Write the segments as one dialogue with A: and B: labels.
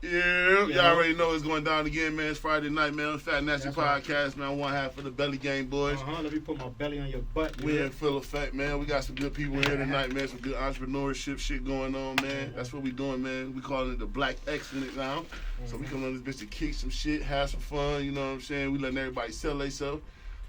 A: Yeah, y'all already know it's going down again, man. It's Friday night, man. Fat Nasty Podcast, man. One half of the Belly Gang boys.
B: Let me put my belly on your butt.
A: We in full effect, man. We got some good people here tonight, man. Some good entrepreneurship shit going on, man. That's what we doing, man. We calling it the Black Excellence now. So we come on this bitch to kick some shit, have some fun, you know what I'm saying? We letting everybody sell themselves.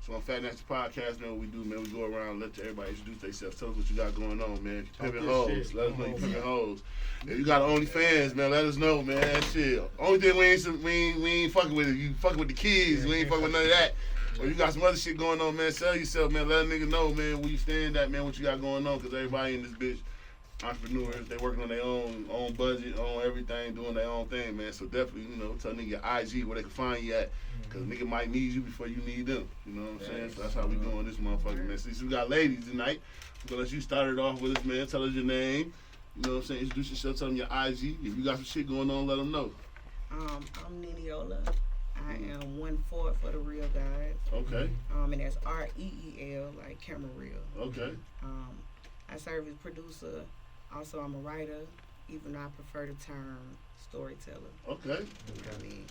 A: So on Fat Nasty Podcast, man, what we do, man, we go around and let everybody introduce themselves. Tell us what you got going on, man. Pimping hoes. Let us know you pimping hoes. If you got OnlyFans, man, let us know, man. Shit. Only thing we ain't fucking with it. You fucking with the kids. We ain't fucking with none of that. Or you got some other shit going on, man. Sell yourself, man. Let a nigga know, man, where you stand at, man, what you got going on. Because everybody in this bitch, entrepreneurs, they working on their own budget, on everything, doing their own thing, man. So definitely, tell nigga your IG where they can find you at. Because nigga might need you before you need them. You know what I'm saying? So that's how we doing this motherfucker, man. Since we got ladies tonight, we're going to let you start it off with us, man. Tell us your name. You know what I'm saying? Introduce yourself, tell them your IG. If you got some shit going on, let them know.
C: I'm Niniola. I am 1/4 for the Reel Gods.
A: Okay.
C: And that's REEL, like camera reel.
A: Okay.
C: I serve as producer. Also, I'm a writer, even though I prefer the term storyteller.
A: Okay.
C: You know what I mean?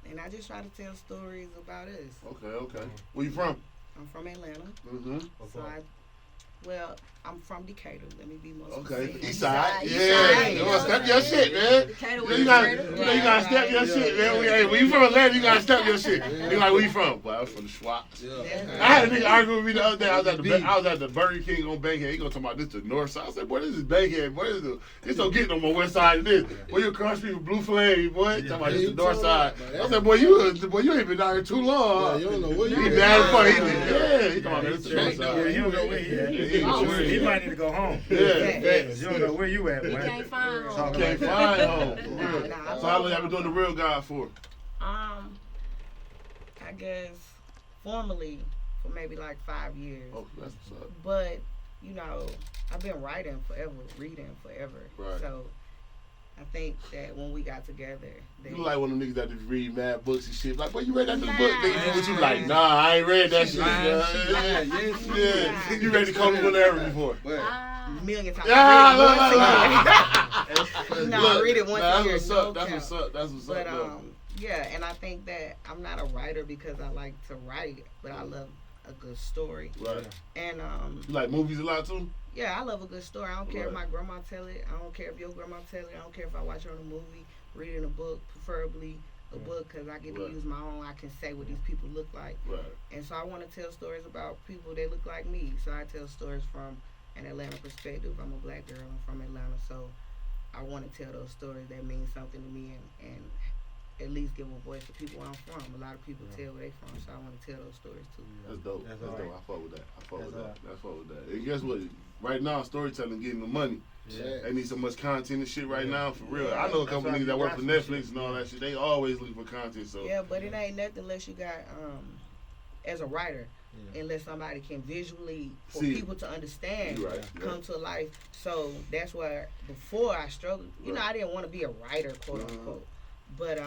C: And I just try to tell stories about us.
A: Okay. Where you from?
C: I'm from Atlanta.
A: Mm-hmm.
C: So I'm from Decatur. Let me be more
A: Okay.
C: specific.
A: East side. Yeah. You gotta step your shit, man. You gotta step your shit, man. When you from Atlanta, you gotta step your shit. They like, where you from? Well, I was from the Schwabs. Yeah. I had a nigga argue with me the other day. I was at the Burger King on Bankhead. He gonna talk about this the north side. I said, boy, this is Bankhead. Boy, this don't get no more west side than this. Boy, you across street with Blue Flame, boy. Talking about this the north side. I said, boy, you ain't been down here too long.
D: You don't know where you
A: He mad as fuck. He talking about this the north side.
B: Yeah, he don't know where he at. He might need to go home.
A: Yeah.
B: You don't know where you at, man.
E: You can't find home.
A: Can't find home. So how long y'all been doing the Reel God for?
C: I guess formally for maybe like 5 years.
A: Oh, that's what's up.
C: But I've been writing forever, reading forever.
A: Right.
C: So I think that when we got together,
A: You like one of them niggas that just read mad books and shit. Like, boy, you read that new book? Nigga, you like, nah, I ain't read that shit. Yeah. You ready to call me whenever before?
C: million times.
A: Yeah,
C: I read it once a year.
A: That's what's up.
C: But yeah, and I think that I'm not a writer because I like to write, but I love a good story.
A: Right.
C: And
A: you like movies a lot too?
C: Yeah, I love a good story. I don't care if my grandma tell it. I don't care if your grandma tell it. I don't care if I watch it on a movie, read it in a book, preferably a book, because I get to use my own. I can say what these people look like.
A: Right.
C: And so I want to tell stories about people that look like me. So I tell stories from an Atlanta perspective. I'm a black girl. I'm from Atlanta. So I want to tell those stories that mean something to me and at least give a voice to people where I'm from. A lot of people tell where they from, so I want to tell those stories too.
A: That's dope. That's dope. I fuck with that. And guess what? Right now, storytelling getting the money. Yeah. They need so much content and shit right now, for real. I know a couple niggas that work for Netflix and all that shit. They always looking for content. So
C: yeah, but it ain't nothing unless you got, as a writer, unless somebody can visually, for people to understand, come to life. So that's why before I struggled, I didn't want to be a writer, quote unquote. But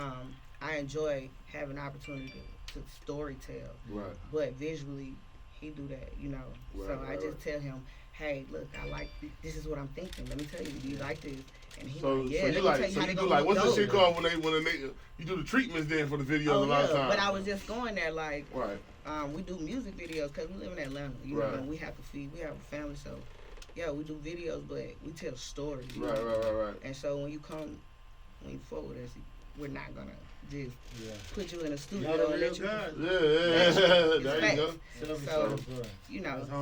C: I enjoy having the opportunity to story tell. Right. But visually, he do that, So I just tell him, hey, look, I like this is what I'm thinking. Let me tell you, do you like this? And he
A: so you do like what's the shit called when they you do the treatments then for the videos a lot of times.
C: But I was just going there like we do music videos because we live in Atlanta. You know, and we have to feed. We have a family, so yeah, we do videos, but we tell stories.
A: Right.
C: And so when you forward us, we're not gonna just put you in a studio and let you.
A: There you go.
C: So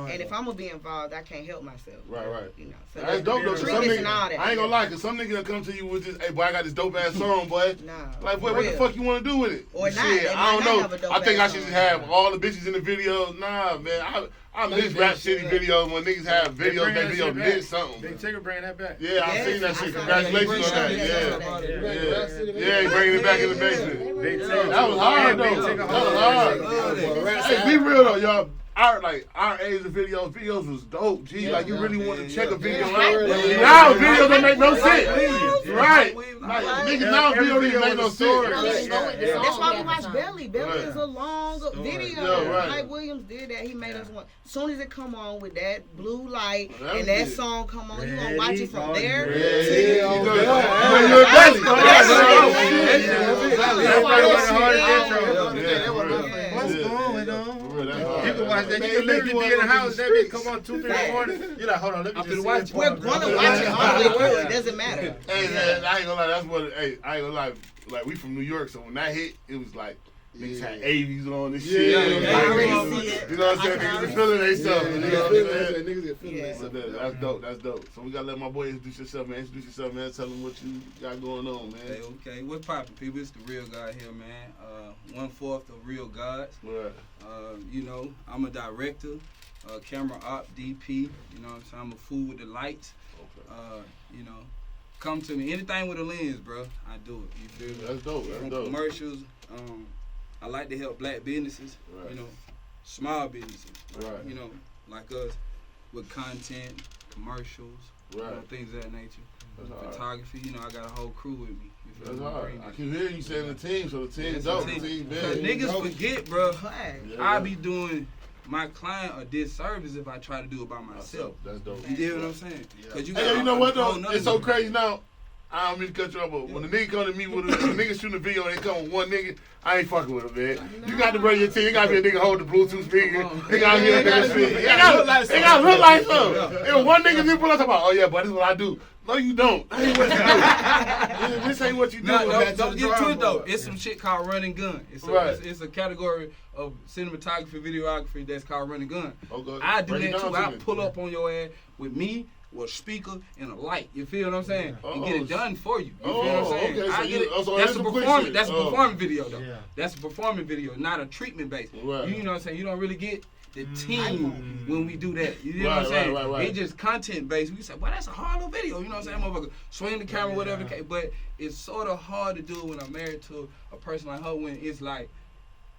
C: and if I'm gonna be involved, I can't help myself.
A: Right.
C: So
A: that's dope though. Some niggas, I ain't gonna lie, cause some niggas gonna come to you with this, hey boy, I got this dope ass song, boy.
C: Nah.
A: Like, boy, what the fuck you wanna do with it?
C: Or
A: shit,
C: not.
A: I don't know. I think I should just have all the bitches in the video. Nah, man. I miss Rap City videos when niggas have videos. That video meant something.
B: Big Tigger bring that back.
A: Yeah, I seen that shit. Congratulations on that. Yeah, he bringing it back in the basement. That was hard though. That was hard. Hey, be real though, y'all. Our age of videos was dope. Gee, like you really want to check a video out. Now videos don't make no sense. Right. Like niggas now videos don't even make no sense.
C: That's why we watch Belly. Belly is a long video. Mike Williams did that. He made us one. As soon as it come on with that blue light and that song come on, you gonna watch it from there to
A: you're a Belly.
B: What's going on? You can watch that. You can literally be in the house. That bitch come on 2-3 in the morning. You're like, hold on, let me just watch.
C: We're gonna watch it all the way through. It doesn't matter.
A: Hey man, I ain't gonna lie. That's what. Hey, I ain't gonna lie. Like we from New York, so when that hit, it was like. Niggas had 80s on this shit.
C: I
A: you know what I'm saying? Niggas is feeling themselves. You know what I'm saying?
D: Niggas get feeling themselves.
A: That's dope. That's dope. So we gotta let my boy introduce yourself, man. Introduce yourself, man. Tell them what you got going on, man.
E: Okay. What's poppin', people? It's the Reel God here, man. 1/4 of Reel Gods.
A: Right.
E: You know, I'm a director, camera op, DP. You know what I'm saying? I'm a fool with the lights.
A: Okay.
E: You know, come to me. Anything with a lens, bro, I do it. You feel me?
A: That's dope. That's
E: From
A: dope.
E: Commercials. I like to help black businesses,
A: Right.
E: you know, small businesses,
A: Right.
E: you know, like us, with content, commercials, you know,
A: Right.
E: things of that nature.
A: That's all right.
E: Photography, you know, I got a whole crew with me. You feel
A: That's
E: me?
A: all right.
E: Bring
A: I
E: that.
A: keep hearing you saying the team, so the team's dope. The team
E: Cause
A: big.
E: niggas forget, bro.
A: Yeah,
E: I be doing my client a disservice if I try to do it by myself.
A: That's dope.
E: You get what I'm saying? Cause you
A: Hey,
E: got
A: you know what
E: a whole
A: though?
E: nother
A: It's so
E: level.
A: crazy now. I don't mean to cut you off, but when the nigga come to me with a nigga shooting a video and they come with one nigga, I ain't fucking with him, man. You got to bring your team. You got to be a nigga hold the Bluetooth speaker. They got to be a nigga speaker. They got to look like something. If one nigga you pull up, talk about, oh yeah, but this is what I do. No, you don't. That ain't what you do. This ain't what you do.
E: No, don't get to it though. It's some shit called run and gun. It's a category of cinematography, videography that's called run and gun.
A: Okay.
E: I do
A: Break it
E: that
A: down
E: too.
A: to
E: I
A: me.
E: pull up on your ass with me, with a speaker and a light. You feel what I'm saying? And get it done for you. You feel what I'm saying?
A: Okay, so
E: I get it.
A: so
E: That's a
A: quick
E: performance.
A: shit.
E: That's a performance video though.
B: Yeah.
E: That's a performance video, not a treatment based.
A: Right.
E: You know what I'm saying? You don't really get the team when we do that. You know what I'm saying?
A: Right.
E: It's just content based. We say, well, that's a hard little video. You know what I'm saying? Motherfucker, swing the camera, whatever the case. But it's sort of hard to do when I'm married to a person like her when it's like,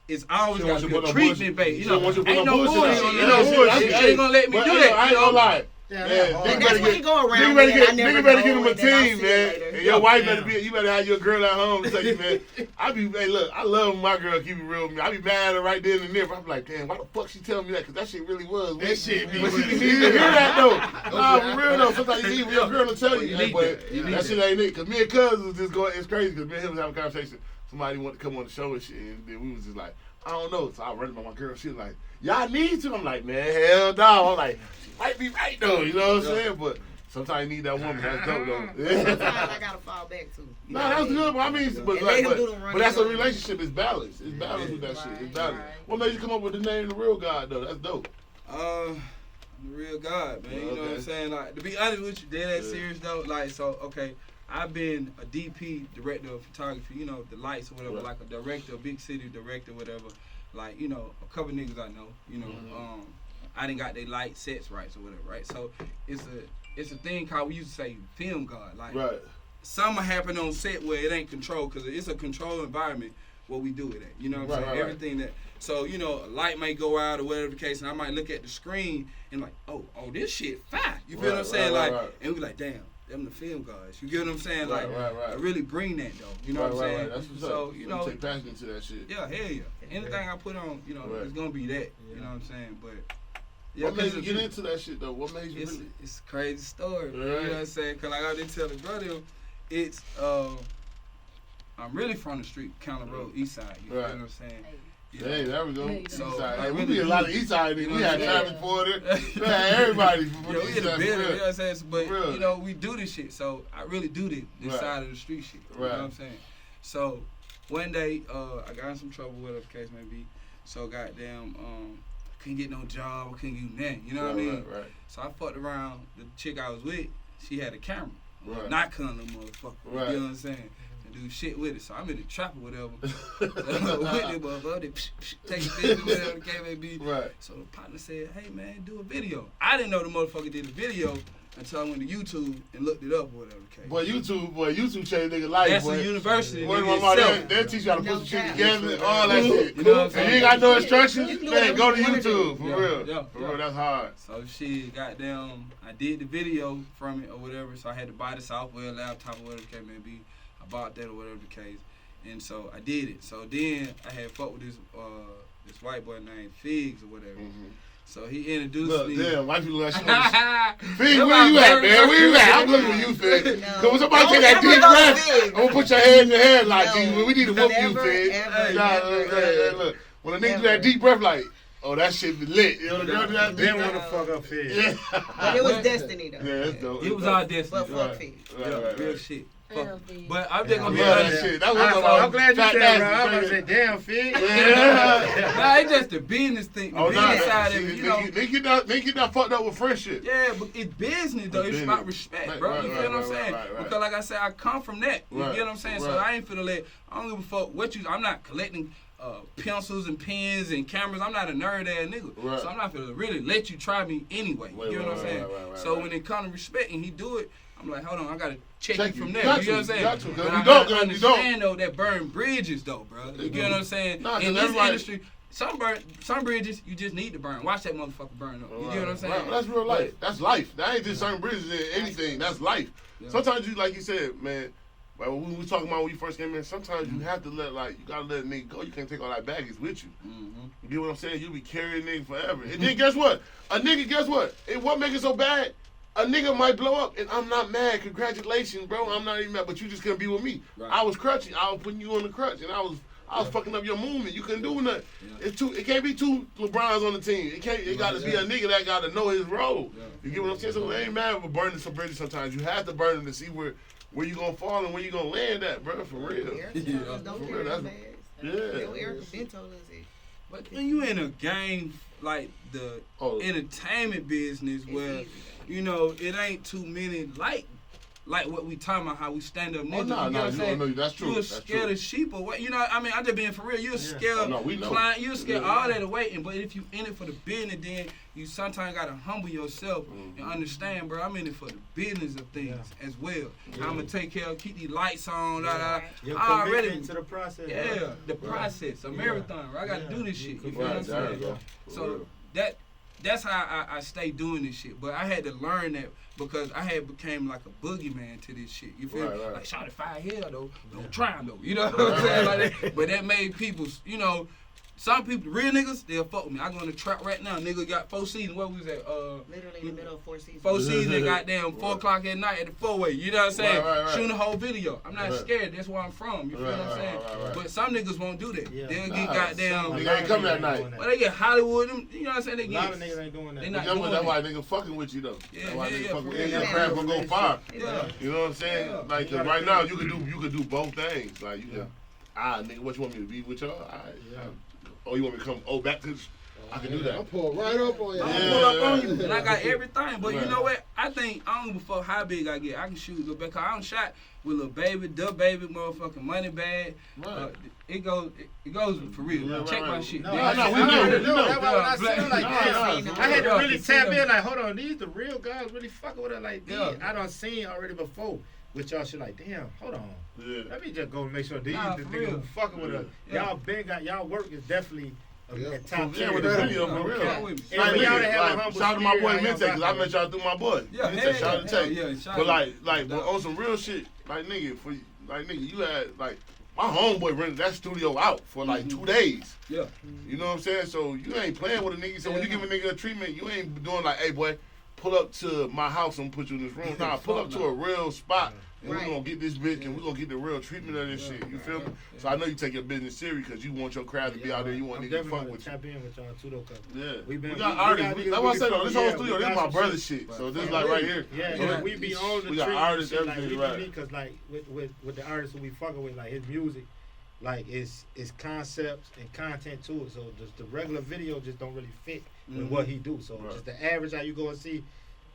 E: it's always got to be a treatment based. You know, ain't no bullshit. You know, she ain't gonna let me do that.
A: I ain't gonna lie.
B: Yeah,
C: And that's when you go around.
A: Nigga better get him a team, man. And your wife better be. You better have your girl at home and tell you, man. Hey, look, I love when my girl keep it real with me. I be mad at her right then and there. But I be like, damn, why the fuck she telling me that? Cause that shit really was.
B: That shit be.
A: But she need to hear that though. Nah, for real though. Sometimes you need your girl to tell you. But that shit ain't it. Cause me and Cuz was just going. It's crazy. Cause me and him was having a conversation. Somebody wanted to come on the show and shit, and then we was just like, I don't know. So I run by my girl. She was like, y'all need to. I'm like, man, hell no. I'm like, she might be right though. You know what I'm saying? But sometimes you need that woman. That's dope though.
C: Sometimes I gotta fall back too.
A: No, that's good. But I mean, but that's a relationship. It's balanced. It's balanced with that shit. It's balanced. What made you come up with the name The Reel God though? That's dope.
E: The Real God, man. You know what I'm saying? Like, to be honest with you, dead ass serious though. Like, so okay, I've been a DP, director of photography. You know, the lights or whatever. Like a director, a big city director, whatever. Like, you know, a couple niggas I know. You know, I didn't got their light sets right or whatever, right? So it's a thing called, we used to say film God. Like, something happen on set where it ain't controlled, because it's a controlled environment where we do it at. You know what I'm saying? Everything that. So, you know, a light might go out or whatever the case, and I might look at the screen and like, oh, this shit fire. You feel what I'm saying? And we like, damn, them the film guys. You get what I'm saying? I really bring that though. You know what I'm saying?
A: That's what's
E: so,
A: up.
E: you know,
A: take passion to that shit.
E: Yeah, hell yeah. Anything I put on, you know, it's gonna be that. You know what I'm saying? But yeah,
A: what made you get into that shit though? What made you really?
E: It's a crazy story. You know what I'm saying? Cause like I didn't tell the brother, it's I'm really from the street, Counter Road, East Side. You know what I'm saying?
A: Hey, there we go.
E: So,
A: Eastside. Hey, we
E: really
A: be a lot of East Side niggas. We had Travis Porter. We had everybody from
E: you know, we
A: East
E: in the
A: Side.
E: building, you know what I'm saying? But,
A: Real.
E: you know, we do this shit. So, I really do this side of the street shit. You know what I'm saying? So, one day, I got in some trouble, whatever the case may be. So, goddamn, couldn't get no job. I couldn't get nothing. You know what I mean? So, I fucked around. The chick I was with, she had a camera. Not cutting no motherfucker. You know what I'm saying? Do shit with it, so I'm in the trap or whatever. With it, motherfucker, they take a picture, whatever the case may be. So the partner said, "Hey man, do a video." I didn't know the motherfucker did a video until I went to YouTube and looked it up or whatever the case.
A: Boy, YouTube changed nigga life.
E: That's
A: boy.
E: a university.
A: They teach you how to put some shit together and all that shit.
E: You know what I'm saying?
A: And you ain't got no instructions, man, go to YouTube for real. For real, that's hard.
E: So shit, goddamn, I did the video from it or whatever. So I had to buy the software, laptop, or whatever the case may be. About that or whatever the case, and so I did it. So then I had fucked with this white boy named Figs or whatever. So he introduced
A: Look,
E: me.
A: damn, white people like she Fig, where you at, man? Where you at? I'm looking for you, Fig. Cause when somebody take that deep breath, I'm gonna put your head in your head like, we need to whoop you, Fig. Look, when a nigga do that deep breath, like, oh, that shit be lit. You know, the girl do that.
B: They don't want to fuck up Fig.
A: Yeah.
C: But it was destiny, though.
A: Yeah, that's dope.
E: It was our destiny.
C: But fuck Fig.
E: Real shit. But I'm just gonna be
A: that
E: honest.
A: shit. That was
B: I'm glad you said that, bro. I'm gonna say, damn, Fig.
E: Nah, it's just the business thing. The business side of it, you know.
A: They get that fucked up with friendship.
E: Yeah, but it's business though. It's about respect, bro. You feel what I'm saying? Because like I said, I come from that. You get what I'm saying? So I ain't finna let. I don't give a fuck what you. I'm not collecting pencils and pens and cameras. I'm not a nerd ass nigga. So I'm not finna really let you try me anyway. You get what I'm saying? So when it comes to respect and he do it, I'm like, hold on, I gotta check you from there. You know what I'm saying? But I gotta understand though that burn bridges though, bro. You get what I'm saying? In this industry, some bridges you just need to burn. Watch that motherfucker burn up. You get what I'm saying?
A: Right. That's real life. That's life. That ain't just certain bridges in anything. That's life. Sometimes you, like you said, man. Like when we talking about when you first came in, sometimes you have to you gotta let a nigga go. You can't take all that baggage with you. You get what I'm saying? You be carrying a nigga forever. And then guess what? And what make it so bad? A nigga might blow up, and I'm not mad. Congratulations, bro. I'm not even mad, but you just couldn't be with me. Right. I was crutching. I was putting you on the crutch, and I was fucking up your movement. You couldn't do nothing. It can't be two LeBrons on the team. It got to be a nigga that got to know his role. You get what I'm saying? So I ain't mad with burning some bridges sometimes. You have to burn them to see where you gonna fall and where you gonna land at, bro. For real.
C: Don't carry those bags. Erica been told us it.
E: But when you in a game like the entertainment business where, you know, it ain't too many like what we talking about, how we stand up niggas.
A: No, that's true.
E: You're scared of sheep or what? You know, I mean, I'm just being for real. You're scared client. You're scared all that waiting. But if you in it for the business, then you sometimes gotta humble yourself and understand, bro. I'm in it for the business of things as well. I'm gonna take care of, keep these lights on. I already
B: into the process.
E: Yeah, the process, a marathon. Right? I gotta do this shit. You feel what I'm saying? So that's how I stay doing this shit. But I had to learn that because I had became like a boogeyman to this shit. You feel me? Like, shot it 5 hell though. Don't try him though. You know what I'm saying? Like that. But that made people, you know, some people, real niggas, they'll fuck with me. I go in the trap right now. Nigga got 4 seasons. What was that?
C: Literally in the middle of 4 seasons.
E: 4 seasons at goddamn 4 o'clock at night at the 4-way. You know what I'm saying? Shooting the whole video. I'm not scared. That's where I'm from. You feel what I'm saying? But some niggas won't do that. They'll get goddamn.
A: Nigga ain't come that night.
E: Well, they get Hollywood. You know what I'm saying? They
B: get. A lot of niggas ain't doing that.
E: They not doing that.
A: That's why nigga fucking with you though. That's why nigga fucking with you. Your crab gonna go far. You know what I'm saying? Like right now, you could do both things. Like you can. Nigga, what you want me to be with y'all? Oh, you want me to come back to I can do that.
D: I'll pull right up on you.
E: I'll pull up on you. And I got everything. But you know what? I think, I don't give a fuck how big I get. I can shoot go back. I don't shot with Lil Baby, Duh Baby, motherfucking Money Bag. It goes for real. Check my shit.
B: No, we know. That's why when I see them like this, I had to really tap in like, hold on, these the real guys really fucking with it like this. I done seen already before. With y'all shit like, damn, hold on. Let me just go make sure these the niggas who fucking with us. Y'all work is definitely at top tier.
A: With the video for real. Shout out to my boy Mente, because I met y'all through my boy. Shout out to Tay. But like on some real shit, like nigga, you had like my homeboy rented that studio out for like 2 days.
E: Yeah.
A: You know what I'm saying? So you ain't playing with a nigga. So when you give a nigga a treatment, you ain't doing like, hey boy, pull up to my house and put you in this room. Nah, pull up to a real spot. And we're going to get this bitch and we're going to get the real treatment of this shit. You feel me? So I know you take your business serious because you want your crowd to be out there. You want niggas to fuck with you.
B: Tap in with y'all too, though.
A: Yeah.
B: We
A: got artists. That's what I said, though. This whole studio, this is my brother's shit. So this is like right here.
B: Yeah, we be on the
A: we got artists, everything, right?
B: Because like with the artists who we fucking with, like his music, like it's concepts and content to it. So just the regular video just don't really fit with what he do. So just the average how you go and see.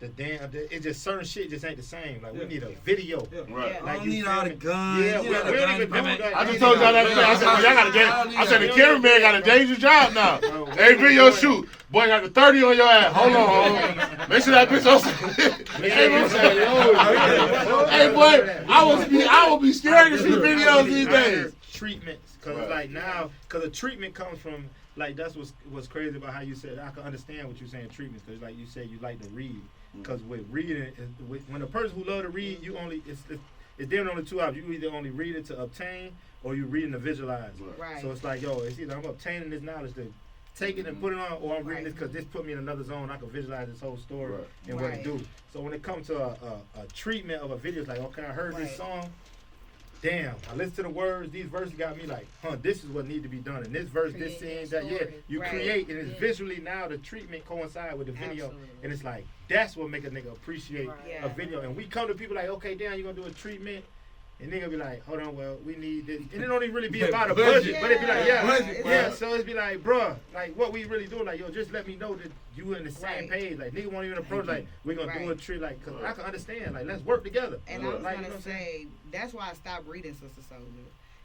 B: It's just certain shit just ain't the same. Like we need a video.
A: Right.
E: Like I don't need all the guns.
B: Yeah, we don't even do that.
A: I just told y'all that today. I said, I said the cameraman got a dangerous job now. Every video shoot, boy got the 30 on your ass. Hold on. Make sure that bitch Hey boy, I will be scared to shoot videos these days.
B: Treatments, cause like now, cause a treatment comes from. Like that's what's crazy about how you said. I can understand what you're saying treatments, because like you said you like to read. Because with reading, when a person who love to read, you only it's different on the 2 options. You either only read it to obtain or you reading to visualize.
C: Right.
B: So it's like, yo, it's either I'm obtaining this knowledge to take it and put it on, or I'm reading this because this put me in another zone. I can visualize this whole story and what it do. So when it comes to a treatment of a video, it's like, okay, I heard this song. Damn, I listened to the words. These verses got me like, this is what need to be done. And this verse, this scene, that you create, and it's visually now the treatment coincide with the video, and it's like that's what make a nigga appreciate a video. And we come to people like, okay, damn, you gonna do a treatment, and nigga be like, hold on, well, we need this, and it don't even really be about a budget, but it be like, so it be like, bruh, like what we really doing, like, yo, just let me know that you in the same page, like nigga won't even approach, like we gonna do a treat, like, cause I can understand, like let's work together.
C: And I was gonna say that's why I stopped reading Sister Soldier.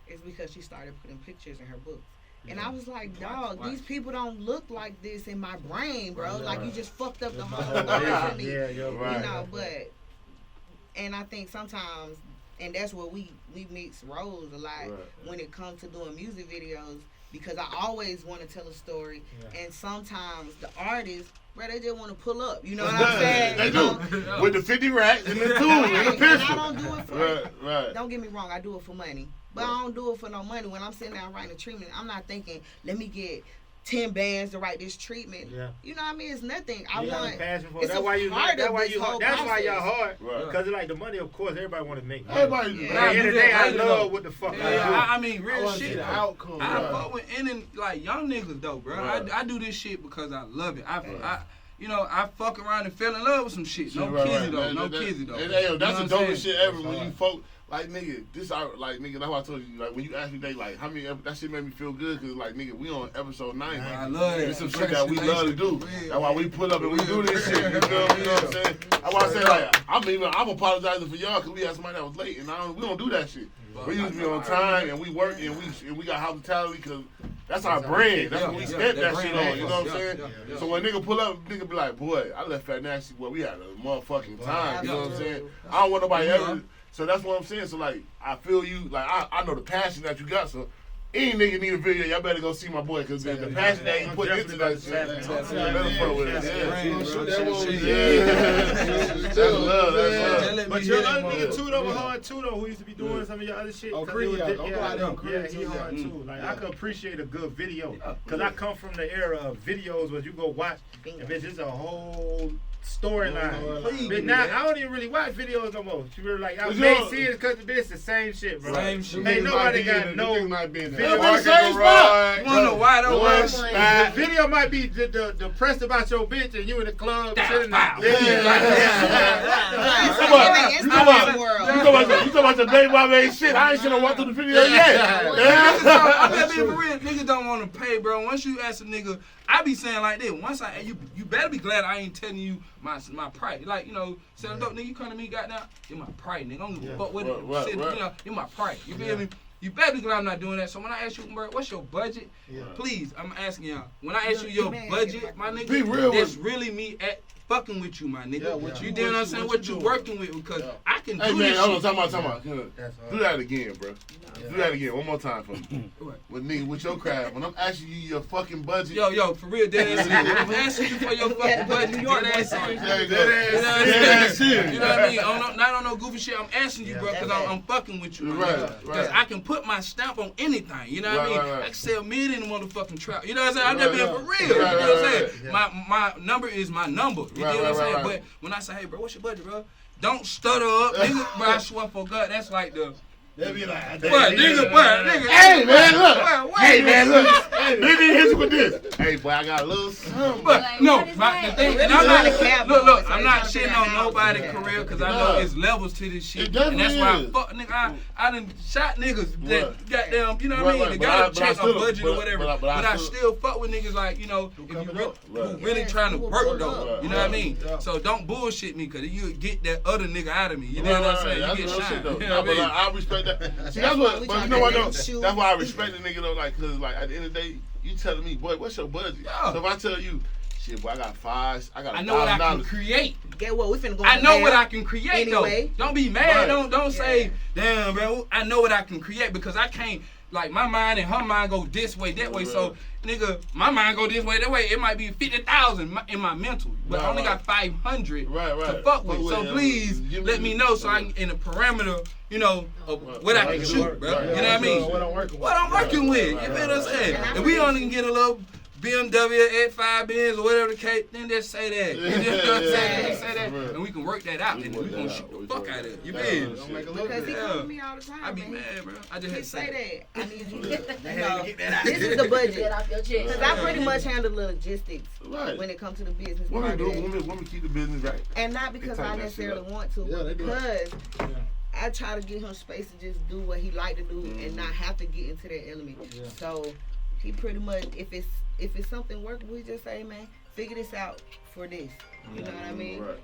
C: It's because she started putting pictures in her books. And I was like, dog, these people don't look like this in my brain, bro. Like you just fucked up the whole story for me. You know, but and I think sometimes, and that's where we mix roles a lot when it comes to doing music videos, because I always want to tell a story, and sometimes the artists, they just want to pull up. You know what I'm saying?
A: They do. With the 50 racks and the tool and the pistol.
C: And I don't do it for don't get me wrong, I do it for money. But I don't do it for no money. When I'm sitting down writing a treatment, I'm not thinking, let me get 10 bands to write this treatment. You know what I mean? It's nothing. I want.
B: That's why y'all hard. Because it's like the money, of course, everybody want to make.
A: Everybody.
B: At the end of the day, I love what the fuck I do.
E: I mean, real shit.
D: Outcome.
E: I fuck with any like young niggas though, bro. I do this shit because I love it. I fuck around and fell in love with some shit. No kizzy though.
A: That's the dopest shit ever when you folk. Like, nigga, that's why I told you, like, when you asked me, like, how many, that shit made me feel good, because, like, nigga, we on episode 9.
E: I love it.
A: It's some shit that we love to do. That's why we pull up and we do this shit, you know what I'm saying? That's why I say, like, I'm apologizing for y'all, because we had somebody that was late, and we don't do that shit. We used to be on time, and we work, and we got hospitality, because that's our brand. That's what we spent that shit on, you know what I'm saying? So when nigga pull up, nigga be like, boy, I left Fat Nasty, well, we had a motherfucking time, you know what I'm saying? I don't want nobody ever... So that's what I'm saying. So, like, I feel you. Like, I know the passion that you got. So, any nigga need a video, y'all better go see my boy. Because the passion that he put into that shit, better fuck with it. That's love.
B: But your other nigga, too, though, was hard, too, though, who used to be doing some of your other shit.
D: Oh, Creed, he
B: hard, too. Like, I could appreciate a good video. Because I come from the era of videos where you go watch, and bitch, it's a whole... storyline. But now I don't even really watch videos no more. She really like I may see it because it's the same shit, bro.
E: Same shit.
B: Ain't nobody got no
A: video.
B: The video might be depressed about your bitch and you in the club sitting there.
A: You talking about the baby mama ain't shit. I ain't seen her walk through the video yet.
E: I'm being for real. Niggas don't want to pay, bro. Once you ask a nigga, I be saying like this. Once you better be glad I ain't telling you my price. Like, you know, selling dope, nigga, you come to me, goddamn, you're my price, nigga. I don't give a fuck what it is. You know, you're my price. You feel me? You better be glad I'm not doing that. So when I ask you, bro, what's your budget? Please, I'm asking y'all. When I ask you your budget, my nigga, that's really me fucking with you, my nigga. You know what I'm saying? What you working with? Because I can do this shit. Hey, man, hold on, time out. Do that again, bro. Do that again, one more time for me. With your crowd, when I'm asking you your fucking budget. Yo, for real, dead ass. I'm asking you for your fucking budget. You know what I mean? Not on no goofy shit. I'm asking you, bro, because I'm fucking with you. Because I can put my stamp on anything. You know what I mean? I can sell million in the motherfucking trap. You know what I'm saying? I'm just being for real. You know what I'm saying? My number is my number. You know what I'm saying? But when I say, hey, bro, what's your budget, bro? Don't stutter up, nigga. Bro, I swear for God, that's like the.
D: They be like,
A: nigga. Hey, man, look. Hey, man, look. Nigga, hit you with this. Hey, boy, I got a little something.
E: But no, the thing, and I'm not shitting on nobody's career because I know it's levels to this shit, and that's why I done shot niggas that goddamn, you know what I mean? They gotta check a budget or whatever, but I still fuck with niggas like, you know, if you really trying to work though, you know what I mean? So don't bullshit me because you get that other nigga out of me. You know what I'm saying? You get shot. You know what I mean?
A: I respect. See, that's what, but you know what though? That's why I respect the nigga though, like, cause like at the end of the day, you telling me, boy, what's your budget? So if I tell you, shit, boy, I got $5, I
E: know what I can create.
C: Get what? We finna go.
E: I know what I can create though. Don't be mad. Don't say, damn, bro. I know what I can create because I can't. Like my mind and her mind go this way, that way. So, nigga, my mind go this way, that way. It might be 50,000 in my mental, but I only got 500 to fuck with. So please let me know so I can in the parameter, you know, of what I can shoot, bro. You know what I mean? What I'm working with. You feel what I'm saying? And we only can get a little BMW X5 Benz or whatever the case, then just say that. You know what I'm saying? Just say that, and we can work that out, and we gonna shoot the fuck out of it. You mean?
C: Because he comes to me all the time.
E: I be mad, bro. I just had to
C: say that. I need you to
E: get that out.
C: This is the budget.
D: Get off your chest.
C: Because I pretty much handle the logistics when it comes to the business.
A: Women keep the business right.
C: And not because I necessarily want to, but because I try to give him space to just do what he like to do and not have to get into that element. Yeah. So he pretty much, if it's something working, we just say, man, figure this out for this. You know what I mean? Right.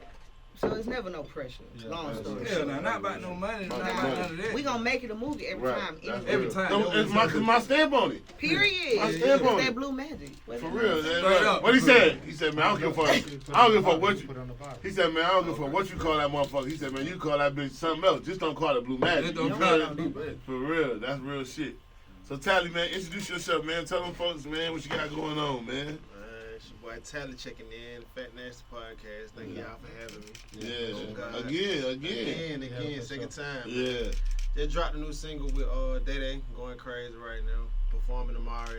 C: So it's never no pressure. Yeah, long story.
E: Yeah, not about no money, not about none of that.
C: We gonna make it a movie every time.
E: Every time.
A: It's my stamp on it.
C: Period.
A: My stamp on it.
C: That blue magic.
A: For real. What he said? He said, man, I don't give a fuck. I don't give a fuck what you. He said, man, I don't give a fuck what you call that motherfucker. He said, man, you call that bitch something else. Just don't call it blue magic. For real. That's real shit. So Talley, man, introduce yourself, man. Tell them folks, man, what you got going on, man.
F: It's your boy Talley checking in, Fat Nasty Podcast. Thank y'all for having me.
A: Yeah,
F: again, second time.
A: Yeah.
F: They dropped a new single with Day Day, going crazy right now. Performing tomorrow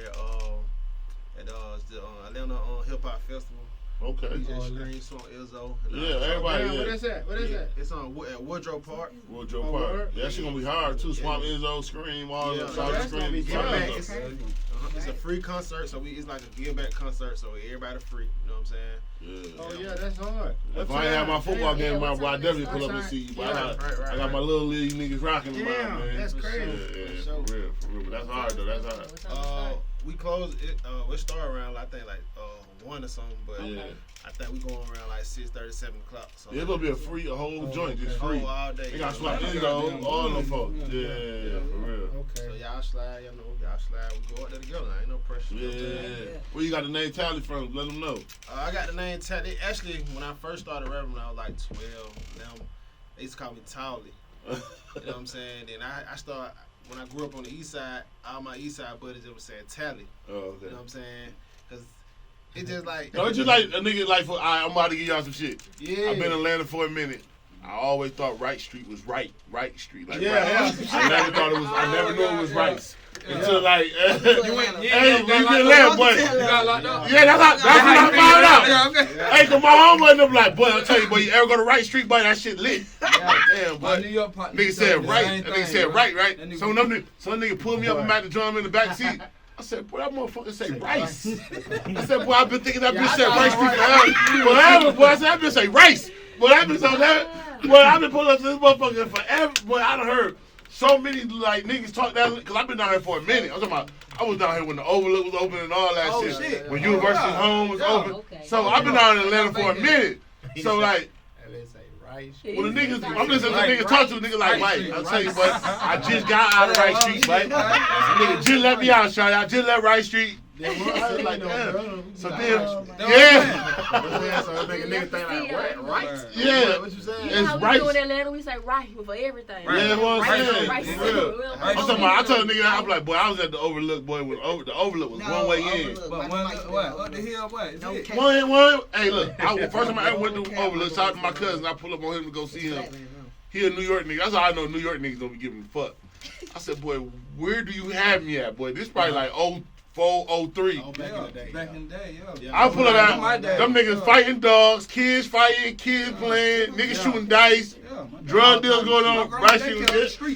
F: at the Atlanta Hip Hop Festival.
A: Okay.
F: DJ Scream, Izzo.
A: Yeah, everybody.
B: What is that?
F: It's on at Woodrow Park.
A: Woodrow Park. Yeah, she gonna be hard too. Swamp Izzo, Scream, all the Scream.
F: It's a free concert, so it's like a give back concert, so everybody free. You know what I'm saying?
B: Yeah. Oh yeah, that's hard.
A: If I ain't have my football game, I definitely pull up and see you. But I got my little league niggas rocking them out, man.
B: That's crazy.
A: Yeah, for real. But that's hard though. That's hard.
F: We closed it. We start around I think like 1 or something, but I think we going around like 6:30, 7 o'clock. So
A: it's gonna be a whole joint, just free.
F: All day.
A: They got swap Izzo, all them folks. Yeah, for real.
F: Okay. So y'all slide, y'all slide. We go out there together. Ain't no pressure.
A: Yeah. Where you got the name Talley from? Let them know.
F: I got the name Talley. Actually, when I first started rapping, when I was like 12. Now they used to call me Talley. You know what I'm saying? Then I started. When I grew up on the east side, all my east side buddies they were saying Talley.
A: Oh, okay.
F: You know what I'm saying? Cause it just like.
A: Don't you like a nigga like I'm about to give y'all some shit.
F: Yeah.
A: I've been in Atlanta for a minute. I always thought Wright Street was right street. Like
F: yeah.
A: I never thought it was. I never knew it was Rice. Until like,
E: you got locked up.
A: Yeah, that's what I found out. Yeah, okay. Hey, cause my homeboy and them like, boy, I'll tell you, boy, you ever go to Wright Street, boy, that shit lit. Damn, boy. Nigga said right. Nigga said right. So some nigga pulled me up and back the drum in the back seat. I said, boy, that motherfucker say rice. I said, boy, I've been thinking that bitch said Rice Street forever. Boy, I said, that bitch say rice. Boy, that bitch on that. Boy, I've been pulling up to this motherfucker forever. Boy, I done heard so many like niggas talk that, because I've been down here for a minute. I'm talking about, I was down here when the Overlook was open and all that shit. When University Home was open. Okay. So I've been down in Atlanta for a minute. So like, when the niggas, I'm listening to niggas talk to a nigga like Mike. I'll tell you what, I just got out of Wright Street, Mike. Nigga just let me out, Shawty. I just left Wright Street. Like, so then, yeah.
F: So it make a nigga think like, right?
A: Yeah.
F: What you saying?
D: It's right. We do in Atlanta, we say right for everything.
A: Yeah, that's what I'm saying. I'm talking about, I told a nigga, I'm like, boy, I was at the Overlook, boy, the Overlook was one way in.
E: But what the hell, what?
A: One. Hey, look, first time I ever went to Overlook, shout out to my cousin, I pull up on him to go see him. He a New York nigga. That's how I know New York niggas don't be giving a fuck. I said, boy, where do you have me at, boy? This probably like 04, 03.
E: Back in the day, yeah.
A: I pull up out, them niggas fighting dogs, kids fighting, kids playing, niggas shooting dice, drug deals going on, right shooting shit. For real.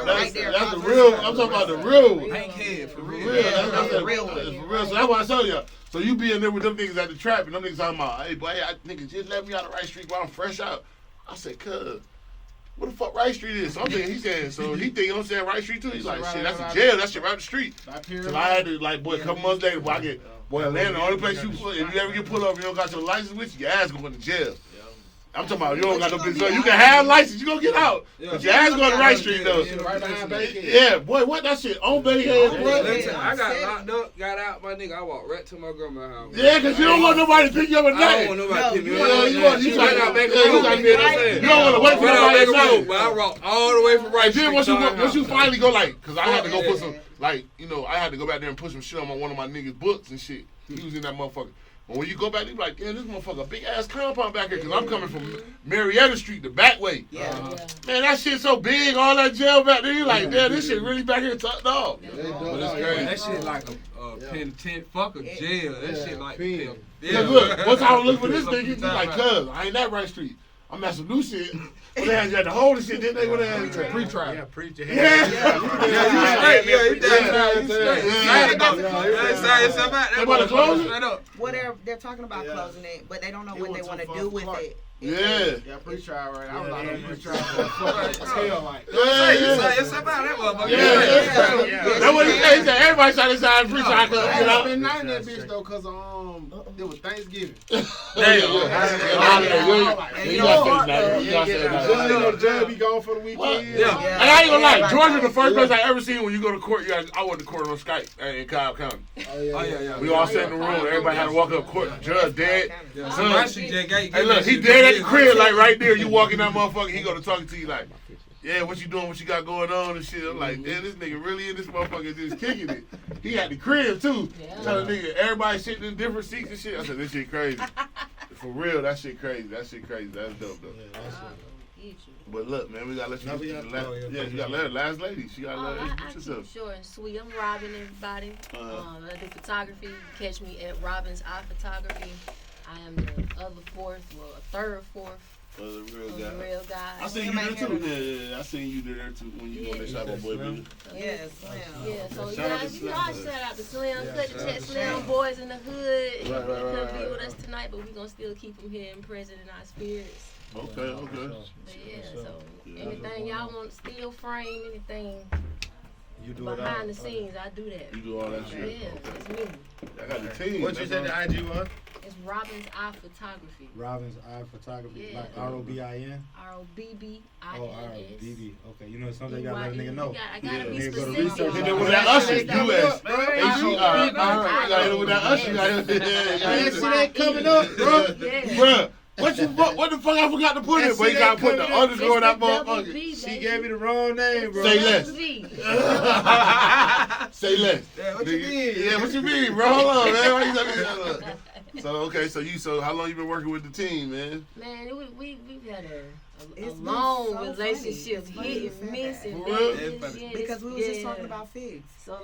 A: That's the real, I'm talking about the real one.
E: Hank Head, for real.
A: That's the real one. For real. So that's why I tell y'all. So you be in there with them niggas at the trap, and them niggas talking about, hey, boy, niggas just let me out of Wright Street while I'm fresh out. I said, cuz, what the fuck Wright Street is? So I'm thinking, he thinking I'm saying Wright Street too. He's like, shit, that's a jail. That shit right up the street. So I had to, like, boy, a couple months later, boy, Atlanta, the only place if you ever get pulled over, you don't got your license with you, your ass going to jail. I'm talking about you don't got no business. You can have license, you gonna get out. But your ass going to Wright Street though. Yeah, boy, what that shit on Bankhead, bro?
E: I got locked up, got out, my nigga. I walked right to my grandma's house.
A: Yeah, cause you don't want nobody to pick you up at night.
E: I don't want nobody to pick me up.
A: You don't want to wait for nobody to say.
E: But I walked all the way from Wright Street.
A: Once you finally go like, cause I had to go put some, like, I had to go back there and put some shit on one of my niggas' books and shit. He was in that motherfucker. But when you go back, you be like, damn, this motherfucker, big ass compound back here, because I'm coming from Marietta Street, the back way.
C: Yeah.
A: Man, that shit so big, all that jail back there, you like, damn, this shit really back here tucked off.
E: But it's crazy. That shit like a tent, fuck a jail. That shit like pen.
A: Yeah, look, once I look for this nigga, you like, cuz, I ain't that right street. I'm at some new shit. When they had to hold the shit, then they would have had pre-trial.
B: Yeah, preacher.
A: Yeah,
E: you straight.
A: They want to close it?
C: Well, they're talking about closing it, but they don't know what they want to do with it.
A: Yeah.
F: Yeah, pre-trial, right? I was out on pre-trial for tail light.
E: It's about that motherfucker.
A: Yeah. That's what he said. Everybody shot inside the pre-trial club.
F: I been night in that bitch though, cause it was Thanksgiving.
A: The
F: judge be gone for the weekend.
A: Yeah. And I ain't gonna lie, Georgia the first place I ever seen when you go to court. I went to court on Skype in Cobb County.
E: Oh yeah.
A: We all sat in the room. Everybody had to walk up court. Judge dead.
E: Hey,
A: look, he dead at the crib, like right there. You walk in that motherfucker, he gonna talk to you like, yeah, what you doing? What you got going on and shit? I'm like, damn, this nigga really in this motherfucker just kicking it. He had the crib too. Telling nigga, everybody sitting in different seats and shit. I said, this shit crazy. For real, that shit crazy. That's dope though. But look, man, we gotta let you. You gotta let her last lady. She gotta let her introduce herself.
D: Short and sweet. I'm Robin, everybody. I do photography. You can catch me at Robin's Eye Photography. I am the third, fourth.
A: The Reel Gods.
D: I
A: seen you there too. Yeah, I seen you there too when you went to shop on Boy Beauty.
C: Yes,
D: yeah. So I shout out to Slim, Cut the Check, Slim boys in the hood. He couldn't be with us tonight, but we gonna still keep him here and present in our spirits.
A: Okay.
D: But so anything y'all want, steel frame, anything.
B: You do
D: behind the scenes, I do that.
A: You do all that shit.
D: Yeah, it's me.
A: I got the team.
B: What you said the IG was?
D: It's Robin's Eye Photography.
B: Robin's Eye Photography, like ROBIN.
D: ROBBINS.
B: Oh, ROBB. Okay, you know something you gotta let a nigga know.
D: I gotta be
B: Nigga go to
D: specific.
B: research.
A: Hit it with that Usher, US. HER. You gotta hit it with that Usher.
B: That shit ain't coming up, bro.
A: Bruh. What the fuck I forgot to put in? But you gotta put the underscore in that motherfucker.
B: She gave me the wrong name, bro.
A: Say less. Say less.
E: Yeah, what you mean?
A: Yeah, what you mean, bro? Hold on, man. Why you telling me that? So how long you been working with the team, man?
D: Man, we've had a long relationship, hit and miss and
C: because we was just talking about figs.
D: So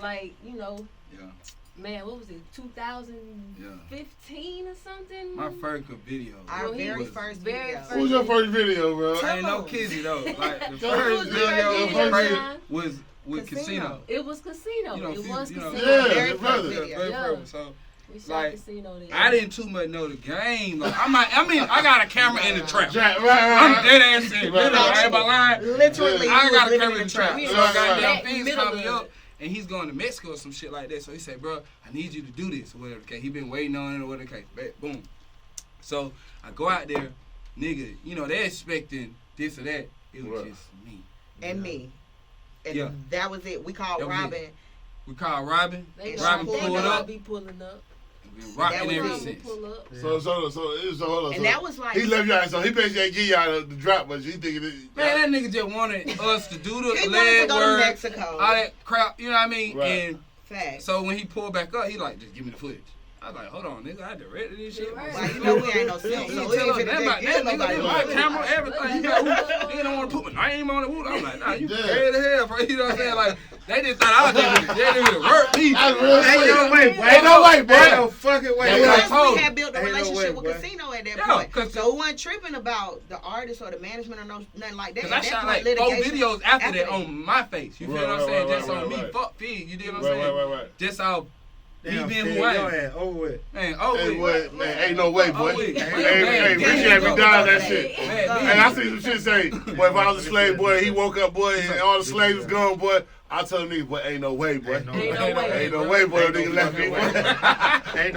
D: man, what was it, 2015 or something?
E: My first video.
C: Our very first video.
A: What was your first video, bro?
E: Ain't no kizzy though. Like the first video was with Casino.
D: It was Casino. It was Casino.
A: Yeah,
C: very first
E: video. So
D: we shot Casino there.
E: I didn't too much know the game. Like, I got a camera in the trap.
A: Right.
E: I'm dead ass serious. I ain't lying.
C: Literally,
E: I got a camera in the trap.
D: Yeah.
E: So I got damn things called me up. And he's going to Mexico or some shit like that. So he said, bro, I need you to do this or whatever the case. He been waiting on it or whatever the case. Boom. So I go out there, nigga, they're expecting this or that. It was just me.
C: And me. And that was it. We called Robin.
E: We called Robin.
C: Robin
E: pulled up.
D: Be pulling up.
E: Rocking ever since.
A: So hold on.
C: And that was like
A: he left y'all. So he basically ain't give y'all the drop, but he thinking
E: man, that nigga just wanted us to do the
C: he
E: leg
C: wanted to go
E: work,
C: to Mexico.
E: all that crap. You know what I mean?
A: Right.
E: And
C: fact.
E: So when he pulled back up, he like, just give me the footage. I was like, hold on, nigga, I directed this shit.
C: Well, we ain't no film, so we ain't
E: nigga, my camera, everything. Nigga don't want to put my name on it. I'm like, nah, you crazy as hell, bro. You know what I'm saying? Like, they just thought I was just, they didn't even work me.
B: Ain't no way, boy.
A: Ain't no way, boy.
B: Ain't no fucking way.
C: Because we had built a relationship with
B: way,
C: Casino at that point. So we weren't tripping about the artist or the management or nothing like that.
E: Because I shot like 4 videos after that on my face. You feel what I'm saying? Just on me. Fuck Fig. You dig what I'm saying?
A: Right.
E: Just all me being who
B: I
E: I
B: am. Over with.
E: Man, over with.
A: Man, ain't no way, boy. Hey, Richie had me down that shit. Hey, I see some shit say, boy, if I was a slave, boy, he woke up, boy, and all the slaves was gone, boy. I told him, boy, ain't no way, boy. Ain't no way, boy. Nigga left me, boy. Ain't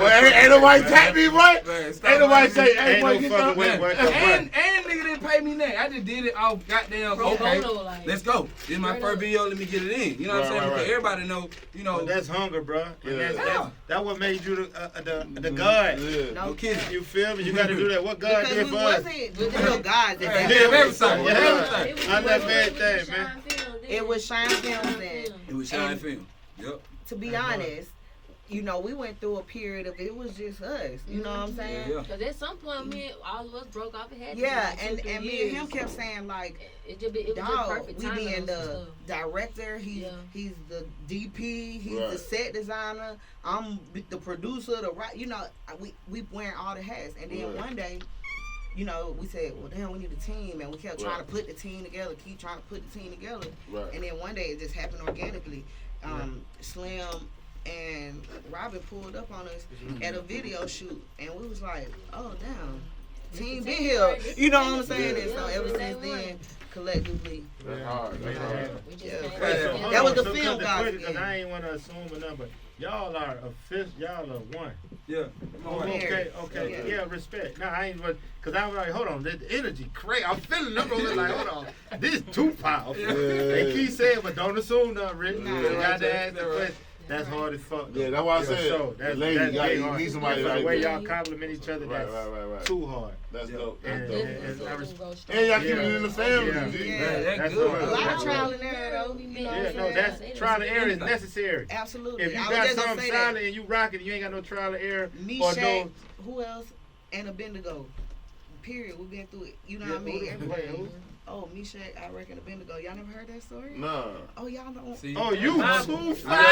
A: nobody tap me, boy. Ain't nobody say, hey, boy, get your way, boy.
E: And nigga didn't pay me nothing. I just did it off goddamn. Okay, let's go. This is my first video. Let me get it in. You know what I'm saying? Because everybody know,
B: But that's hunger, bro. That's what made you the God.
E: No kidding.
B: You feel me? You got to do that. What God did for us?
C: We wasn't real gods.
E: Everything.
B: I left everything, man.
C: It was Shine Films.
E: It was Shine Film. Yep.
C: To be honest, you know, we went through a period of it was just us. You know what I'm saying?
D: Yeah. Because at some point, all of us broke off and had to
C: and me and him kept saying like,
D: it was just perfect
C: we
D: timing
C: being the
D: stuff.
C: director, he's the DP, he's the set designer, I'm the producer, you know, we wearing all the hats, and then one day, you know, we said, well, damn, we need a team, and we kept trying to put the team together, and then one day it just happened organically. Slim and Robin pulled up on us at a video shoot, and we was like, oh, damn, team been here. You know what I'm saying? And so ever since then, collectively.
A: That's hard.
C: That was the film, guys.
B: Because I ain't want to assume a number. Y'all are official. Y'all are one.
E: Yeah.
B: Okay. Yeah, respect. No, I ain't. Because I was like, hold on, the energy crazy. I'm feeling them. I was like, hold on, this is too powerful. They keep saying, but don't assume nothing, Rick. You got to ask the question. That's hard as fuck.
A: Yeah, that's why I said.
B: So that's
A: you need somebody like
B: the way
A: that.
B: y'all compliment each other. That's
A: right.
B: too hard.
A: That's dope.
B: And
A: y'all keep it in the family.
B: That's
C: good. A lot of trial and error, though. You know
B: that's trial and error is necessary.
C: Absolutely.
B: If you got something solid and you rock it, you ain't got no trial and error.
C: Meshack, who else? And Abednego. Period. We've been through it. You know what I mean? Everybody. Oh, Meshack, I reckon Abednego. Y'all never heard that story?
A: No.
C: Oh, y'all don't.
B: Oh, you too fine.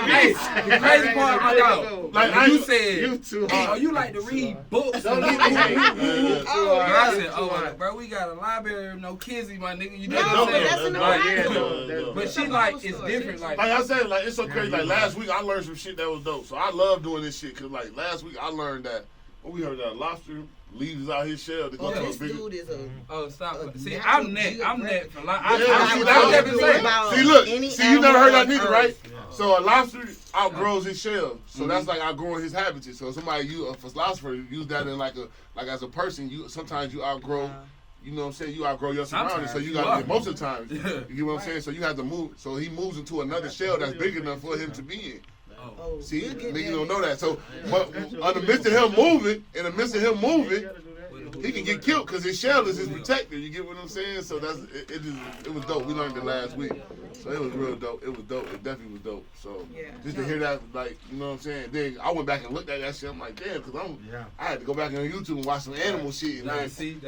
E: Hey, the crazy part, my dog.
A: Like
E: you said,
B: you too
E: oh, you like to read books.
B: Oh,
E: I said, oh, bro, we got a library, no Kizzy, my nigga. You
C: No, but that's in the Bible.
E: But she like, it's different. Like
A: I said, like it's so crazy. Like last week, I learned some shit that was dope. So I love doing this shit because like last week I learned that when we heard that lobster leaves out his shell to go to
C: this
A: a bigger.
C: dude is a.
E: Oh, stop. See, I'm net for life.
A: See, look. See, you never heard that nigga, right? So a lobster outgrows his shell. So that's like outgrowing his habitat. So somebody, a philosopher, use that in like as a person, sometimes you outgrow. You know what I'm saying? You outgrow your surroundings, so you got to get most of the time. You get what I'm saying? So you have to move. So he moves into another shell that's big enough for him to be in. See, niggas don't know that. So, but in the midst of him moving, he can get killed because his shell is his protector. You get what I'm saying? So it was dope. We learned it last week. So it was real dope. It was dope. It definitely was dope. So just to hear that, like, you know what I'm saying? Then I went back and looked at that shit. I'm like, damn, because I had to go back on YouTube and watch some animal shit.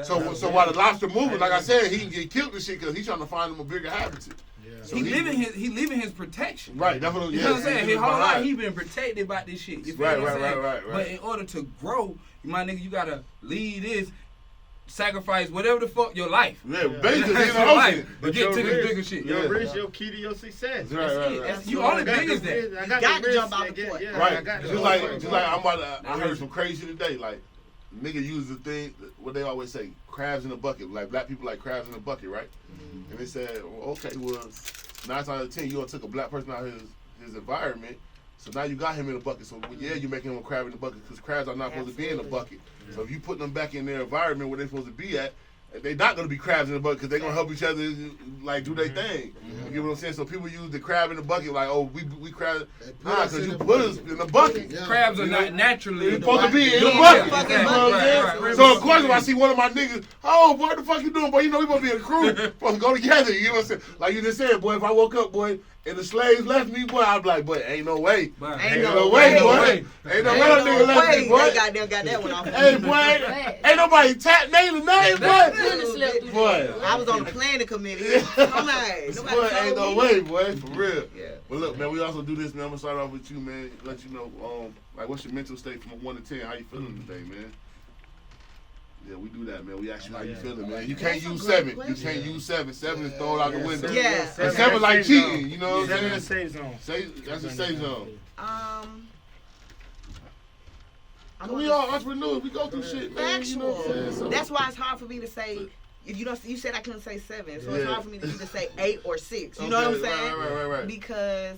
A: So while the lobster moving, like I said, he can get killed and shit because he's trying to find him a bigger habitat.
E: So he living his protection.
A: Right, that's what
E: you know what I'm saying. His whole life he been protected by this shit. You feel what I'm saying? But in order to grow, my nigga, you gotta lead this, sacrifice whatever the fuck your life.
A: Yeah, basically in the ocean.
E: But get to this bigger shit.
B: Your risk, your key to your success.
E: Right. You only big as that.
B: I got to jump out the port.
A: Right. Just like I heard some crazy today. Like nigga use the thing what they always say, crabs in a bucket. Like black people like crabs in a bucket, right? And they said, okay, well, 9 times out of 10, you all took a black person out of his environment, so now you got him in a bucket. So you're making him a crab in the bucket because crabs are not supposed to be in a bucket. So if you put them back in their environment where they're supposed to be at, they're not going to be crabs in the bucket because they're going to help each other, like, do their thing. You get what I'm saying? So people use the crab in the bucket like, oh, we crab. Nah, because you put us in the bucket.
E: Crabs are not naturally
A: supposed to be in the bucket. You know what I'm saying? So, of course, if I see one of my niggas, oh, boy, what the fuck you doing, boy? You know we supposed to be in a crew. Supposed to go together. You know what I'm saying? Like you just said, boy, if I woke up, boy, and the slaves left me, boy, I'd be like, boy, ain't no way. Ain't no way, boy. Ain't no way that nigga left me, boy.
C: They goddamn got that one off.
A: Hey, boy, ain't nobody tapped name to name, boy.
C: I was on the planning committee. I'm like,
A: boy, ain't no way, boy, for real. Yeah. But look, man, we also do this, man. I'm gonna start off with you, man. Let you know, like, what's your mental state from 1 to 10? How you feeling today, man? Yeah, we do that, man. We ask you how you feeling, man. You can't use 7. You can't use 7. 7 is thrown out the window.
C: Yeah.
A: 7 like cheating, you know what I'm saying?
B: 7 is a safe zone.
A: That's a safe zone.
C: We
A: all entrepreneurs. We go through shit, man.
C: Factual.
A: You know what I'm saying?
C: That's why it's hard for me to say. If you said I couldn't say 7, so it's hard for me to either say 8 or 6. You know what I'm saying?
A: Right.
C: Because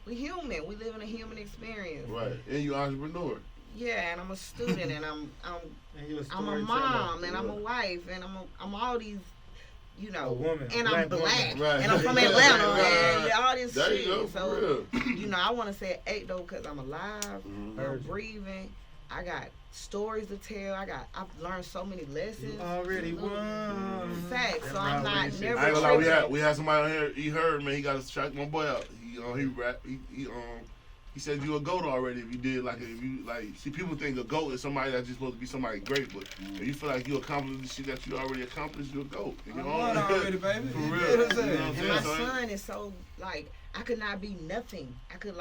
C: we human. We live in a human experience.
A: Right. And you entrepreneur.
C: Yeah, and I'm a student, and I'm a mom, and I'm a wife, and I'm all these, you know,
B: woman,
C: and I'm black,
A: right.
C: and I'm from Atlanta, and all this
A: there
C: shit.
A: You go,
C: so, you know, I want to say 8 though, because I'm alive, I'm breathing, I got stories to tell. I've learned so many lessons.
B: You already won.
C: Facts. So I'm not never.
A: I ain't gonna lie, we had somebody on here. He heard, man. He got to strike my boy out. He rap. He said you a GOAT already if you did see people think a GOAT is somebody that's just supposed to be somebody great, but if you feel like you accomplished the shit that you already accomplished, you're a GOAT.
E: I'm already, baby.
A: For real.
E: You know what I'm saying?
C: And my son is so like I could not be nothing. I could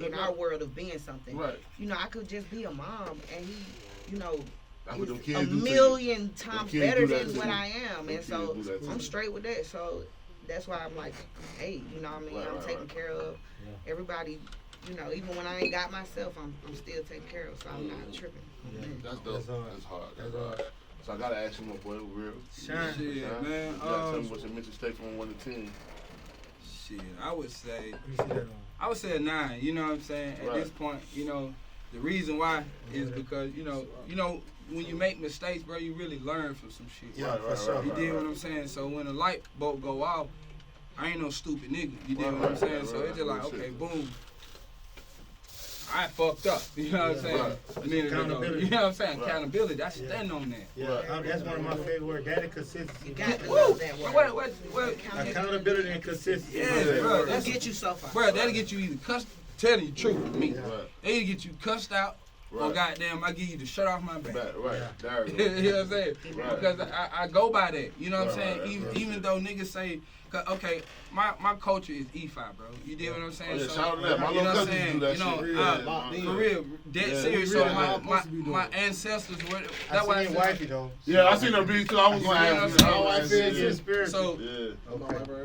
C: in our world of being something.
A: Right.
C: You know, I could just be a mom and he, you know,
A: is
C: a million times better than what I am. And so I'm straight with that. So that's why I'm like, hey, you know what I mean? I'm taking care of everybody, you know, even when I ain't got myself, I'm still taking care of, so I'm not tripping.
A: Yeah. That's dope. That's hard. So I gotta ask you, my boy, real.
E: Shit, man.
A: You gotta tell me what's your mental state from 1 to 10.
E: Shit, I would say a 9. You know what I'm saying? At this point, you know, the reason why is because you know when you make mistakes, bro, you really learn from some shit.
B: Yeah, for sure.
E: You dig what I'm saying? So when a light bulb go off, I ain't no stupid nigga. You dig what I'm saying? So it's just like, okay, boom. I fucked up. You know what I'm saying?
B: Accountability.
E: You know what I'm saying? Accountability. That's standing on that.
B: Yeah, that's one of my favorite words. That and consistency.
C: You got to love that word.
E: What?
B: Accountability and consistency.
E: Yeah, bro.
C: That'll get you so far.
E: Bro, that'll get you either cussed, telling you the truth with me. They either get you cussed out, or goddamn, I give you the shirt off my back.
A: Right. There
E: You know what I'm saying?
A: Right.
E: Because I go by that. You know what I'm saying? Even though niggas say, okay, my culture is E5, bro. You dig what I'm saying?
A: Oh, yeah,
E: so,
A: shout out to that. My
E: you know
A: little
E: what I'm saying?
A: cousins do that
E: You know,
A: shit.
E: for real, dead serious. So my ancestors were. That's why I said,
B: wifey though.
A: Yeah, I seen her be too. I was gonna ask
B: My wife is spiritual.
E: So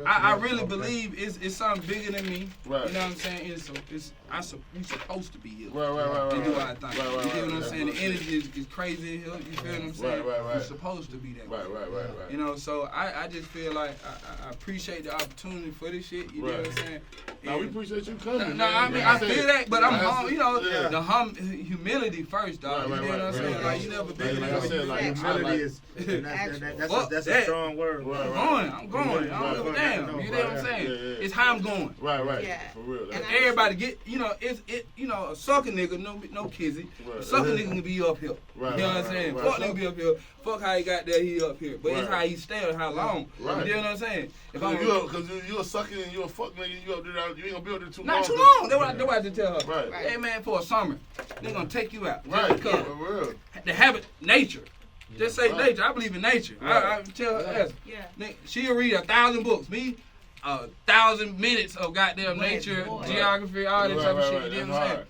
E: I really believe it's something bigger than me.
A: Right.
E: You know what I'm saying? We supposed to be here.
A: Right.
E: And do our thing.
A: Right.
E: You know what I'm saying? The energy is crazy in here. You feel what I'm saying?
A: Right.
E: We're supposed to be that.
A: Right.
E: You know, so I just feel like I appreciate the opportunity for this shit. You know what I'm saying?
A: Now we appreciate you coming.
E: No, I mean I feel that, but I'm you know, the humility first, dog. You know what I'm saying? Like you never been
A: like I said, like
B: humility is that's a strong word.
E: I'm going. I don't give a damn. You know what I'm saying? It's how I'm going.
A: Right.
C: Yeah.
A: For real.
C: And
E: Everybody get, you know, a sucker nigga, no kizzy. A sucker nigga can be up here. You know what I'm saying? Fuck nigga be up here. Fuck how he got there, he up here. But it's how he stay or how long. You know what I'm saying?
A: Because you a sucker and you a fuck nigga, you up there, you ain't gonna be up there too long.
E: Not too long. That's what I had to tell her.
A: Right.
E: Hey man, for a summer, they gonna take you out.
A: Right.
E: For
A: real.
E: The habit, nature. Just say nature. I believe in nature. I tell her, she'll read 1,000 books. Me, 1,000 minutes of goddamn nature, geography, all that type of shit. You know what I'm saying?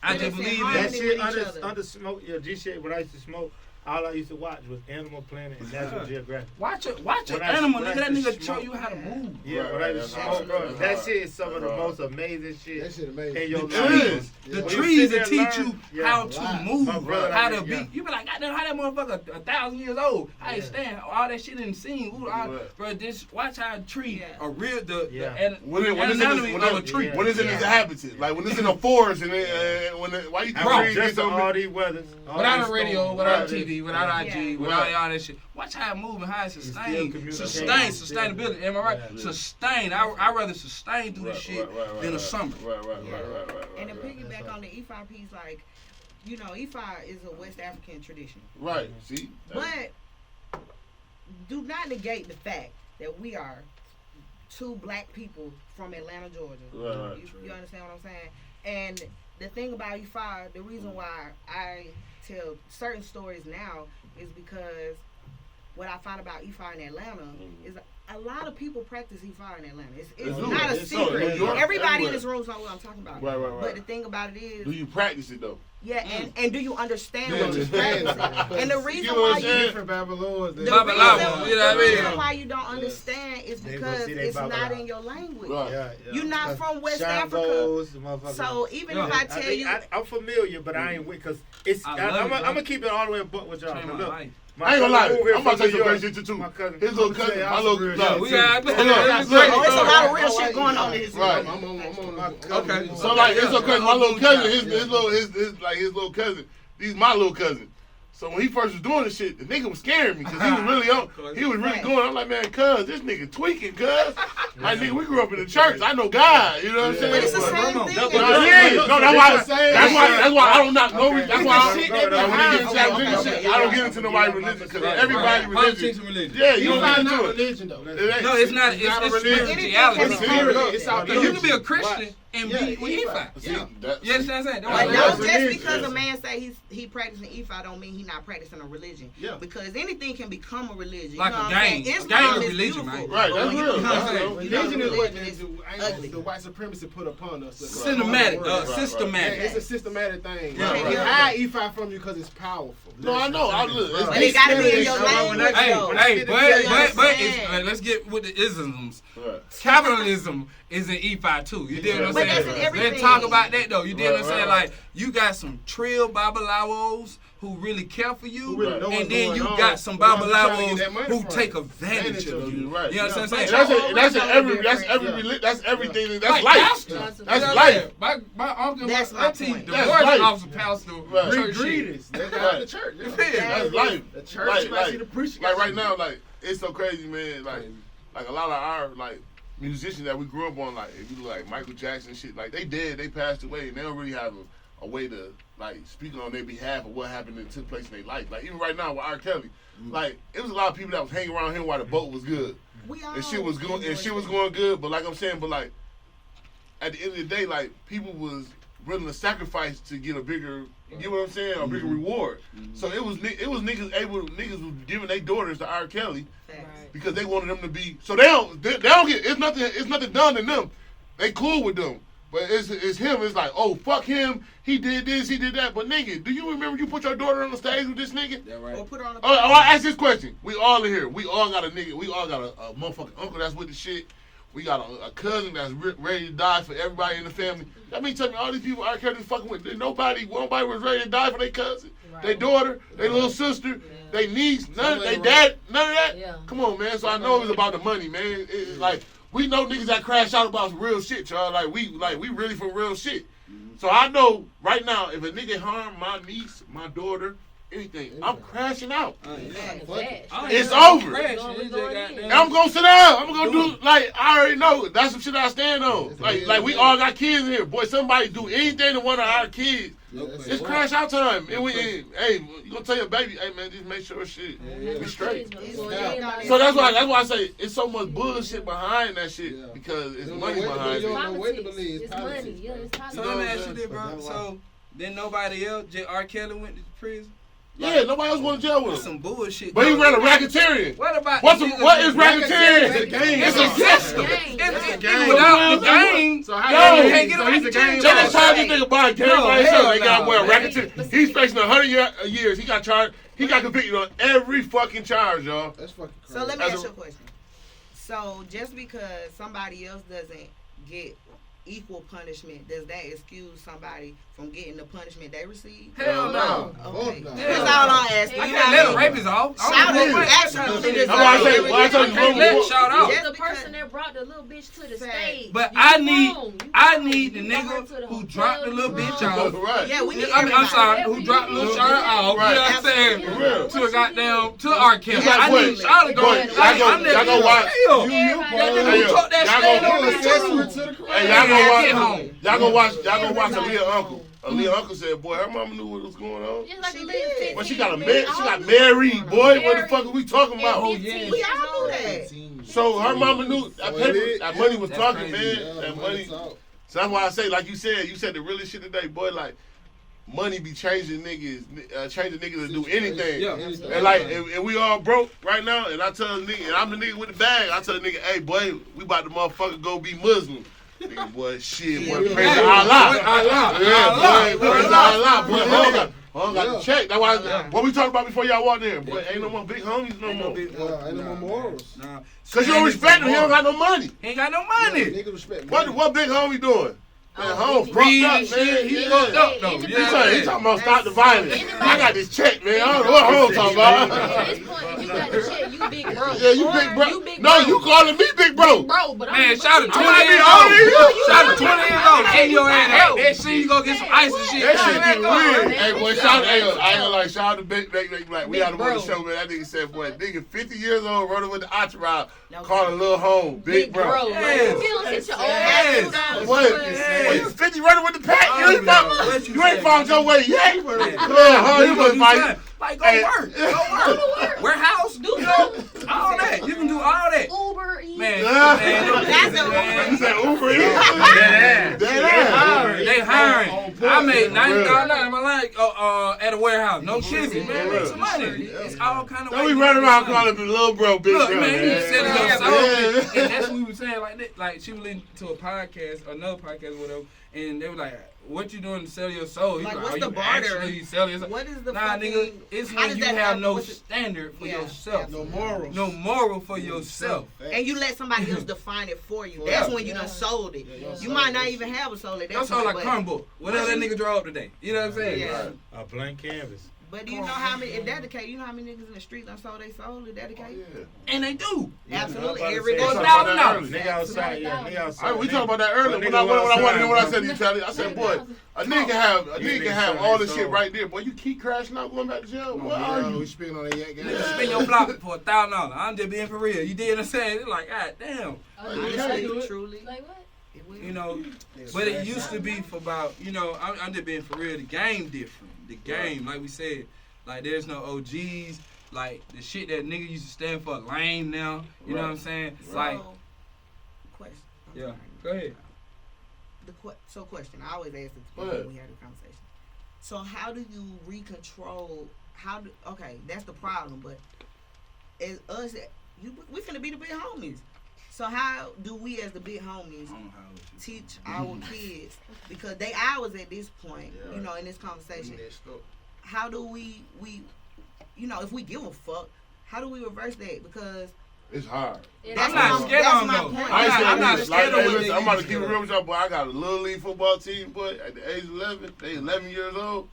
E: I just believe in
B: that shit under smoke. Yeah, G shit. When I used to smoke, all I used to watch was Animal Planet and National Geographic.
E: Watch an animal, nigga. That nigga show you how to move.
B: Yeah, when I used to smoke, bro. That shit is some of the most amazing shit.
F: That shit amazing.
B: In your life.
E: The trees will teach you how to move, how to be. You be like, goddamn, how that motherfucker 1,000 years old? How he stand? All that shit in the scene. Bro, just watch how a tree, a real, the anatomy of a tree.
A: When it's in its habitat, like when it's in a forest, and why you
B: just all these weathers.
E: Without a radio, without TV, without IG, without all that shit. Watch how it move and how it sustain. Sustainability. Am I right? Sustain. I rather sustain through this shit than a summer.
A: Right.
C: And to piggyback on the E5 piece, like, you know, E5 is a West African tradition.
A: Right. See?
C: But do not negate the fact that we are 2 black people from Atlanta, Georgia.
A: Right.
C: You understand what I'm saying? And the thing about E5, the reason why I tell certain stories now is because what I find about E5 in Atlanta is a lot of people practice E5 in Atlanta. It's not a secret. Everybody in this room knows what I'm talking about.
A: Right.
C: But the thing about it is,
A: do you practice it though?
C: Yeah, and do you understand what you're practicing? And the reason why you don't understand is because it's not in your language. You're not from West Africa. So even if I tell you,
B: I'm familiar, but I ain't with because it's. I'm gonna keep it all the way up with y'all. Look.
A: I ain't gonna lie. I'm about to tell you some crazy shit too. His little cousin, my little cousin.
C: It's a lot of real shit going on in his
A: right.
E: Okay.
A: So like, it's okay. My little cousin, his little cousin. He's my little cousin. So when he first was doing this shit, the nigga was scaring me because he was really going. I'm like, man, cuz this nigga tweaking, cuz. Like, nigga, we grew up in the church. I know God. You know what I'm saying?
C: But it's the same thing.
A: That's why I don't knock no religion. That's why I don't get into nobody's religion because everybody religion. Yeah, you don't get into it.
F: Religion though.
E: No, it's not. It's spirituality. You can be a Christian and be with E5. You understand what I'm saying?
C: But no, just because a man say he practicing E5 don't mean he not practicing a religion.
F: Yeah.
C: Because anything can become a religion.
E: Like
C: you know
E: a gang.
C: Islam
E: A gang
C: is
E: religion,
C: beautiful.
E: man.
A: Right, that's real.
F: Religion is what
C: ugly.
F: the white supremacy put upon us.
E: Systematic.
F: Yeah, it's a systematic thing.
E: Yeah,
F: They hide E5 from you because it's powerful.
A: No, I know.
C: But it gotta be in your language, though.
E: But let's get with the isms.
A: Right.
E: Capitalism is an E5 too. You dig what I'm
C: But that's
E: saying?
C: in everything.
E: Let's talk about that though. You dig what I'm saying?
A: Right.
E: Like you got some trill babalawos who really care for you,
F: Who really know what's
E: and then
F: going
E: you
F: on,
E: got some
F: but I'm trying to get
E: babalawos
F: that money
E: who
F: from
E: take
F: you.
E: advantage of you.
A: Right.
E: You know what I'm saying?
A: That's everything. That's
E: Like
A: life.
E: pastor.
A: That's life.
E: My uncle,
C: That's
E: my
C: my
E: auntie,
C: point.
E: divorce
A: That's life.
E: officer, pastor,
A: Right.
E: church shit.
F: Greetings. That's out the church.
E: You feel?
A: That's life.
F: The church, I see the preacher.
A: Like right now, like it's so crazy, man. Like a lot of our like musicians that we grew up on, like if you look like Michael Jackson and shit, like they dead, they passed away, and they don't really have a way to like speak on their behalf of what happened that took place in their life. Like even right now with R. Kelly, like it was a lot of people that was hanging around him while the boat was good, and shit was going good. But like I'm saying, at the end of the day, like people was willing to sacrifice to get a bigger, you get what I'm saying, a bigger reward. So it was niggas was giving their daughters to R. Kelly because they wanted them to be. So they don't get it's nothing done to them. They cool with them. But it's him. It's like, oh, fuck him. He did this. He did that. But nigga, do you remember you put your daughter on the stage with this nigga?
E: Yeah, right.
C: Or put her on
A: I ask this question. We all in here. We all got a nigga. We all got a motherfucking uncle that's with the shit. We got a cousin that's ready to die for everybody in the family. That means tell me all these people R. Kelly fucking with. Nobody was ready to die for their cousin, their daughter, their little sister, their niece, their dad, none of that.
D: Yeah.
A: Come on, man. So I know it's about the money, man. It's like we know niggas that crash out about some real shit, y'all. Like we really for real shit. So I know right now if a nigga harm my niece, my daughter, anything, I'm crashing out. It's over. And I'm gonna sit down. I'm gonna do like I already know. That's some shit I stand on. Like we all got kids in here. Boy, somebody do anything to one of our kids. It's crash out time. And hey, you gonna tell your baby, hey man, just make sure shit be straight. So that's why I say it's so much bullshit behind that shit because it's money behind it.
D: It's money. Yeah, it's politics.
E: So let me ask you this, bro. So then nobody else, J. R. Kelly went to prison?
A: Yeah, nobody else went to jail with
E: That's
A: him.
E: some bullshit.
A: But he ran a racketeering.
E: What about
A: what is racketeering?
F: It's a gang.
E: It's a system.
F: It's a
E: gang. Without the gang,
F: So
A: No.
F: how you
E: can't get a
F: so he's a gang
E: racketeering.
A: They just charged this nigga by a gang
E: No,
A: by himself.
E: hell
A: They got
E: no,
A: well
E: man.
A: racketeering. He's facing 100 years. He got charged. He got convicted on every fucking charge, y'all.
F: That's fucking crazy.
C: So let me ask you a question. So just because somebody else doesn't get equal punishment, does that excuse somebody from getting the punishment they receive?
E: Hell no.
C: Okay.
F: No.
C: That's all I'm asking.
E: I
C: You
E: can't
C: know
E: let
C: what
E: a
C: I mean?
E: rapist off.
C: Shout
E: I
C: out, absolutely deserve
A: That's why I say-
C: it.
A: why I tell you,
E: can't let shout out.
D: It's
C: Just
D: the
C: because-
D: person that brought the little bitch to the
C: Fact.
D: stage.
E: But
D: You
E: I
D: wrong.
E: need the
D: You brought her
E: nigga
D: to the
E: who
D: hotel,
E: dropped the little
D: you
E: bitch
D: wrong.
E: off.
A: Right.
C: Yeah, we need
E: I'm
C: everybody.
E: sorry, who dropped the little shirt off?
A: Right.
E: You know what I'm saying?
A: For real.
E: To the goddamn, to R. Kelly.
A: You
E: I
A: gotta
E: need
A: put-
E: Charlotte
A: Boy,
E: going.
A: y'all go watch.
D: Everybody-
E: Who took that
A: Y'all
E: stand
A: go-
E: on the
F: Accessory
E: too?
F: to the crime.
A: Hey,
E: Get
A: y'all
E: home.
A: gonna watch Aaliyah uncle. Aaliyah uncle said, boy, her mama knew what was going on.
D: Just like
C: She
D: a little
C: did.
D: 15
A: Well, she got
D: minute
A: married, boy. What the fuck are we talking about?
E: Oh, yeah.
C: We all knew that.
A: So her mama knew that money was
E: That's
A: talking,
E: crazy.
A: man. That money. So that's why I say, like you said the realest shit today, boy. Like money be changing niggas to do anything.
E: Yeah.
A: And like, and we all broke right now. And I tell the nigga, and I'm the nigga with the bag. I tell the nigga, hey boy, we about to motherfucker go be Muslim. Nigga, boy, shit, boy, praise
E: Hey,
A: Allah.
E: Allah.
A: Yeah, boy, praise Allah. Boy, hold on, got
F: Yeah.
A: to check. That's why. What we talking about before y'all walked in? Boy, ain't no more big homies no more.
F: Ain't no more morals.
E: Nah.
A: Cause you don't respect him. He don't got no money.
E: He ain't got no money.
F: Nigga respect me.
A: What big homie doing? Man, home fucked
E: Read
A: up,
E: and shit.
A: man.
E: He
A: Yeah.
E: fucked up though.
D: He
A: He talking about stop the violence. I got this check, man. I don't know what home talking
D: At
A: about.
D: this point, you got to check. You big bro.
A: Yeah, you
D: Or
A: big bro.
D: You big
A: No,
D: bro.
A: you calling me big bro.
D: Bro, but
E: Man,
D: I'm
E: shout out to
A: I
E: 20
A: might be
E: years
A: older
E: old.
A: than you.
E: Shout out to 20 years old. Get your ass out. That shit, you go get some ice and shit.
A: That shit be weird.
D: man.
A: Hey, boy, shout out. I ain't gonna like shout out to Big like we
D: Big
A: had him on the
D: bro.
A: show, man. That nigga said, boy, nigga 50 years old, running with the entourage, calling a little home, big bro.
D: bro.
E: Yes.
D: You don't sit your old
E: Yes.
D: ass down.
A: What?
E: Yes.
A: What, you 50 running with the pack?
E: I
A: You ain't
E: don't
A: found,
E: know what
A: you
E: you
A: ain't
E: said.
A: found your way yet.
E: You
A: You
E: gonna
A: must
E: do
A: fight.
E: something. Like, go
A: Hey.
E: work. Go work. Warehouse.
D: Do
E: You know, all that. You can do all that.
D: Uber Eats.
E: Man,
A: You said Uber Eats?
E: They hiring. I made $90,000 in my life at a warehouse. No shipping, man. Make some money. It's all kind of.
A: Don't we run around calling him little bro, big bro?
E: Look, man, you selling your soul. And that's what we were saying like that. Like she was listening to a podcast, another podcast, or whatever, and they were like, "What you doing to sell your soul?"
C: Like,
E: like,
C: what's
E: "Are
C: the
E: you
C: barter?
E: actually selling your soul?"
C: What is the
E: Nah,
C: fucking,
E: nigga, it's when you have no standard for yourself.
F: No morals.
E: No moral for yourself.
C: And you let somebody else define it for you. That's when you done sold it. You might not even have a soul at that
E: That's all
C: point,
E: like
C: but-
E: Crumble. Whatever that nigga draw up today. You know what I'm saying?
C: Yeah.
B: A blank canvas.
C: But do you know how many, if that the case, you know how many niggas in the street done sold they soul? Is that the case?
E: And they do.
C: Absolutely.
B: Yeah,
C: Every day.
B: $1,000.
C: Nigga
B: outside, nigga outside.
A: We talked about that earlier. When I said to you, Tally, I said, boy, a nigga can have all this shit right there. Boy, you keep crashing out, going back to jail. What are you?
F: We speaking on that yet, guys.
E: Nigga spin your block for $1,000. I'm just being for real. You did what I'm saying? It's like, God damn.
C: Honestly, truly.
D: Like what?
E: You know, but it used to be for about, you know, I'm just being for real. The game different. The game, like we said, like there's no OGs. Like the shit that nigga used to stand for lame now. You know what I'm saying? Like,
C: question.
E: yeah. Go ahead.
C: Question. I always ask this when we have a conversation. So how do you recontrol? Okay, that's the problem. But as us, we finna be the big homies. So how do we as the big homies teach our kids, because they ours at this point, you know, in this conversation, how do we you know, if we give a fuck, how do we reverse that? Because
A: it's hard.
E: I'm not scared of them though. I'm not scared of them.
A: I'm about to keep it real with y'all, boy. I got a little league football team, boy, at the age of 11. They 11 years old.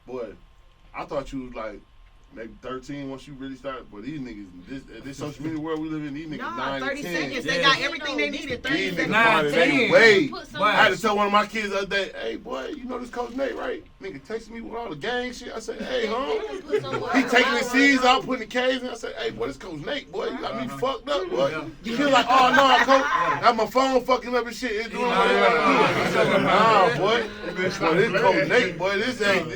A: Boy, I thought you was like maybe 13 once you really started. But these niggas, this social media world we live in, these niggas 9
C: 30
A: and 10.
C: seconds. They got everything they need in 30
A: These
C: seconds.
A: niggas farted their way.
E: But
A: I had to tell one of my kids the other day, hey, boy, you know this Coach Nate, right? Nigga texting me with all the gang shit. I said, hey, home. He taking the C's out, putting the K's in. I said, hey, boy, this Coach Nate, boy, you got me fucked up, boy. He was like, oh, no, Coach. Got my phone fucking up and shit. It's doing I said, nah, boy. This Coach Nate, boy, this ain't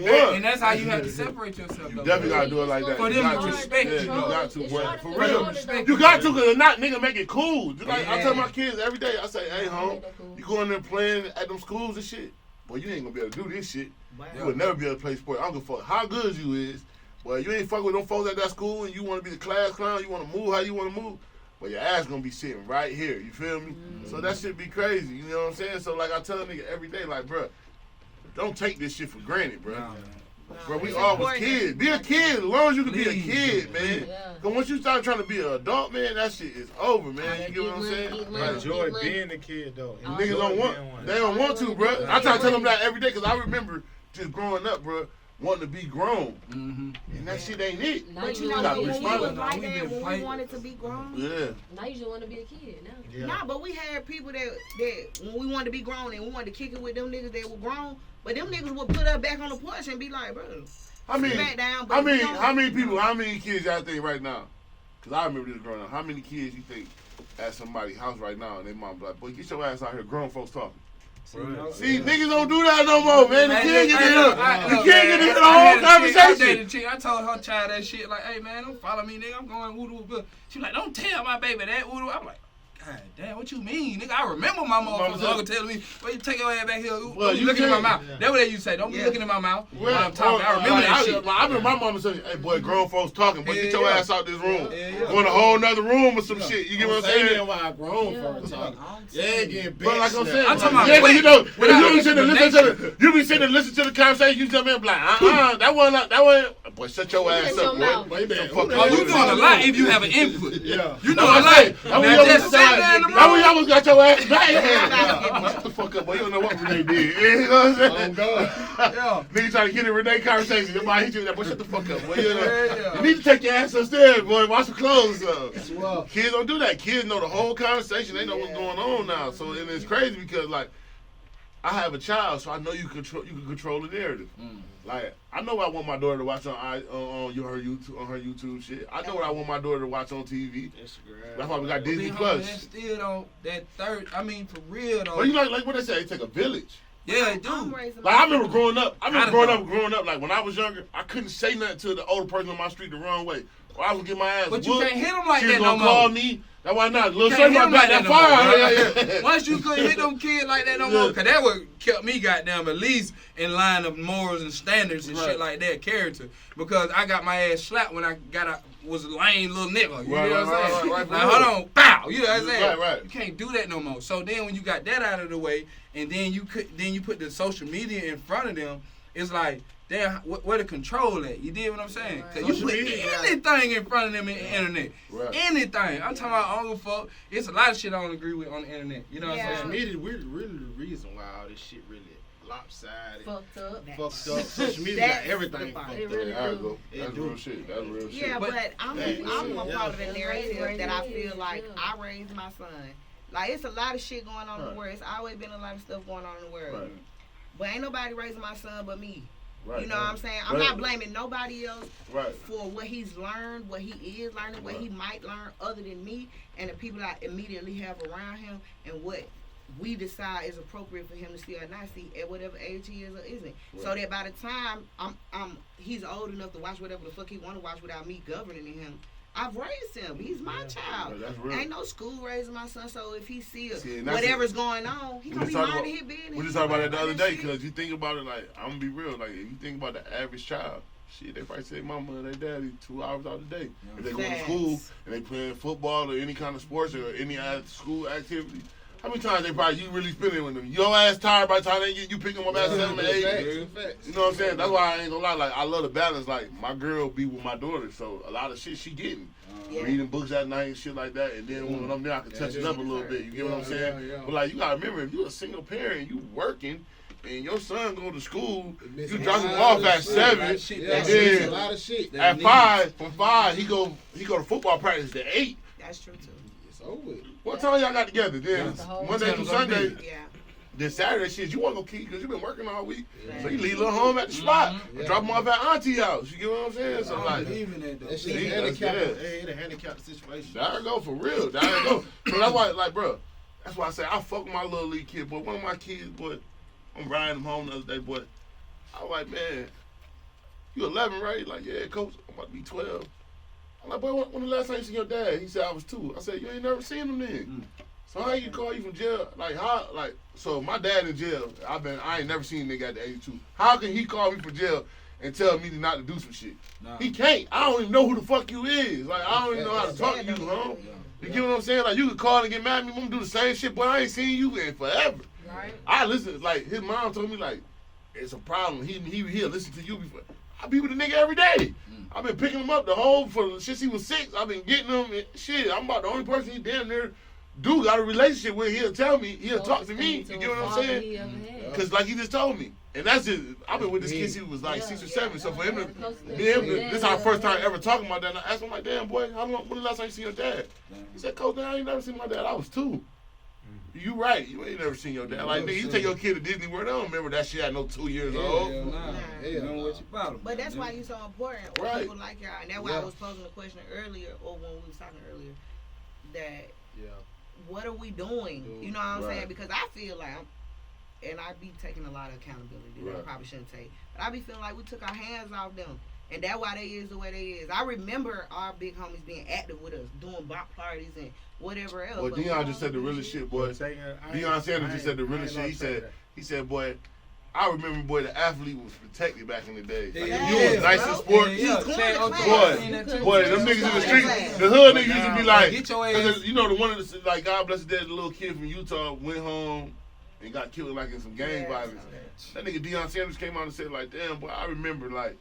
A: one.
E: And that's how you have to separate yourself though.
A: You definitely gotta do it like that.
E: For them to respect you.
A: You got to, boy. For
D: real.
A: real. You got to, because if not, nigga, make it cool. Like, I tell my kids every day, I say, hey, home, you go in there playing at them schools and shit, boy, you ain't gonna be able to do this shit. You will never be able to play sport. I don't give a fuck how good you is. Boy, you ain't fuck with them folks at that school and you want to be the class clown, you want to move how you want to move, but your ass gonna be sitting right here. You feel me? So that shit be crazy. You know what I'm saying? So like I tell a nigga every day, like, bro, don't take this shit for granted, bro. Bro, we all was kids. Be a kid as long as you can be a kid, man. Because once you start trying to be an adult, man, that shit is over, man. You get what I'm saying?
B: I enjoy being a kid, though.
A: Niggas don't want, they don't want to, bro. I try to tell them that every day because I remember just growing up, bro, wanting to be grown. And that shit ain't it.
C: But you know, when we was like that, when we wanted to be grown.
A: Yeah.
D: Now you just want to be a kid now.
C: Yeah. Nah, but we had people that when we wanted to be grown and we wanted to kick it with them niggas that were grown, but them niggas would put us back on the porch and be like, bro, back down. But
A: how many kids y'all think right now? Because I remember this growing up. How many kids you think at somebody's house right now and they mom be like, boy, get your ass out here, grown folks talking. See, niggas don't do that no more, man. The kid get in the whole conversation.
E: I told her child that shit, like, hey, man, don't follow me, nigga. I'm going woo-doo. She like, don't tell my baby that woo-doo. I'm like, God damn, what you mean, nigga? I remember my motherfucking uncle telling me, well, you take your ass back here. Well, you looking in my mouth. That's what they used to say. Don't be looking in my mouth when I'm talking. I remember that shit.
A: I remember my mama saying, hey, boy, grown folks talking, but get your ass out this room. Go in a whole nother room or some shit. You get what I'm saying?
F: Why grown folks talking. Yeah, getting big.
A: But like I'm saying,
E: I'm talking about,
A: you know, you be sitting and listen to the conversation, you tell me, I'm like, that wasn't, boy, shut your ass up, boy.
E: You doing a lot if you have an input.
F: Yeah.
E: You know a lot. Now just sit there in the room.
A: Almost got your ass back. Shut the fuck up, boy. You don't know what Renee did. You know what I'm saying?
F: Oh, God.
A: Nigga trying to get in Renee conversation. Your mind hit you with that, boy. Shut the fuck up, boy. You need to take your ass upstairs, boy. Wash your clothes up. Kids don't do that. Kids know the whole conversation. They know what's going on now. So and it's crazy because, like, I have a child, so I know you can control the narrative. Like, I know what I want my daughter to watch on her YouTube shit. I know what I want my daughter to watch on TV. Instagram. That's why we got Disney Plus.
E: Still don't that third. I mean, for real though.
A: But you like what they say? It take a village.
E: Yeah, it do.
A: Like I remember growing up. Like when I was younger, I couldn't say nothing to the older person on my street the wrong way. Or I would get my ass
E: But you
A: whooped.
E: can't hit them like
A: She
E: that no
A: gonna
E: more.
A: call me. That's why not. Little
E: You
A: Shorty
E: can't
A: my
E: hit 'em
A: back.
E: like
A: That
E: that no more.
A: fire.
E: Once you couldn't hit them kids like that no more, cause that would kept me goddamn at least in line of morals and standards and shit like that, character. Because I got my ass slapped when I was a lame little nigga. You know what I'm saying?
A: Right,
E: like, hold on, pow. You know what I'm saying?
A: Right.
E: You can't do that no more. So then when you got that out of the way, and then you put the social media in front of them, it's like, damn, where the control at? You did what I'm saying? Cause you put anything in front of them in the internet. Right. Anything. I'm talking about Uncle Fuck. It's a lot of shit I don't agree with on the internet. You know what I'm saying?
F: Social media really the reason why all this shit really lopsided.
D: Fucked up.
F: Social media got everything fucked up.
A: That's real shit. That's real shit.
C: Yeah, but I'm a part of the narrative that I feel like I raised my son. Like, it's a lot of shit going on in the world. It's always been a lot of stuff going on in the world. Right. But ain't nobody raising my son but me. Right, you know what I'm saying? I'm not blaming nobody else for what he's learned, what he is learning, what he might learn other than me and the people I immediately have around him and what we decide is appropriate for him to see or not see at whatever age he is or isn't. Right. So that by the time he's old enough to watch whatever the fuck he want to watch without me governing him, I've raised him. He's my child. Ain't no school raising my son, so if he sees whatever's going on, he's going to be minding his business.
A: We just talked about that the other day, because you think about it, like, I'm going to be real, like, if you think about the average child, shit, they probably say mama and their daddy 2 hours out the day. Yeah. If they go to school and they playing football or any kind of sports or any school activity, how many times you really spending with them? Your ass tired by the time you pick them up at 7 or 8. You know what I'm saying? That's why I ain't gonna lie. Like, I love the balance. Like, my girl be with my daughter, so a lot of shit she getting. Reading books at night and shit like that. And then when I'm there, I can touch it up a little bit. You get what I'm saying? But, like, you gotta remember, if you a single parent, you working, and your son go to school, you drop him off at 7, and then
F: a lot of shit.
A: At 5, from 5, he go to football practice at 8.
C: That's true too.
F: It's over.
A: What time y'all got together? Then Monday through Sunday.
C: Yeah.
A: Then Saturday shit, you want to go keep because you been working all week. So you leave little home at the spot. Drop him off at auntie house. You get what I'm saying? So like,
F: that shit handicapped situation.
A: There you go, for real. There you go. So that's why, like, bro, that's why I say I fuck with my little league kid, boy. One of my kids, boy, I'm riding him home the other day, boy. I was like, man, you 11, right? Like, yeah, coach, I'm about to be 12. I'm like, boy, when the last time you seen your dad? He said I was 2. I said, you ain't never seen him then. So how you call you from jail? Like, how? Like, so my dad in jail. I ain't never seen a nigga at the age of 2. How can he call me from jail and tell me not to do some shit? Nah. He can't. I don't even know who the fuck you is. Like, I don't even know how to talk to you, huh? You get what I'm saying? Like, you could call and get mad at me. I'm gonna do the same shit, but I ain't seen you in forever. Right. I listen. Like, his mom told me, like, it's a problem. He'll listen to you before. I be with the nigga every day. I've been picking him up the whole for since he was 6. I've been getting him and shit. I'm about the only person he damn near got a relationship with. He'll tell me. He'll talk to me. You get what I'm saying? Because like he just told me. And that's just, I've been with this kid since he was like 6 or 7. So for him this is our first time ever talking about that. And I asked him, like, damn, boy, when the last time you seen your dad? He said, Coach, I ain't never seen my dad. I was 2. You right. You ain't never seen your dad. Like, nigga, you take your kid to Disney World, they don't remember that shit at no 2 years old.
C: But that's why you so important. Or people like y'all. And that's why I was posing the question earlier, or when we was talking earlier, that what are we doing? You know what I'm saying? Because I feel like, and I be taking a lot of accountability that I probably shouldn't take, but I be feeling like we took our hands off them. And that's why they is the way they is. I remember our big homies being active with us, doing block parties and whatever else.
A: Well, Deion just said the realest shit, boy. Deion Sanders just said the realest shit. He said, boy, I remember, boy, the athlete was protected back in the day. Like, you was nice in sports. Boy, them niggas in the street, the hood niggas used to be like, you know, the one of the, like, God bless his dad, the little kid from Utah went home and got killed, like, in some gang violence. That nigga Deion Sanders came out and said, like, damn, boy, I remember, like,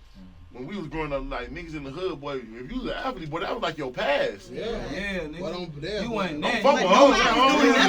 A: when we was growing up, like, niggas in the hood, boy, if you was an athlete, boy, that was like your past.
E: Nigga. You wasn't
A: that.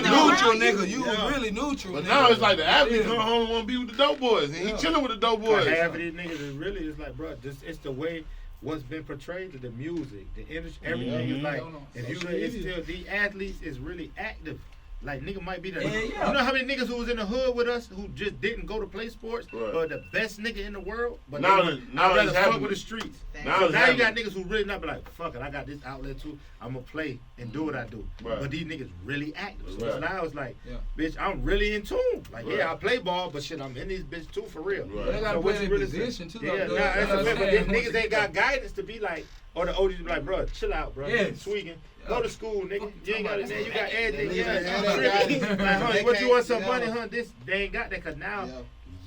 E: Neutral, nigga. You was really neutral.
A: But now it's like the athlete come home and want to be with the dope boys, and he chilling with the dope boys.
B: Half of these niggas is really, it's like, bro, it's the way what's been portrayed to the music, the industry, everything is like, if you, it's still, the athletes is really active. Like, nigga might be the, you know how many niggas who was in the hood with us who just didn't go to play sports, but the best nigga in the world, but now I'd rather fuck with the streets. Now you got niggas who really not be like, fuck it, I got this outlet too, I'm gonna play and do what I do. But these niggas really active. So now it's like, bitch, I'm really in tune. Like, I play ball, but shit, I'm in these bitch too for real.
E: But they gotta play in position too.
B: But then niggas ain't got guidance to be like, Or the OGs be like, bro, chill out, bro.
E: Yes.
B: You tweaking. Go to school, nigga. You ain't got it, man. You got everything.
F: Yeah.
B: Like, honey, what you want some money, huh? This they ain't got that, cause now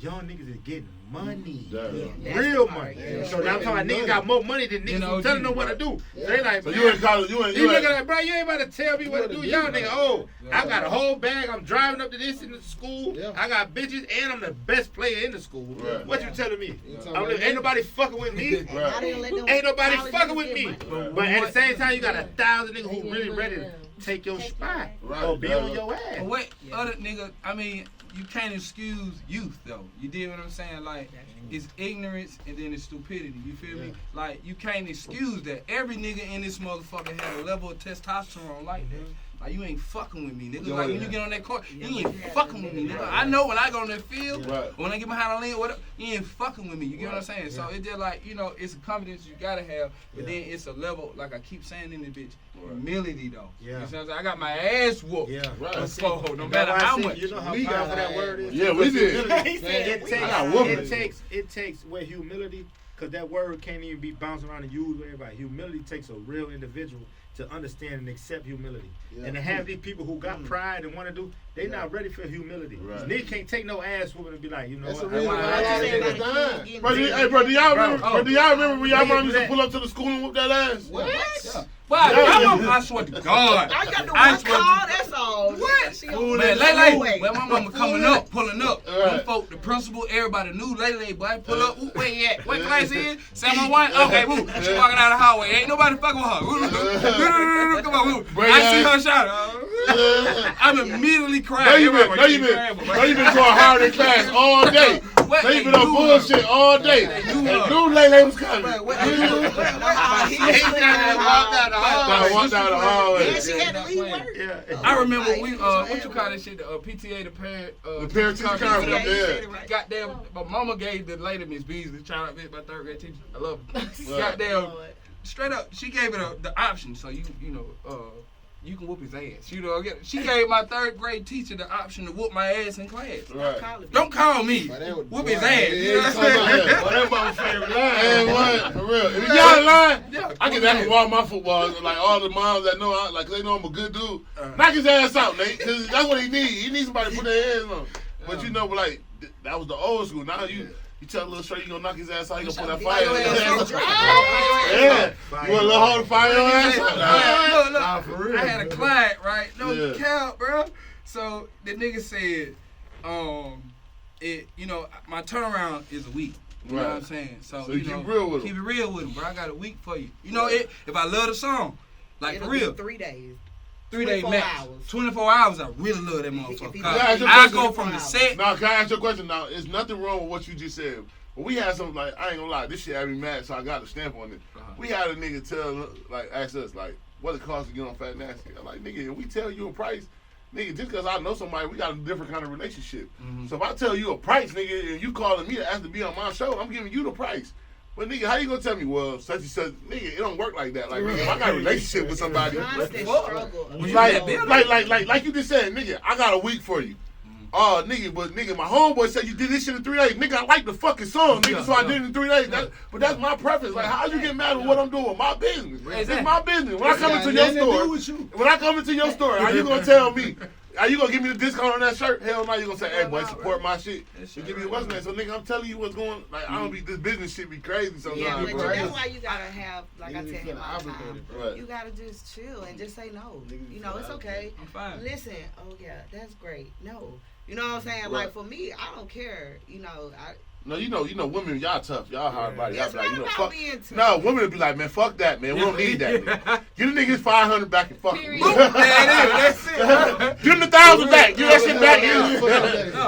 B: young niggas is getting money. Real money. So now I'm talking about niggas got more money than niggas who telling them what to do. They like,
A: so you in college, you
B: looking like, bro, you ain't about to tell me what to do. Y'all nigga, I got a whole bag. I'm driving up to this in the school. I got bitches, and I'm the best player in the school. What you telling me? Ain't nobody fucking with me. Ain't nobody fucking with me. But at the same time, you got 1,000 niggas who really ready to take your spot or be on your ass.
E: What other nigga? I mean, you can't excuse youth though. You dig what I'm saying? Like, it's ignorance and then it's stupidity. You feel me? Like, you can't excuse that. Every nigga in this motherfucker had a level of testosterone like that. Like, you ain't fucking with me, nigga. Like, when you get on that court, you ain't fucking with me, nigga. I know when I go on that field, when I get behind the lane, whatever, you ain't fucking with me. You get what I'm saying? So it's just like, you know, it's a confidence you gotta have, but then it's a level, like I keep saying in this bitch, humility though. You know what I'm saying? I got my ass whooped before, no matter how much.
B: You know how powerful that word is?
A: Yeah, we did.
B: It takes where humility, because that word can't even be bouncing around and used with everybody. Humility takes a real individual to understand and accept humility. And to have these people who got pride and want to do, they not ready for humility. Niggas can't take no ass whooping and be like, you know what?
A: Hey, bro, do y'all remember when y'all mom used to pull up to the school and whoop that ass?
C: What?
E: But I swear to God.
C: I got the one call, that's all.
E: What? Man, Lele, when my mama coming up, pulling up, them folk, the principal, everybody knew Lele, boy, pull up, where you at? What class is? 701? Okay, woo. She walking down the hallway. Ain't nobody fucking with her. Come on, woo. I see her shout. I'm immediately crying.
A: You been going hard in class all day. They been on bullshit all day. Knew Lele was coming. Walked down the hallway.
C: Yeah, she had to leave work.
E: I remember what you call that shit? The PTA, the parent teacher conference. Goddamn, my mama gave the lady Miss Beasley, child up my third grade teacher. I love her. Goddamn, straight up, she gave it the option, so you can whoop his ass. You know, she gave my third grade teacher the option to whoop my ass in class. Don't call me. Whoop his ass. You know what I'm saying?
A: That's my favorite line. For real. If y'all lying, I get that from all my football. Like all the moms that know, like they know I'm a good dude. Knock his ass out, Nate. Cause that's what he need. He needs somebody to put their hands on. But you know, like that was the old school. Now you tell a little straight, you gonna knock his ass out, you gonna put that fire on his ass. Yeah. You want a little hard to fire your ass out?
E: Nah, for real. I had a client, right? No count, bro. So the nigga said, my turnaround is a week. You know what I'm saying? So
A: you keep real with him.
E: Keep it real with him, bro. I got a week for you. You know, if I love the song, like for real.
C: 3 days.
E: 3 day max. 24 hours, I really love that motherfucker.
A: I
E: go from the set.
A: Now, can I ask you a question? Now, there's nothing wrong with what you just said. But we had something like, I ain't gonna lie, this shit had me mad, so I got a stamp on it. We had a nigga ask us, like, what it costs to get on Fat Nasty. I'm like, nigga, if we tell you a price, nigga, just because I know somebody, we got a different kind of relationship. So if I tell you a price, nigga, and you calling me to ask to be on my show, I'm giving you the price. But nigga, how you gonna tell me, well, such and such, nigga, it don't work like that. Like, nigga, if I got a relationship with somebody, like you just said, nigga, I got a week for you. Oh, nigga, but nigga, my homeboy said you did this shit in 3 days. Nigga, I like the fucking song, nigga, so I did it in 3 days. But that's my preference. Like, how you get mad with what I'm doing? My business. It's my business. When I come into your store, how you gonna tell me? Are you gonna give me the discount on that shirt? Hell no, you gonna say, hey boy, support my shit. You give me the what's name. So nigga, I'm telling you what's going. Like I don't be this business shit be crazy sometimes.
C: Yeah, but that's why you gotta have, like I tell him all the time, you gotta just chill and just say no. You know, it's okay.
E: I'm fine.
C: Listen, oh yeah, that's great. No, you know what I'm saying? Like for me, I don't care. You know,
A: No, you know, women, y'all tough. Y'all hard body. Y'all
C: it's
A: be like,
C: not about
A: fuck.
C: being tough.
A: No, women would be like, man, fuck that, man. We don't need that, man. Give the niggas 500 back and fuck him.
E: That's it.
A: Give them the 1,000 back. Give that shit back.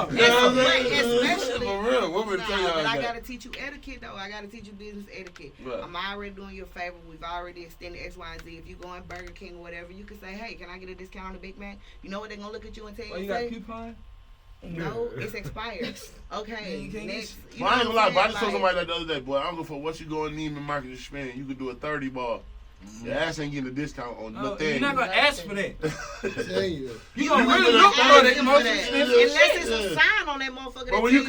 C: Especially,
A: for real, women tell y'all
C: but I
A: that.
C: gotta teach you etiquette though. I gotta teach you business etiquette.
A: Right.
C: I'm already doing you a favor. We've already extended X, Y, and Z. If you go in Burger King or whatever, you can say, hey, can I get a discount on the Big Mac? You know what they're gonna look at you and tell you?
E: You got a coupon?
C: No, it's expired. Okay, next.
A: But I ain't gonna lie, but I just told somebody that the other day, boy, I don't go for what you go in Neiman Market to spend. You could do a 30 ball. Your ass ain't getting a discount on nothing.
E: You're not gonna ask for that.
C: You
E: gonna really look for that
C: unless it's a sign on that motherfucker.
A: But when you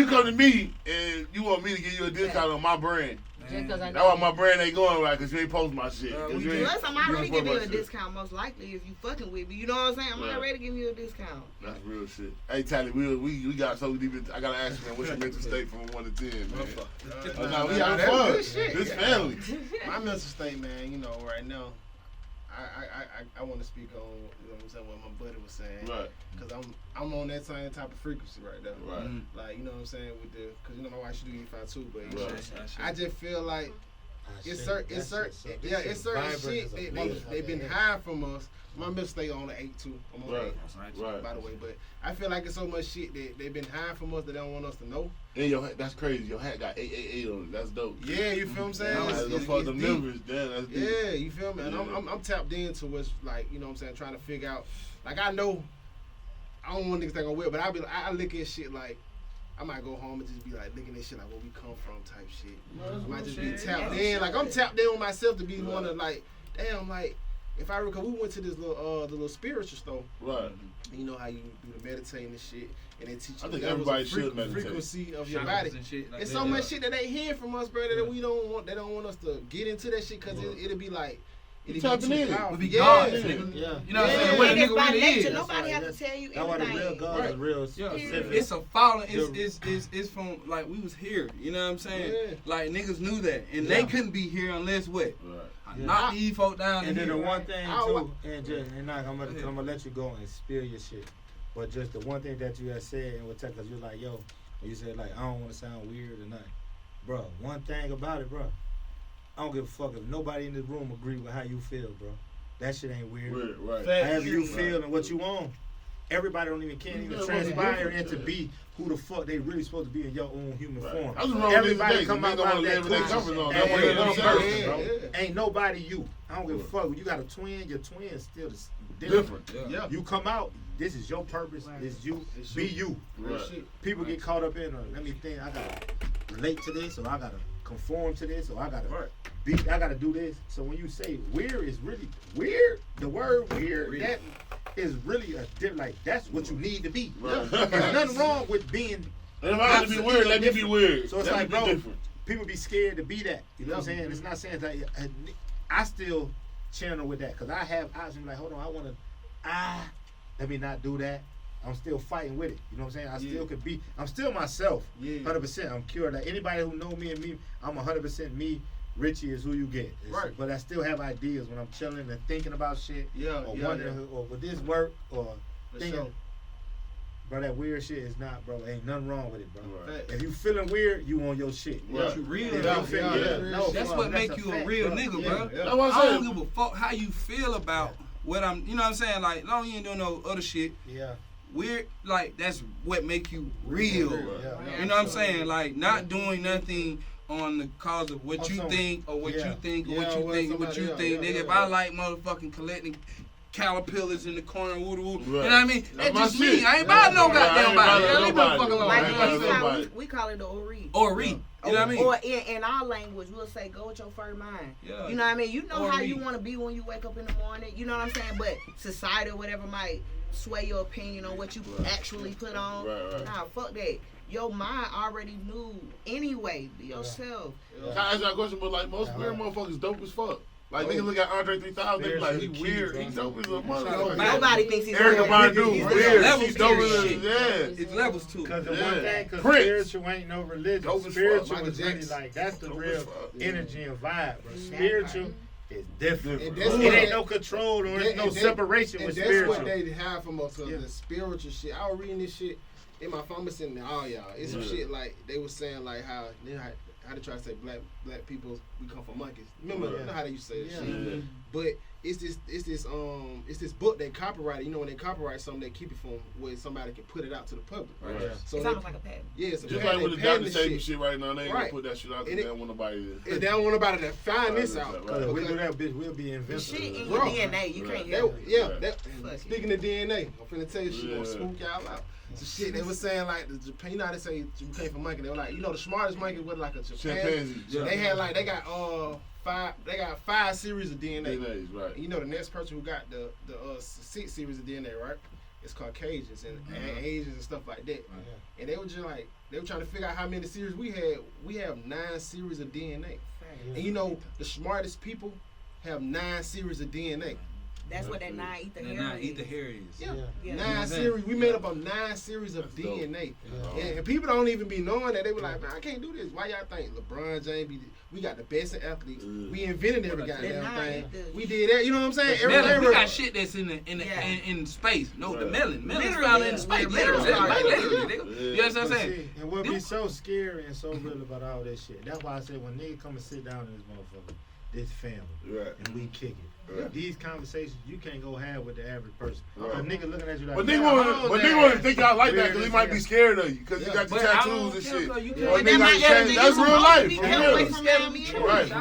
A: come to me and you want me to give you a discount on my brand,
D: Just because I know.
A: That's why my brand ain't going right, because you ain't post my shit.
C: Plus, I'm already giving you a discount, most likely, if you fucking with me. You know what I'm saying? I'm already giving you a discount.
A: That's real shit. Hey, Tally, we got so deep. I gotta ask you, man, what's your mental state from 1 to 10, man? Nah, we having fun. This family.
F: My mental state, man, you know, right now, I want to speak on, you know what I'm saying, what my buddy was saying.
A: Right.
F: Because I'm on that same type of frequency right now.
A: Right.
F: Like, you know what I'm saying, because, you know, my wife, she do E5 too, but, you know, I just feel like it's certain shit they've been hiding from us. My mental state on the 8 too. I'm on 8, by the way. But I feel like it's so much shit that they've been hiding from us that they don't want us to know.
A: And your hat, that's crazy. Your hat got 888 on it. That's dope.
F: Yeah, you feel what I'm saying?
A: It's for the members. Damn, that's deep.
F: Yeah, you feel me? And I'm tapped into what's like, you know what I'm saying, trying to figure out. Like, I know, I don't want niggas think I'm weird, but I look at shit like, I might go home and just be like looking at shit like where we come from type shit. I might just be tapped in. Like, I'm tapped in on myself to be one of like, damn, like, if I recall, we went to this little the little spiritual store.
A: Right.
F: And you know how you do the meditating and shit, and they teach you
A: I think
F: the
A: everybody should meditate.
F: frequency of your body.
E: And shit like
F: It's
E: that,
F: so much shit that they hear from us, bro, that we don't want. They don't want us to get into that shit because it'll be like.
A: You tapping in.
E: We'll be God, nigga.
F: Yeah.
E: You know what I'm saying? What a nigga
C: by
E: really
C: nature,
E: is.
C: nobody has to tell you
G: That's why the real
C: anything.
G: God is real specific.
E: It's a falling. It's from like we was here. You know what I'm saying?
F: Yeah.
E: Like niggas knew that, and they couldn't be here unless what?
A: Right.
E: Knock these folk down.
G: And then the
E: here.
G: one thing too, and I'm gonna let you go and spill your shit. But just the one thing that you had said and would tell, cause you're like, yo, when you said like, I don't want to sound weird or nothing, bro. One thing about it, bro, I don't give a fuck if nobody in this room agree with how you feel, bro. That shit ain't weird.
A: Right.
G: However you feel and what you want, everybody don't even can't even transpire into be who the fuck they really supposed to be in your own human form. Everybody come out of that person, bro. Ain't nobody you. I don't give a fuck. When you got a twin, your twin is still different.
F: Yeah.
G: You come out, this is your purpose. This is you. Be you.
A: Right.
G: People get caught up in, let me think, I gotta relate to this, or I gotta conform to this, or I gotta I gotta do this. So when you say weird is really weird, the word weird, that is really a different, like that's what you need to be.
A: Right.
G: There's nothing wrong with being.
A: And if I have to be weird, let me be weird.
G: So it's
A: let
G: like,
A: me be
G: bro,
A: different.
G: people be scared to be that. You know what I'm saying? It's not saying like I still channel with that because I have options like, hold on, I want to, let me not do that. I'm still fighting with it. You know what I'm saying? I still could be. I'm still myself. 100%. I'm cured. Like anybody who know me and me, I'm 100% me. Richie is who you get.
F: Right.
G: But I still have ideas when I'm chilling and thinking about shit. Or wondering, or would this work? Or thinking. Sure. Bro, that weird shit is not, bro. Ain't nothing wrong with it, bro.
F: Right.
G: If you feeling weird, you on your shit.
E: Right. You real.
G: No,
E: that's what make you a real nigga, bro.
A: That's what I'm
E: I
A: saying.
E: don't give a fuck how you feel about what I'm. You know what I'm saying? Like, long you ain't doing no other shit.
G: Yeah.
E: Weird, like that's what make you real.
G: Yeah.
E: You know what I'm saying? Like not doing nothing on the cause of what you think or what you think or what you think or what you think. Nigga, if I like motherfucking collecting caterpillars in the corner, woo woo. You know what I mean? That's just me. I ain't buying no goddamn body. Leave me the fuck alone.
C: Like we call it the Ori.
E: Ori. You know what I mean?
C: Or in our language, we'll say go with your first mind.
E: Yeah.
C: You know what I mean? You know
E: Ori.
C: how you want to be when you wake up in the morning. You know what I'm saying? But society or whatever might sway your opinion on what you actually put on.
A: Right.
C: Nah, fuck that. Your mind already knew anyway. Be yourself.
A: Can I ask you a question? But like most weird motherfuckers dope as fuck. Like niggas look at Andre 3000, they be like, he weird, he dope as a motherfucker.
C: Nobody thinks he's
A: Erica
C: weird.
A: Badu, weird,
E: levels
A: she's dope
E: to
A: as
E: this
A: a,
E: shit. It's levels to
G: Because
E: it.
G: the one thing, because
A: Prince.
G: spiritual ain't no religion.
A: Dope as
G: Spiritual
A: fuck.
G: is really
A: Jackson.
G: like, that's the
A: Dope
G: real
A: as fuck.
G: energy and vibe, bro. Spiritual is different.
F: And
G: Bro.
F: that's
G: It
F: what
G: ain't
F: they-
G: no control or
F: and
G: no
F: that-
G: separation
F: and
G: with
F: that's
G: spiritual.
F: what they have from us, the spiritual shit. I was reading this shit in my phone, sitting there, all y'all. It's some shit like they was saying like how they try to say black people, we come from monkeys. Remember, you know how they used to say that shit. But it's this book they copyrighted. You know when they copyright something, they keep it from where somebody can put it out to the public. Right.
A: Right.
F: So
C: It's almost like a patent.
F: yeah, it's a
A: Just
F: patent.
A: like with the
F: They patent
A: doctor saving shit right now, they ain't gonna
F: Right.
A: put that shit out because
F: And
A: they don't want nobody to.
F: They don't want nobody to find this out.
A: Right.
G: Because if we
F: Because-
G: do that, bitch, we'll be
C: The
G: invincible.
C: shit in
F: Bro.
C: your DNA, you can't help it.
A: Right.
F: Speaking of DNA, I'm finna tell you shit gonna
A: Yeah.
F: spook y'all out. So shit, they was saying like the Japan, you know how they say you came from monkey. They were like, you know, the smartest monkey was like a chimpanzee.
A: Chimpanzee.
F: They had like they got 5 series of DNA.
A: DNA's, right.
F: You know the next person who got the 6 series of DNA, right? It's Caucasians and Asians and stuff like that. And they were just like they were trying to figure out how many series we had. We have 9 series of DNA. And you know, the smartest people have 9 series of DNA.
C: That's what that 9 ether hair is.
F: Yeah. 9 series. We made up of 9 series of DNA. And people don't even be knowing that. They were like, man, I can't do this. Why y'all think LeBron James we got the best athletes. We invented every goddamn thing. We did that. You know what I'm saying?
E: We got shit that's in space. No, the melon. Melon's found in space. Literally. You know what I'm saying?
G: And what be so scary and so real about all that shit. That's why I say when niggas come and sit down in this motherfucker, this family, and we kick it. Right. These conversations you can't go have with the average person. Right. A nigga looking at you like,
A: but nigga want to think y'all like that because he might be scared of you because you got the tattoos and shit. That's real life.
F: Right.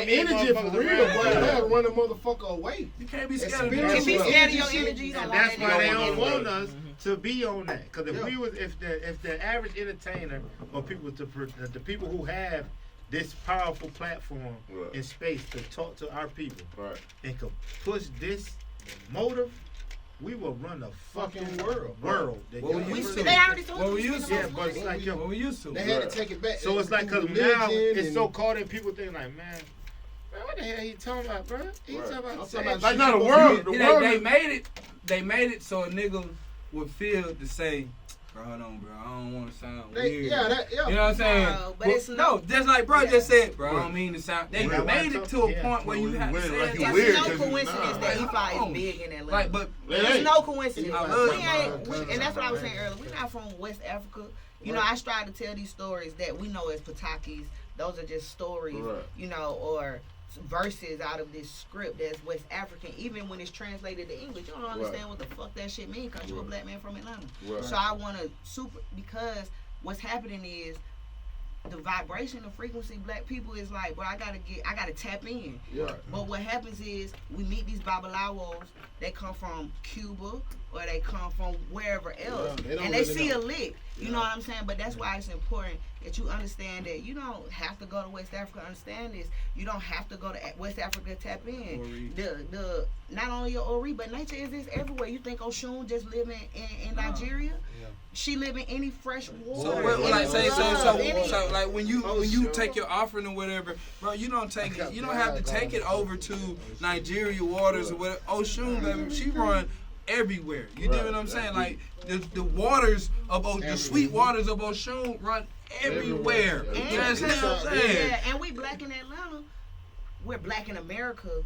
F: Energy for real, boy. That'll run a motherfucker away.
E: You can't be scared of
C: your energy. If he's scared of your energy,
G: and that's why they don't want us to be on that. Because if the average entertainer or the people who have this powerful platform in space to talk to our people and could push this motive, we will run the fucking world.
E: What we used to.
C: What
E: we used to.
G: Yeah, but it's like,
E: what we used to.
F: They had to take it back.
G: So it's like, because now it's so caught in people thinking like, man, what the hell he talking about, bro? He talking about
A: like, not the world.
E: They made it so a nigga would feel to say, bro, hold on, bro. I don't want to sound weird. You know what I'm saying?
C: No, but it's
E: just like bro just said, bro. I don't mean to sound. They made it to a point where you have to say it.
C: There's no coincidence that E5 is big in Atlanta.
E: Like, but
C: there's no coincidence. And that's what I was saying earlier. We're not from West Africa. You know, I strive to tell these stories that we know as Patakis. Those are just stories, you know, or verses out of this script that's West African. Even when it's translated to English, you don't understand what the fuck that shit means because you're a black man from Atlanta. So I want to because what's happening is the vibration, the frequency, black people is like, bro, I gotta tap in. But what happens is we meet these babalawos that come from Cuba or they come from wherever else, and they see a lick. You know what I'm saying? But that's why it's important that you understand that you don't have to go to West Africa to understand this. You don't have to go to West Africa to tap in. The not only your Ori, but nature exists everywhere. You think Oshun just living in Nigeria? She live in any fresh water.
E: So like when you take your offering or whatever, bro, you don't take it. You don't have to take it over to Nigeria waters or whatever. Oshun, baby, she run everywhere. You know what I'm saying? Like the waters of the sweet waters of Oshun run everywhere. You know what I'm saying?
C: Yeah, and we black in Atlanta. We're black in America.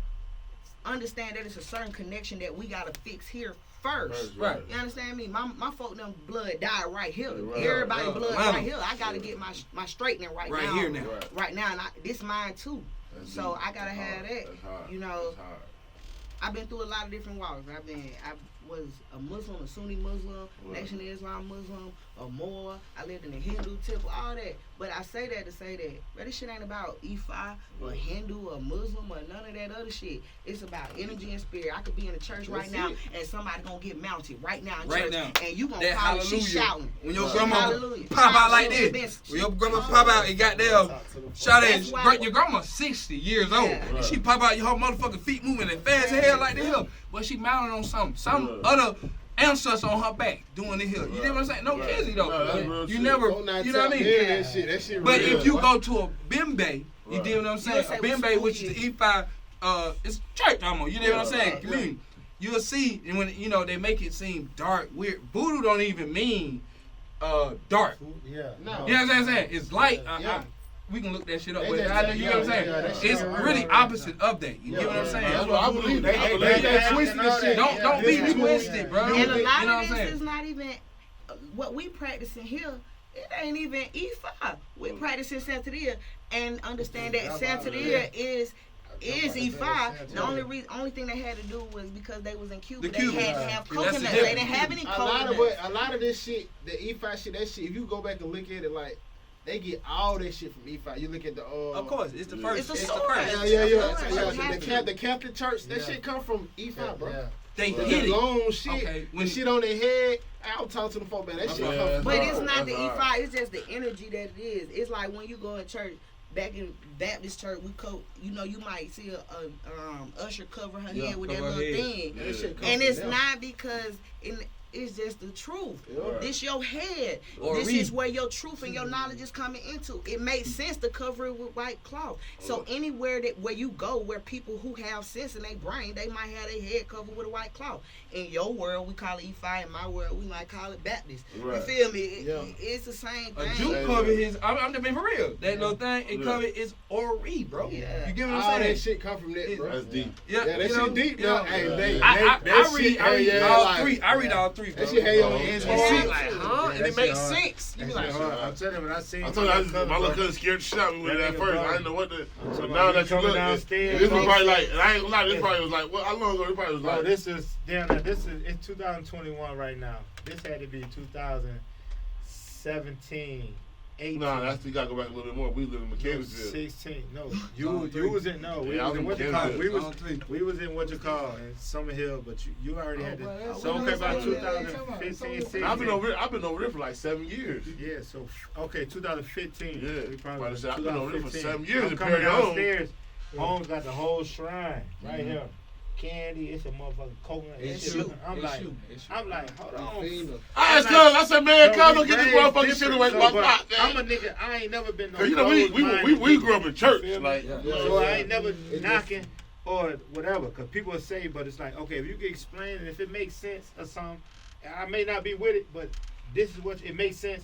C: Understand that it's a certain connection that we gotta fix here first.
E: Right.
C: You understand me? My folk them blood died right here. Everybody blood right here. I gotta get my straightening right now.
E: Here now.
C: Right now, and this mine too. So I gotta have that. You know, I've been through a lot of different walks. I was a Muslim, a Sunni Muslim, Nation of Islam Muslim, a Moor. I lived in a Hindu temple, all that. But I say that to say that, bro, this shit ain't about Ifa or Hindu or Muslim or none of that other shit. It's about energy and spirit. I could be in a church right now and somebody gonna get mounted right now in church. And you gonna call it, she shouting.
E: When your grandma pop out like this. When your grandma pop out and goddamn shout at your grandma 60 years old. And she pop out, your whole motherfucking feet moving and fast as hell like the hell. But she mounted on some other ancestors on her back doing the hill. You know what I'm saying? No kizzy though. You never, you know what I mean?
F: That shit
E: but if you go to a Bimbe, you know what I'm saying? A Bimbe, which is the E5, it's church almost. You know what I'm saying? Community. You'll see, and when they make it seem dark, weird. Voodoo don't even mean dark.
G: Yeah.
F: No.
E: You know what I'm saying? It's light. We can look that shit up. But you know what I'm saying? It's really opposite of that. You know what I'm saying?
A: That's what I believe. They twisted this shit.
E: Don't be twisted, bro.
C: And a lot of this is not even what we practicing here. It ain't even E5. We practicing Santeria and understand that Santeria is E5. The only thing they had to do was because they was in Cuba. They had to have coconuts. They didn't have any coconuts.
F: A lot of this shit, the E5 shit, that shit, if you go back and look at it, like, they get all that shit from E5. You look at the
E: of course, it's the first.
C: It's the
F: first. The Catholic Church, that shit come from E5, bro.
E: They hit it.
F: Long shit. Okay. When shit on their head, I'll talk to the folk, man. That shit come from.
C: But it's not the E5. It's just the energy that it is. It's like when you go to church. Back in Baptist church, you might see a usher cover her head with that little thing, and it's not because It's just the truth.
A: Yeah.
C: This your head.
E: Or
C: this
E: read.
C: is where your truth and your knowledge is coming into. It makes sense to cover it with white cloth. So anywhere where you go, where people who have sense in their brain, they might have their head covered with a white cloth. In your world, we call it EFI. In my world, we might call it Baptist.
A: Right.
C: You feel me? It's the same
E: A
C: thing.
E: Jew cover his. I'm just being for real. That little thing it cover is Ori, bro.
C: Yeah.
E: You get what I'm
F: All
E: saying?
F: that shit come from that, bro.
A: That's deep.
E: Yeah,
F: Yeah, that
E: you know,
F: shit deep,
E: you know,
F: though. Hey,
E: I read all
F: like,
E: three. I read all three, bro.
F: That shit had you on the edge of your
C: Yeah.
F: seat, like, huh? And it makes sense. You be like, huh?
G: I'm telling you, when I seen
A: I told you, my little cousin scared the shit out of me with
G: That
A: that
G: nigga,
A: first.
G: bro.
A: I didn't know what the. So
G: talking
A: now
G: about
A: that you
G: coming
A: look,
G: downstairs,
A: this was
G: bro.
A: probably like, and I ain't gonna lie, this probably was like, what? How long ago? This probably was
G: Bro,
A: like.
G: this is it's 2021 right now. This had to be 2017, 18.
A: Nah, that's you gotta go back a little bit more. We live in Mechanicsville.
G: 16. No,
E: Zone
G: you
E: three.
G: was in no. We
A: Yeah, I
G: was in
A: was
G: what
A: in
G: you call.
A: Kansas.
G: We was in what you call in Summer Hill, but you already had
E: boy,
G: to.
E: that's
G: So
E: what
G: okay,
E: I'm
G: about
E: saying.
G: 2015, 16.
A: And I've been over there for like 7 years.
G: Yeah, so okay, 2015.
A: Yeah.
G: we probably
A: About to say, I've been over there for
G: 2015.
A: 7 years
G: I'm
A: in
G: coming
A: Perry Home.
G: downstairs. Home's got the whole shrine right here. Candy, it's a motherfucking coconut.
E: It's
G: Shit.
E: you.
G: I'm
E: It's
G: like,
E: you.
G: I'm like, hold on.
A: I asked Cuz, I said, man,
G: So
A: Cuz,
G: we
A: don't get this
G: raised
A: motherfucking shit away from my
G: different,
A: spot,
G: I'm
A: man.
G: a nigga. I ain't never been no.
A: Cause you know, we grew up in church. Like,
G: So I ain't never knocking or whatever. Cause people say, but it's like, okay, if you can explain it, if it makes sense or something, I may not be with it, but this is what it makes sense.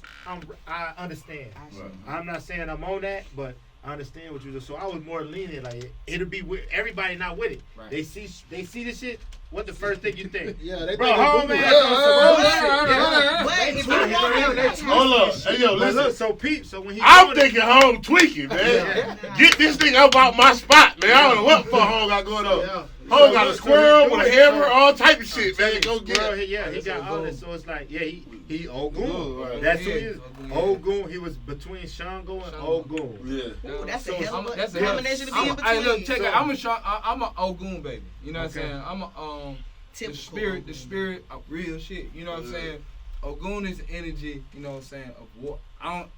G: I understand.
A: Right.
G: I'm not saying I'm on that, but I understand what you do. So I was more lenient, like it'll be with everybody not with it.
E: Right.
G: They see this shit. What the first thing you think?
F: Yeah, they
G: Bro,
F: think
G: home
F: it's
G: man.
C: But if you want to
A: hold up. Hey, yo,
G: But
A: listen.
G: look, so peep. So when he
A: I'm
G: doing it-
A: thinking home tweaking, man.
G: Yeah.
A: Get this thing up out my spot, man. I don't know what for home got going on.
F: Yeah.
A: Home got a
G: So
A: squirrel
G: he
A: with a
G: doing it,
A: hammer,
G: so-
A: all type of shit, man. Go get
G: Bro,
A: it.
G: he got all this. So it's like, yeah, he Ogun.
A: Ogun, right.
G: That's who he
E: Yeah,
G: is.
E: Ogun,
G: Ogun. He was between Shango and
E: Shango.
G: Ogun.
A: Yeah.
C: Ooh, that's a
E: So
C: hell of a
E: that's a hell-
C: combination to be in
E: Hey,
C: between.
E: look, check
G: So-
E: it. I'm a Ogun baby. You know what I'm
G: Okay.
E: saying? I'm a
C: Typical
E: the spirit of real shit. You know what I'm saying? Ogun is the energy. You know what I'm saying? Of war. I don't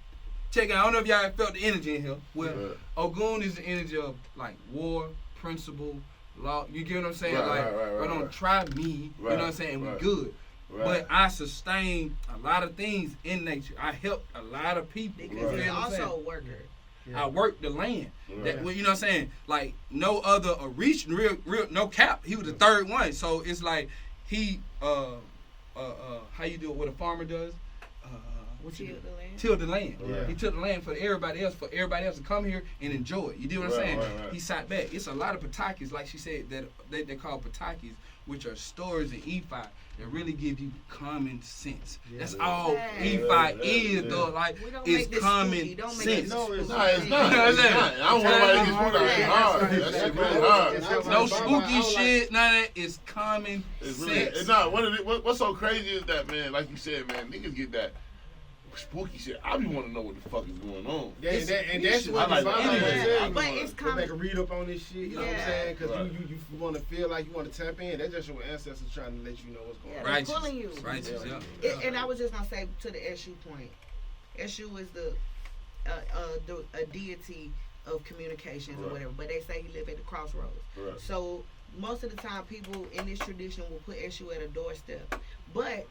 E: know if y'all felt the energy in here. Well,
A: Right.
E: Ogun is the energy of like war, principle, law. You get what I'm saying?
A: Right,
E: like,
A: right,
E: don't
A: right.
E: try me. You know what I'm saying? And we good.
A: Right.
E: But I sustain a lot of things in nature. I help a lot of people.
C: because
A: Right.
C: he's
E: You know what I'm saying?
C: also a worker.
E: I work the land.
A: Right.
E: That, well, you know what I'm saying? Like no other reach, real, no cap. He was the third one. So it's like he, how you do it? What a farmer does?
C: Tilled the land.
E: Tilled the land.
G: Yeah.
E: He took the land for everybody else to come here and enjoy it. You do what I'm
A: Right,
E: saying?
A: right, right.
E: He sat back. It's a lot of patakis, like she said, that they call patakis, which are stories in EFI that really give you common sense.
G: Yeah.
E: That's all
C: Yeah.
E: EFI is,
A: Yeah.
E: though. Like,
C: We don't
E: it's
C: make this
E: common
C: spooky. Don't make
E: sense.
C: this
G: No, it's
C: spooky.
A: Nah, it's not.
E: You know what I'm
A: It's
E: saying?
A: not. I don't want nobody to get screwed out. It's hard. That shit really hard.
E: No spooky shit, none of that. It's common
A: It's really,
E: sense.
A: it's not. What's so crazy is that, man, like you said, man, niggas get that spooky shit. I be want to know what the fuck is going on.
F: Yeah, and that's what
A: I like
F: I
A: energy.
F: said.
C: But it's
F: Go back
C: common.
F: and read up on this shit, you know what I'm
C: Yeah.
F: saying? Because
A: Right.
F: you want to feel like you want to tap in. That's just your ancestors trying to let you know what's going
C: Yeah,
F: on.
C: they're
E: Righteous.
C: pulling you.
E: Righteous, yeah.
C: And I was just gonna say to the Eshu point. Eshu is a deity of communications or
A: Right.
C: whatever, but they say he lived at the crossroads.
A: Right.
C: So most of the time, people in this tradition will put Eshu at a doorstep. But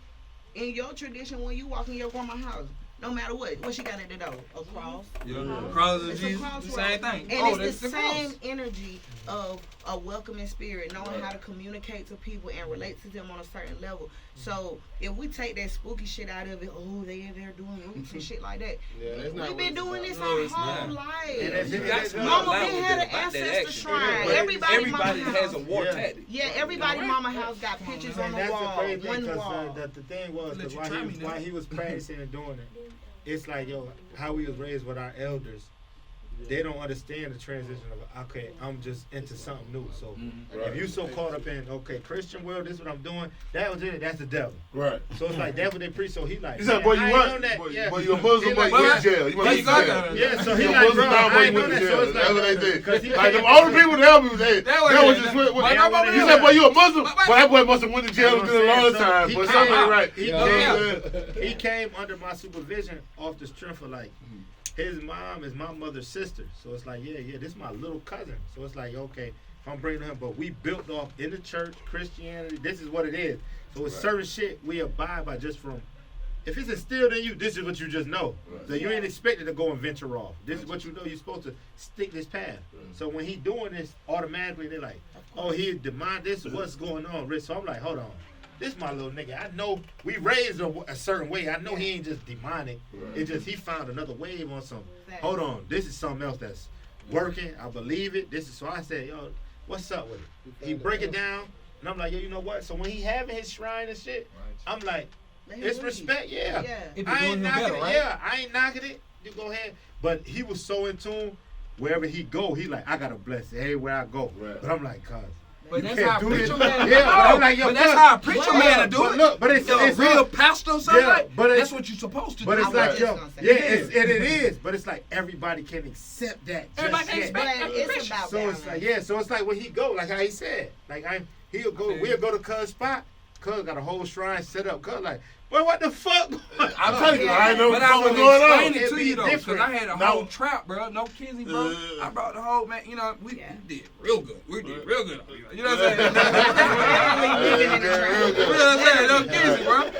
C: in your tradition, when you walk in your grandma's house, no matter what she got at the door? A cross.
E: Yeah. Cross of
C: It's a
E: Jesus, the
C: crossroad.
E: same thing.
C: And
E: That's
C: it's the
E: cross.
C: same energy of a welcoming spirit, knowing how to communicate to people and relate to them on a certain level. So if we take that spooky shit out of it, oh, they're doing roots and shit like that.
F: Yeah, that's not
C: We've
F: what
C: been
F: it's
C: doing
F: about.
C: this
E: No,
C: our
E: it's
C: whole
E: not.
C: life.
G: And that's-
E: You got to
C: Mama
E: allow
C: been
E: with
C: had
E: that-
C: an
E: about that
C: ancestor
E: action.
C: shrine.
G: But
C: Everybody
E: has a war
G: Yeah.
E: tactic.
C: Yeah, everybody mama house got pictures on
G: And
C: the
G: that's the
C: wall.
G: crazy thing,
C: One
G: because
C: wall.
G: the thing was,
E: Let
G: 'cause
E: you try me now.
G: while he was practicing and doing it, it's like, yo, how we was raised with our elders, they don't understand the transition of, okay, I'm just into something new. So
A: Right.
G: if you so caught up in, okay, Christian world, this is what I'm doing, that was it, that's the devil.
A: Right.
G: So it's like, that's what they preach. So he like,
A: He said,
G: man,
A: boy,
G: I
A: you
G: ain't
A: what?
G: on that.
A: Boy,
G: Yeah.
A: boy, you a Muslim,
G: He
A: boy,
G: like,
A: you went
G: "What?"
A: to jail. You
E: Why
A: went
E: you
A: to
E: got
A: jail.
E: that?
G: Yeah, so he
A: You a
G: like,
A: Muslim
G: bro,
A: now, boy,
G: I
A: you
G: ain't know
A: went to
G: that.
A: jail.
G: So it's
A: That's what they
G: like,
A: did.
G: 'cause he
A: Like, them
G: can't-
A: older people that help me, they
E: That was-
A: was just what
E: Why not
A: he
E: over
A: said, boy,
E: there?
A: you a Muslim?
E: Why-
A: Boy, that boy must have went to jail
G: That's
A: a
G: what I'm
A: long
G: saying.
A: time.
G: So
A: But
G: he
A: something
G: came-
A: right.
G: he
A: You know what I'm
G: came-
A: saying?
G: He came under my supervision off the strength of like, his mom is my mother's sister. So it's like, yeah, this is my little cousin. So it's like, okay, I'm bringing him, but we built off in the church, Christianity, this is what it is. So with certain shit, we abide by just from. If it's instilled in you, this is what you just know. So you ain't expected to go and venture off. This is what you know. You're supposed to stick this path. So when he doing this, automatically they're like, oh, he demand this. What's going on, Rich? So I'm like, hold on. This my little nigga. I know we raised a certain way. I know he ain't just demonic. It's just he found another wave on some. Hold on. This is something else that's working. I believe it. This is so I said, yo, what's up with it? He break it down. And I'm like, yo, you know what? So when he having his shrine and shit, I'm like, it's respect, I ain't knocking it, I ain't knocking it. You go ahead. But he was so in tune, wherever he go, he like, I gotta bless it everywhere I go. Right. But I'm like, cuz.
E: But that's how a preacher man
G: but I'm like, yo,
E: but that's how a preacher man to do it.
G: Look, but it's
E: a real pastor or something that's what you're supposed to do.
G: But it's like, yo, it is. But it's like everybody can accept that.
E: Everybody can expect
C: it's about
G: so it's like, so it's like when he go, like how he said, like we'll go to Cuz spot. Cuz got a whole shrine set up. Cuz like, boy, what the fuck?
A: I'm telling you, I ain't know
E: what
A: was
E: going
A: on.
E: Explain it to you though, because I had a whole trap, bro. No Kizzy, bro. I brought the whole man. You know, we did real good. We did real good. You know what I'm saying? You know what I'm saying? No Kizzy, bro.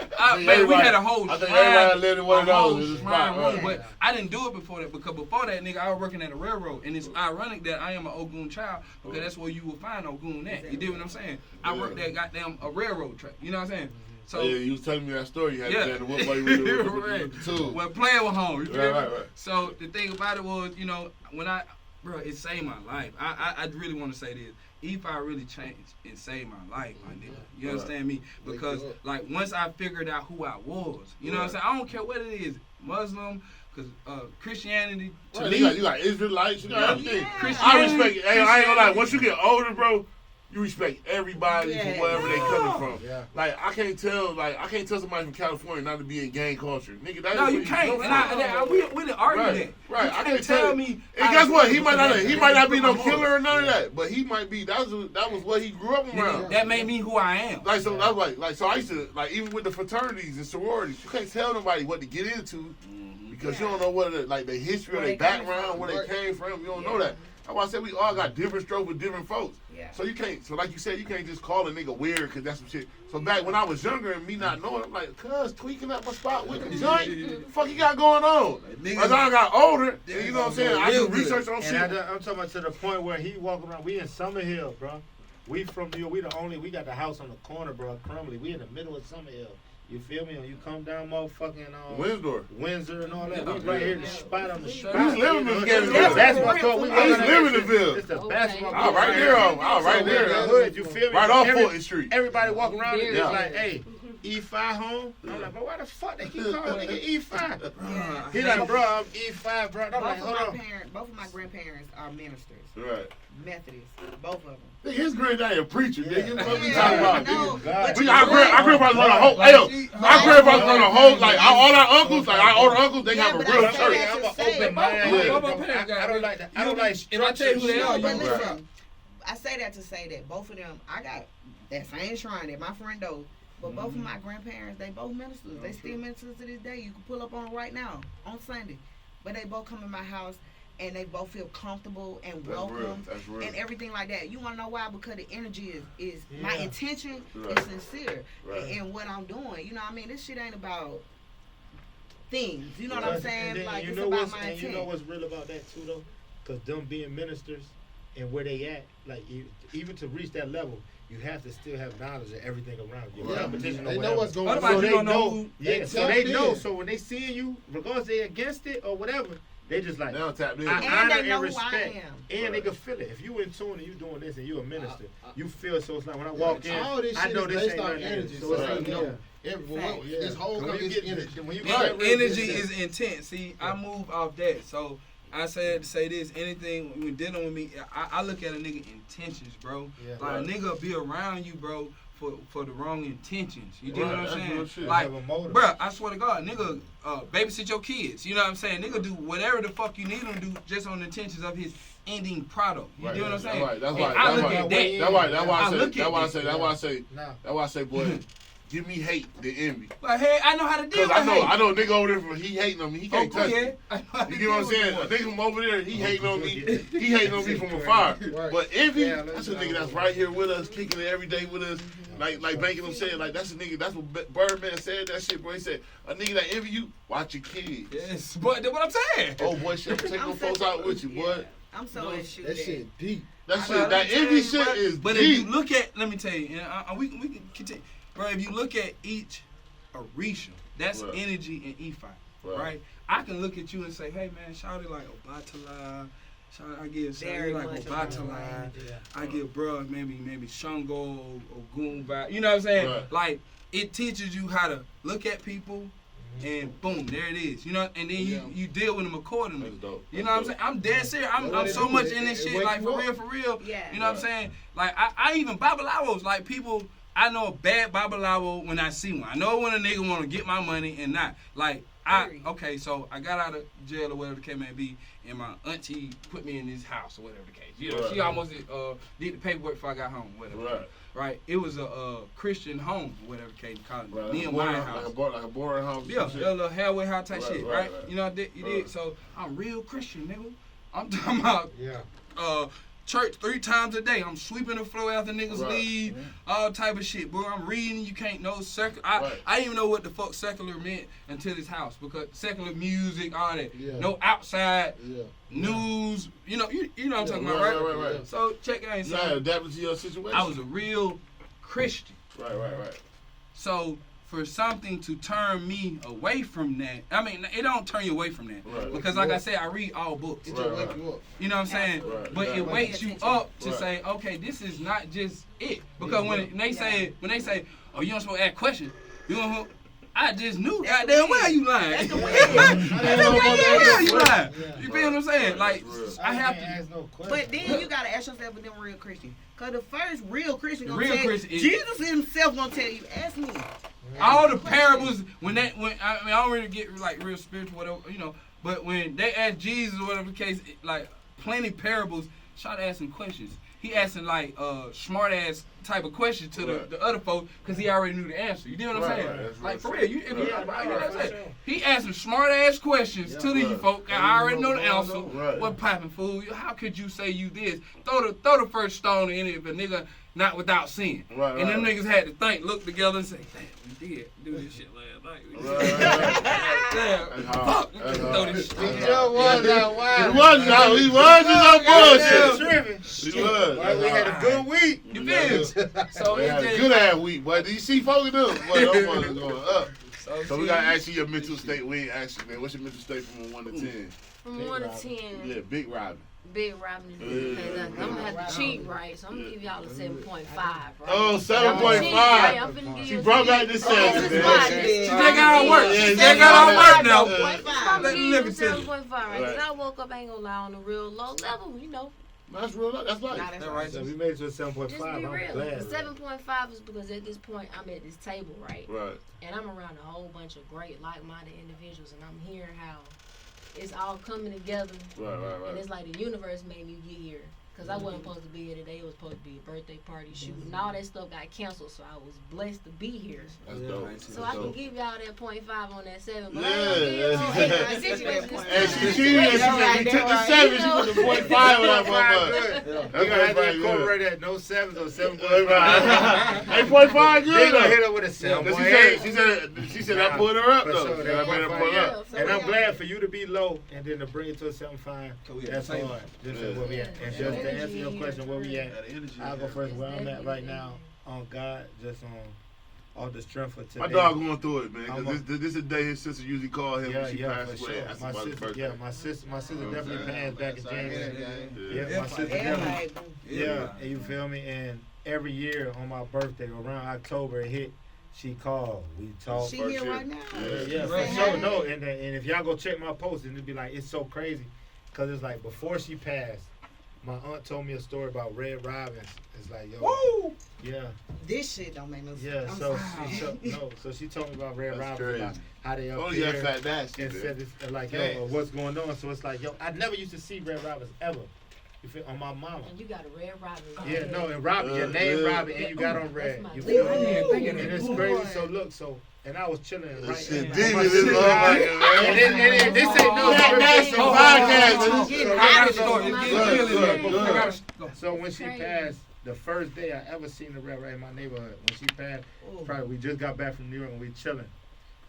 E: Man, we had a whole shrine.
A: I think everybody lived in one of those.
E: But I didn't do it before that, because before that, nigga, I was working at a railroad, and it's ironic that I am an Ogun child, because that's where you will find Ogun at. You dig what I'm saying? I worked at goddamn a railroad track. You know what I'm saying? So
A: you was telling me that story. You had to stand what way with the tool.
E: When playing with home, you feel me?
A: Right.
E: So the thing about it was, you know, when it saved my life. I really want to say this. E5 really changed and saved my life, my nigga. You understand me? Because like once I figured out who I was, you know what I'm saying? I don't care what it is, Muslim, because Christianity to me,
A: you got Israelites, you got everything.
E: Christianity,
A: I respect it. Hey, I ain't gonna lie. Once you get older, bro, you respect everybody from wherever they coming from. Yeah. Like I can't tell somebody from California not to be in gang culture, nigga. That's
E: no, you can't. And we didn't argue that.
A: Right.
E: I can't tell me.
A: And guess what? He might not be no killer or none of that, but he might be. That was what he grew up around.
E: That made me who I am.
A: Like so, that's so I used to even with the fraternities and sororities, you can't tell nobody what to get into because you don't know what the history of their background, where they came from. You don't know that. That's why I said we all got different strokes with different folks. Yeah. So you can't. So like you said, you can't just call a nigga weird because that's some shit. So back when I was younger and me not knowing, I'm like, cuz tweaking up my spot with the joint. What the fuck you got going on? As I got older, you know what I'm saying? I do research on shit.
G: I'm talking about to the point where he walking around. We in Summer Hill, bro. We from New York. We got the house on the corner, bro. Crumbly. We in the middle of Summer Hill. You feel me? When you come down motherfucking Windsor and all that, we right here in the spot on the spot.
A: We was living in the
G: basketball court. We
A: was living in the Ville.
G: It's the basketball court.
A: I was right there.
G: Hood, you feel me?
A: Right off 4th Street.
G: Everybody walking around and it's like, hey, E5 home? I'm like, but why the fuck they keep calling nigga E5? He like, bro, I'm E5, bro. I'm like, hold on.
C: Both of my grandparents are ministers.
A: Right.
C: Methodists, both of them.
A: His granddaddy a preacher, nigga. What we talking about, nigga?
G: Our
A: grandfather run a whole. Our grandfather run a whole. Like all our uncles, like our older uncles, they have a real church.
G: I'm an open mind. I don't like that. I don't like.
E: If I tell you who they are,
C: but listen, I say that to say that both of them, I got that same shrine that my friend does. But both of my grandparents, they both ministers. They still ministers to this day. You can pull up on right now on Sunday. But they both come in my house. And they both feel comfortable and welcome and everything like that. You want to know why? Because the energy is my intention is sincere in what I'm doing. You know what I mean? This shit ain't about things. You know what I'm saying? Like, it's about my intent.
G: You know what's real about that, too, though? Because them being ministers and where they at, like, even to reach that level, you have to still have knowledge of everything around you. Competition or
F: they
G: whatever.
F: know what's going on.
G: So they know. Yeah, so they know. So when they see you, regardless they against it or whatever, they just like, I honor and respect. And they can feel it. If you in tune and you doing this and you a minister, you feel so. It's like when I walk in, I know this ain't nothing.
F: Energy.
G: So it's like, no.
F: This whole energy.
E: Energy is intense. See, I move off that. So I said to say this, anything when dealing with me, I look at a nigga intentions, bro. Like a nigga be around you, bro, for the wrong intentions. You dig what I'm saying? Like, bro, I swear to God, nigga, babysit your kids. You know what I'm saying? Nigga do whatever the fuck you need him to do just on the intentions of his ending product. You dig what I'm saying?
A: That's why I say, boy, give me hate than envy.
E: Like, hey, I know how to deal with hate.
A: I know a nigga over there, he hating on me. He can't touch me. You get what I'm saying? A nigga from over there, he hating on me. He hating on me from afar. But envy, that's a nigga that's right here with us, kicking it every day with us. Like Banking them said, like that's a nigga. That's what Birdman said. That shit, bro. He said a nigga that envy you, watch your kids.
E: Yes, but that's what I'm saying.
A: Oh boy, shit, I'm taking them folks out with you, boy.
C: I'm so into
F: that shit deep.
A: That envy shit is deep.
E: But if you look at, let me tell you, we can continue, bro. If you look at each Orisha, that's energy and E5, right? I can look at you and say, hey man, shout it like Obatala. I give Shawty like Obatala. I give bruh maybe Shango or Goomba. You know what I'm saying?
A: Right.
E: Like it teaches you how to look at people. And boom, there it is. You know, and then you deal with them accordingly. You know what I'm saying? I'm dead serious. I'm so much in this shit, like for real.
C: Yeah.
E: You know what I'm saying? Like I even babalawos, like people. I know a bad babalawo when I see one. I know when a nigga want to get my money and not. Like okay, so I got out of jail or whatever the case may be, and my auntie put me in this house or whatever the case. You know, she almost did the paperwork before I got home, whatever. Right. It was a Christian home, whatever the case called it. Nehemiah house.
A: Like a boarding house.
E: Yeah, a little halfway house type shit, right? You know, you did. So I'm real Christian, nigga. I'm talking about church 3 times a day. I'm sweeping the floor after niggas leave, all type of shit, bro. I'm reading. You can't know secular. I didn't even know what the fuck secular meant until this house, because secular music, all that. No outside news. You know what I'm talking about, right?
A: Right.
E: So check it out.
A: So adapted to your situation.
E: I was a real Christian.
A: Right.
E: So for something to turn me away from that, I mean, it don't turn you away from that.
A: Right.
E: Because like I said, I read all books.
F: It just wake you up.
E: You know what I'm saying?
A: Right.
E: But it wakes you up to
A: Right.
E: say, okay, this is not just it. Because when they say, oh, you don't supposed to ask questions, you don't. I just knew. Goddamn, where you lying?
C: That's the
E: Where you lying? You feel what I'm saying? Like, I have to.
G: ask no question.
C: But then you gotta ask yourself, with them real Christian. Cause the first real Christian gonna
E: Real
C: tell
E: Christian
C: you,
E: is-
C: Jesus himself gonna tell you, ask me.
E: All the parables, I don't really get like real spiritual, whatever, you know. But when they ask Jesus or whatever the case, like plenty parables, try to ask him questions. He asking like smart ass type of questions to the other folks because he already knew the answer. You know what I'm saying? Like for real, you know what I'm saying? He asking smart ass questions to these folks. I already know the answer. What poppin' fool? How could you say you this? Throw the first stone in it if a nigga not without sin. And them niggas had to think, look together and say, damn, we did do this shit last night. Damn, fuck, we couldn't throw this shit.
A: He was just on bullshit. He was.
G: We had a good week.
E: You feel? So
A: We had a
E: it's
A: good
E: just,
A: ass week, boy. Do you see folks do? Boy, those ones going up. So we gotta ask you your mental state. We ain't asked you, man. What's your mental state from 1 to 10?
D: From 1 to 10.
A: Yeah, big Robin.
D: Big Robin is I'm gonna have to cheat, right? So I'm gonna give y'all a 7.5, right?
A: Oh,
D: I'm
A: 7.5. She brought back the 7, man.
E: she take out her work. She take out her work now.
D: I'm
E: Let
D: gonna
E: me
D: give you
E: look at
D: 7.5, right? Because I woke up, I ain't gonna lie, on a real low level, you know.
A: That's real. That's life.
C: Nah, that's
E: That
C: right.
E: right.
G: So we made it to a 7.5.
D: Just be
G: I'm
D: real.
G: glad.
D: The 7.5 is because at this point I'm at this table, right?
A: Right.
D: And I'm around a whole bunch of great, like-minded individuals, and I'm hearing how it's all coming together.
A: Right.
D: And it's like the universe made me get here. Because I wasn't supposed to be here today. It was supposed to be a birthday party shoot. And all that stuff got canceled, so I was blessed to be here.
A: That's dope.
D: So I can give y'all that 0.5 on that 7. But
A: Yeah.
D: I ain't gonna
A: And she cheated. She said, we took the 7. She put the 0.5 on that motherfucker.
G: We gonna have to incorporate that. No 7s or 7.5.
A: 8.5 good.
G: They gonna hit her with a 7.8.
A: She said I pulled her up
G: For
A: though.
G: sure,
A: I
G: that
A: made her
G: 1.5,
A: pull
G: yeah.
A: up.
G: And I'm glad for you to be low and then to bring it to a 7.5. That's hard. Just where we at. And just to answer your question, where we at, I'll go first. Where I'm at right now, on God, just on all the strength of today.
A: My dog going through it, man. Cause this is the day his sister usually called him when she passed
G: for
A: away.
G: sure.
A: That's
G: My
A: about the
G: sister,
A: birthday.
G: my sister definitely passed back in January.
A: Yeah.
G: My sister definitely. Yeah, and you feel me? And every year on my birthday, around October, it hit. She called. We talked.
C: She here right now.
G: Yeah, for sure. No, and if y'all go check my post, and it'd be like, it's so crazy, cause it's like before she passed, my aunt told me a story about Red Robins. It's like, yo,
E: Woo!
G: yeah,
C: This shit don't make no sense.
G: yeah. So she told me about Red
A: That's
G: Robins,
A: crazy.
G: about how they up
A: Oh yeah,
G: there.
A: fat nasty.
G: And said it's like, yo, what's going on? So it's like, yo, I never used to see Red Robins ever. You feel on my mama.
D: And you got a red Robin.
G: Yeah, no, and Robin, your name Robin, and you got on red. You
D: That's
G: feel
D: my
G: me?
D: name.
G: And it's crazy. So look, and I was chilling right
A: Shit,
G: there.
A: demon
G: My
A: this
G: sister died,
A: motherfucker, man.
G: and then this ain't no
A: Fat nasty podcast.
E: I got a story.
A: Good.
G: So when she passed, the first day I ever seen the Red Robin in my neighborhood. When she passed, probably we just got back from New York and we chilling.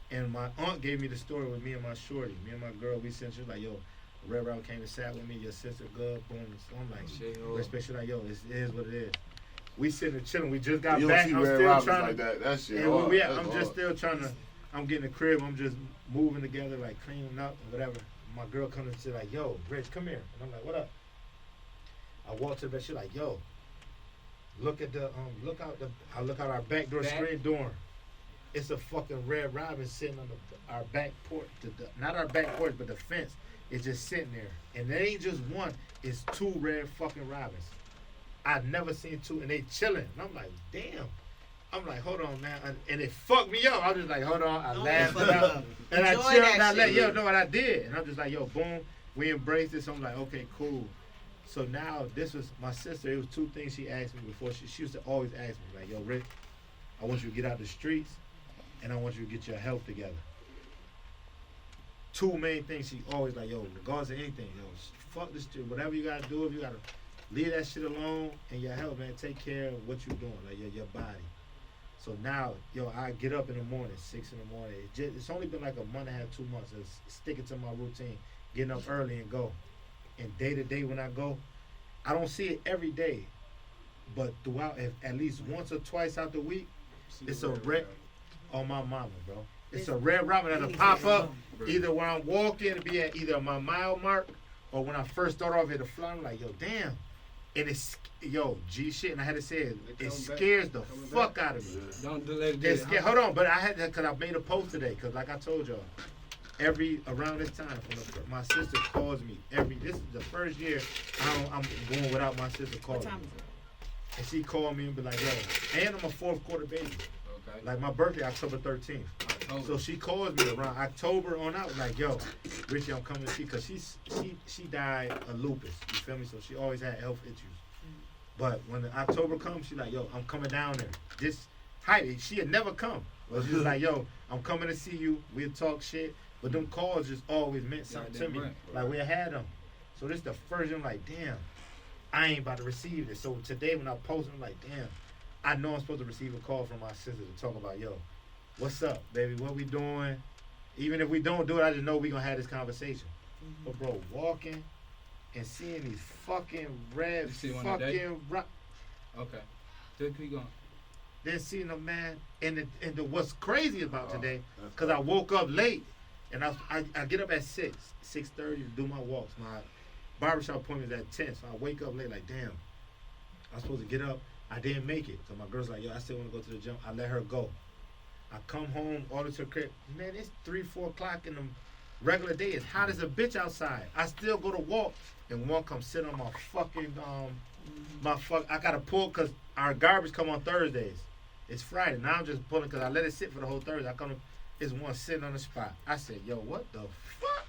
G: And my aunt gave me the story with me and my shorty. Me and my girl, we sent, she was like, yo, Red Robin came and sat with me, your sister good, boom. So I'm like, especially like, yo, it is what it is. We sitting there chilling, we just got back. I'm still trying
A: like that shit.
G: I'm just still trying to, I'm getting the crib, I'm just moving together, like cleaning up or whatever. My girl comes and she's like, yo, Rich, come here. And I'm like, what up? I walk to the bed, she's like, yo, look at the, I look out our back door screen door. It's a fucking Red Robin sitting on our back porch, not our back porch, but the fence. It's just sitting there. And there ain't just one, it's 2 red fucking robins. I've never seen 2, and they chilling. And I'm like, damn. I'm like, hold on, man. And it fucked me up. I was just like, hold on. I laughed it out. And I chilled, and I let yo know what I did. And I'm just like, yo, boom. We embraced this. I'm like, okay, cool. So now, this was my sister. It was 2 things she asked me before. She used to always ask me, like, yo, Rick, I want you to get out the streets, and I want you to get your health together. 2 main things she always like, yo, regardless of anything, yo, fuck this shit. Whatever you gotta do, if you gotta leave that shit alone, and your health, man, take care of what you're doing, like your body. So now, yo, I get up in the morning, 6 in the morning. It's only been like a month and a half, 2 months. It's sticking to my routine, getting up early and go. And day to day when I go, I don't see it every day, but throughout, at least once or twice out the week, it's a red on my mama, bro. It's a Red Robin that'll pop up either when I'm walking, it'll be at either my mile mark, or when I first start off at the fly, I'm like, yo, damn. And it's, yo, G shit, and I had to say it scares the fuck out of me.
E: Don't delay
G: it. Hold on, but I had that because I made a post today, because like I told y'all, around this time, my sister calls me this is the first year I'm going without my sister calling me. And she called me and be like, yo, and I'm a 4th quarter baby. Okay. Like my birthday, October 13th. So she calls me around October on out, like, yo, Richie, I'm coming to see, because she died of lupus, you feel me? So she always had health issues. But when the October comes, she like, yo, I'm coming down there. This height, she had never come. But she was like, yo, I'm coming to see you. We'll talk shit. But them calls just always meant something to me. Right. Like, we had them. So this the first, I'm like, damn, I ain't about to receive this. So today when I posted, I'm like, damn, I know I'm supposed to receive a call from my sister to talk about, yo, what's up, baby? What we doing? Even if we don't do it, I just know we gonna have this conversation. Mm-hmm. But bro, walking and seeing these fucking red fucking
E: okay. Just keep going.
G: Then seeing them, man, and what's crazy about today, because I woke up late, and I get up at 6:30 to do my walks. My barbershop appointment is at 10, so I wake up late like, damn, I'm supposed to get up. I didn't make it. So my girl's like, yo, I still want to go to the gym. I let her go. I come home, order to the crib. Man, it's 3-4 o'clock in the regular day. It's hot as a bitch outside. I still go to walk, and one come sit on my fucking, I got to pull because our garbage come on Thursdays. It's Friday. Now I'm just pulling because I let it sit for the whole Thursday. It's one sitting on the spot. I said, yo, what the fuck?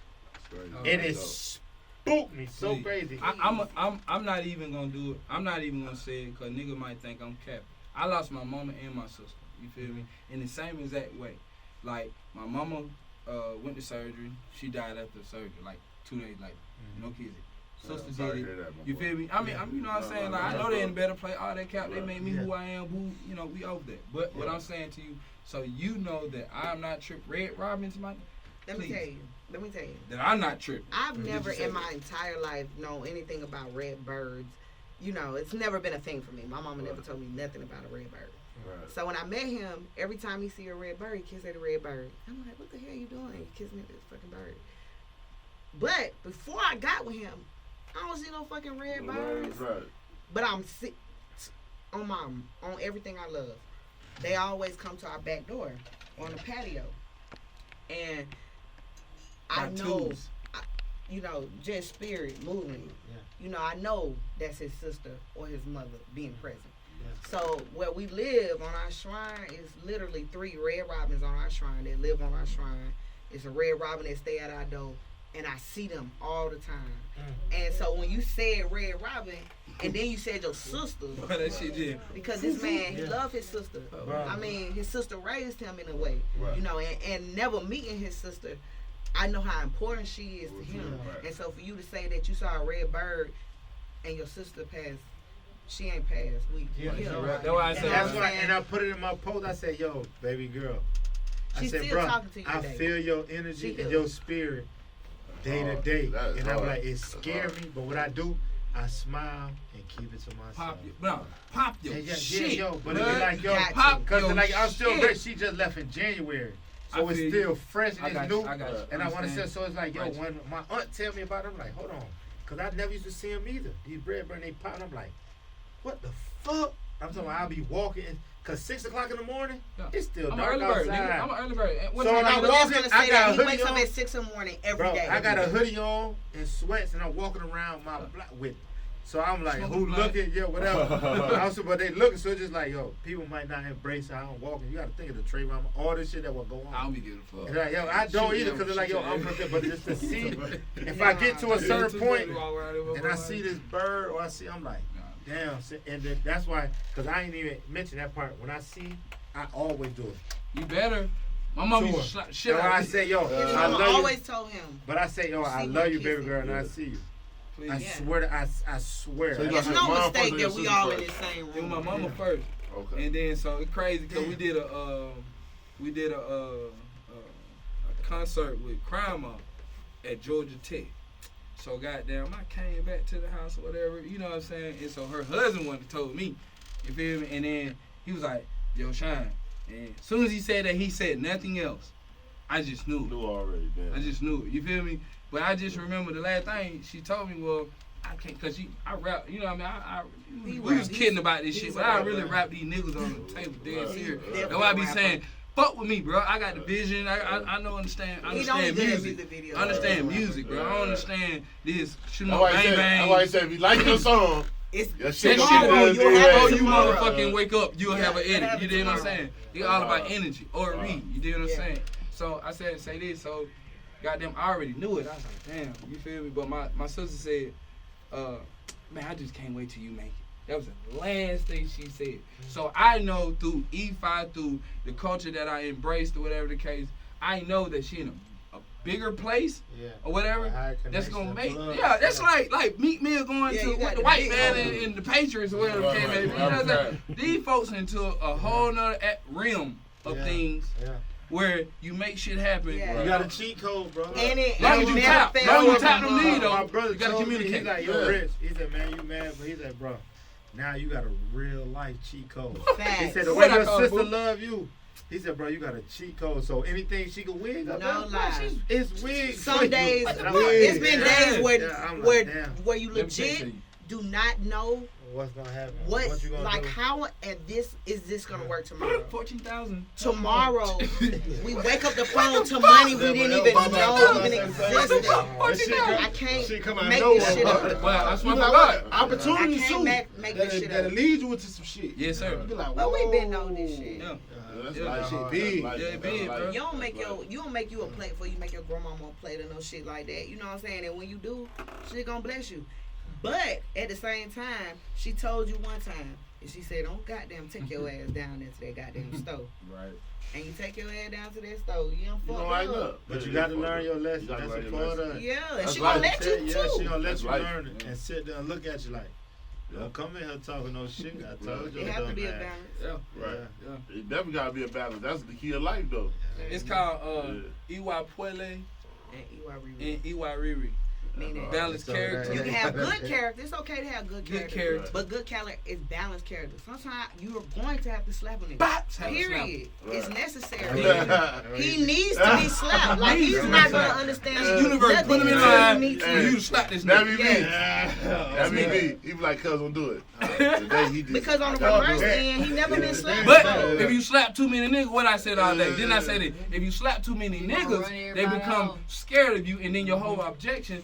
G: And it spooked me so crazy.
E: I'm not even gonna do it. I'm not even gonna say it because nigga might think I'm capping. I lost my mama and my sister. You feel me? In the same exact way. Like, my mama went to surgery. She died after surgery, like 2 days later. No kids. Sister did it. You feel me? I mean, you know what I'm saying? Like, I know they in a better place. All that cap, they made me who I am. Who, you know, we over there. But what I'm saying to you, so you know that I'm not tripping. Red Robin's my.
C: Let me tell you.
E: That I'm not tripping.
C: I've never in my entire life known anything about red birds. You know, it's never been a thing for me. My mama never told me nothing about a red bird. Right. So when I met him, every time he see a red bird, he kiss at a red bird. I'm like, what the hell you doing? You kissing at this fucking bird. But before I got with him, I don't see no fucking red birds. Right. But I'm sick on everything I love. They always come to our back door on the patio. And I know, you know, just spirit moving. Yeah. You know, I know that's his sister or his mother being present. Yeah. So where we live on our shrine is literally 3 red robins on our shrine that live on our shrine. It's a red robin that stay at our door, and I see them all the time. And so when you said red robin, and then you said your sister,
E: that shit did.
C: Because this man, he loved his sister. I mean, his sister raised him in a way, you know, and never meeting his sister, I know how important she is to him. And so for you to say that you saw a red bird and your sister passed She ain't passed.
E: That's why I said.
G: That's why, and I put it in my post. I said, "Yo, baby girl." I
C: She's
G: said,
C: still
G: "Bro,
C: talking to you
G: I
C: today.
G: feel your energy and your spirit day to day." And I'm like, it scared me, but what I do, I smile and keep it to myself.
E: Pop your shit.
G: Yo, but it be like, yo,
E: pop
G: because
E: your
G: like I'm still
E: shit.
G: great. She just left in January, so it's still fresh and it's new. And I want to say, so it's like, yo, when my aunt tell me about it, I'm like, hold on, because I never used to see them either. These bread burn, they pop, and I'm like, what the fuck? I'm talking about I'll be walking, because 6 o'clock in the morning, it's still dark outside.
E: I'm an early bird.
G: So when I walk in, I got a
C: he
G: hoodie
C: wakes up
G: on.
C: at 6 in the morning every
G: Bro,
C: day.
G: I got a hoodie on and sweats, and I'm walking around my block with it. So I'm like, who looking? Yeah, whatever. Also, but they looking, so it's just like, yo, people might not embrace how I'm walking. You got to think of the Trayvon, all this shit that will go on.
E: I don't be giving a fuck.
G: Like, yo, I don't either, because it's like, yo, I'm prepared, but just to see, if I get to a certain point and I see this bird or I'm like, damn. And then that's why, because I ain't even mention that part. When I see, I always do it.
E: You better. My mom used to slap shit out of me.
G: I say, yo,
C: His
G: I
C: mama
G: love
C: always
G: you.
C: told him.
G: But I say, yo, I love you, baby girl, and I see you.
E: Please.
G: I swear to I swear.
A: So
C: It's no mistake that we all in the same room.
E: It was my mama first.
A: Okay.
E: And then so it's crazy because we did a concert with Crime Mob at Georgia Tech. So goddamn, I came back to the house or whatever, you know what I'm saying? And so her husband went and told me, you feel me? And then he was like, yo, Shine. And as soon as he said that, he said nothing else. I just knew it.
A: Knew already, damn.
E: I just knew it. You feel me? But I just remember the last thing she told me, well, I can't, cause I rap, you know what I mean? We was kidding about this shit, but I really rap these niggas on the table dead serious. That's why I be saying, fuck with me, bro. I got the vision. I know, understand music. Understand music, bro. I understand this. Shoot my bang bang.
A: That's why I said, if you like your song,
C: It's
A: tomorrow,
E: you motherfucking wake up, you'll have an edit. You know what I'm saying? It's all about energy or read. You know what I'm saying? So I said, say this. So, goddamn, I already knew it. I was like, damn, you feel me? But my sister said, man, I just can't wait till you make it. That was the last thing she said. So I know through E5, through the culture that I embraced or whatever the case, I know that she in a bigger place or whatever. That's gonna make that's like Meek Mill going to with the white man and the Patriots or whatever the case may be. You know what I'm saying? These folks into a whole nother realm of things. Where you make shit happen.
G: You got a cheat code, bro.
C: And it
E: long as you tap them lead though.
G: My brother
E: you gotta communicate.
G: He's like, yo, Rich. He said, man, you mad? But he's like, bro, now you got a real life cheat code. He said, the way your sister love you. He said, bro, you got a cheat code. So anything she can wig up,
C: no lie.
G: It's wig.
C: Some days, it's been days where you legit do not know
G: what's gonna happen.
C: What you gonna do? How and this is this gonna work tomorrow?
E: 14,000.
C: Tomorrow, we wake up the phone to money we didn't even know even existed. I can't make this shit up.
E: Well, I swear to God,
F: opportunity
C: soon. Make this shit up.
F: That'll lead you into some shit.
E: Yes, sir.
F: You be like,
C: but we been on this shit.
A: That's like shit big.
E: Big, bro.
C: You don't make you a plate before you make your grandmama a plate or no shit like that. You know what I'm saying? And when you do, she gonna bless you. But at the same time, she told you one time, and she said, "Don't goddamn take your ass down into that goddamn stove."
A: Right.
C: And you take your ass down to that stove, you don't fuck up.
G: But you got to learn your lesson. That's a part of it.
C: Yeah, and she gonna let you too.
G: Yeah, she gonna let you learn it and sit there and look at you like, don't come in here talking no shit. I told you.
C: It have to be a balance.
E: Yeah.
A: Right. Yeah. It definitely gotta be a balance. That's the key of life, though.
E: It's called Iwa Puele
C: and Iwa
E: Riri. Balanced character.
C: You can have good character. It's okay to have good character. But good character is balanced character. Sometimes you are going to have to slap him. Period. It's necessary. He needs to be slapped. Like he's not gonna understand.
E: The universe put him in line for you to slap this nigga.
A: That be me. He be like, cuz don't do it. Today he just,
C: because on the reverse end, he never been slapped.
E: But if you slap too many niggas, what I said all day, didn't I say that? If you slap too many niggas, they become scared of you, and then your whole objection,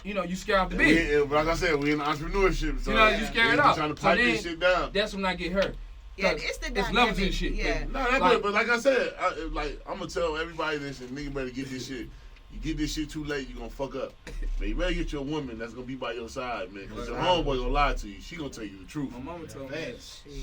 E: you know, you scare off the bitch.
A: Like I said, we in entrepreneurship, so
E: you know, you scare it off.
A: Trying to pipe this shit down.
E: That's when I get hurt.
C: Yeah, it's the dynamic.
E: It's levels and shit.
C: Yeah.
A: But like I said, I'm gonna tell everybody this, and nigga better get this shit. You get this shit too late, you gonna fuck up. Man, you better get your woman that's gonna be by your side, man. Cause your homeboy gonna lie to you. She gonna tell you the truth.
E: My mama told me.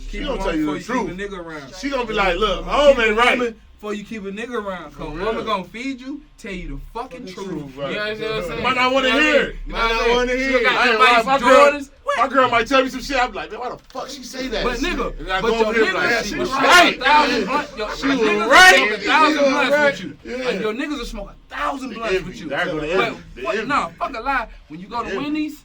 A: She gonna tell you the truth.
E: Keep a nigga around.
A: She gonna be like, look, home ain't right.
E: Before you keep a nigga around, cause mama gonna feed you, tell you the fucking truth.
A: Right.
E: You know what I'm saying?
A: Might not wanna hear it. Might not wanna hear it.
E: Jordans.
A: My girl might tell me some shit. I'm like, man, why the fuck she say that?
E: But nigga,
A: and I
E: but
A: go
E: your
A: over here like,
E: niggas,
A: she
E: she
A: was
E: was
A: right.
E: 1,000 blunts.
A: She was
E: right.
A: right.
E: 1,000 blunts
A: Right.
E: with you.
A: Yeah.
E: And your niggas will smoke 1,000 blunts with you.
A: There go the envy.
E: But nah, fuck a lie. When you go to Wendy's,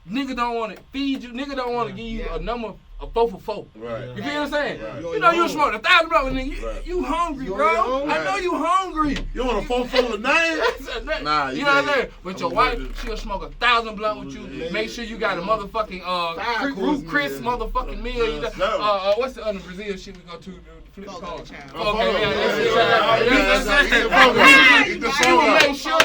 E: nigga don't want to feed you. Nigga don't want to give you a number. A 4 for 4.
A: Right.
E: You feel what I'm saying?
A: Right.
E: You know you smoke 1,000 blunts, nigga.
A: Right.
E: You hungry, bro. I know you hungry.
A: You want a 4 for 9? Nah,
E: you know what I'm saying? But your wife, she'll smoke 1,000 blunt with you. Make sure you got a motherfucking Ruth Chris motherfucking meal. What's the other Brazil shit we go to? Flip the car. She will make sure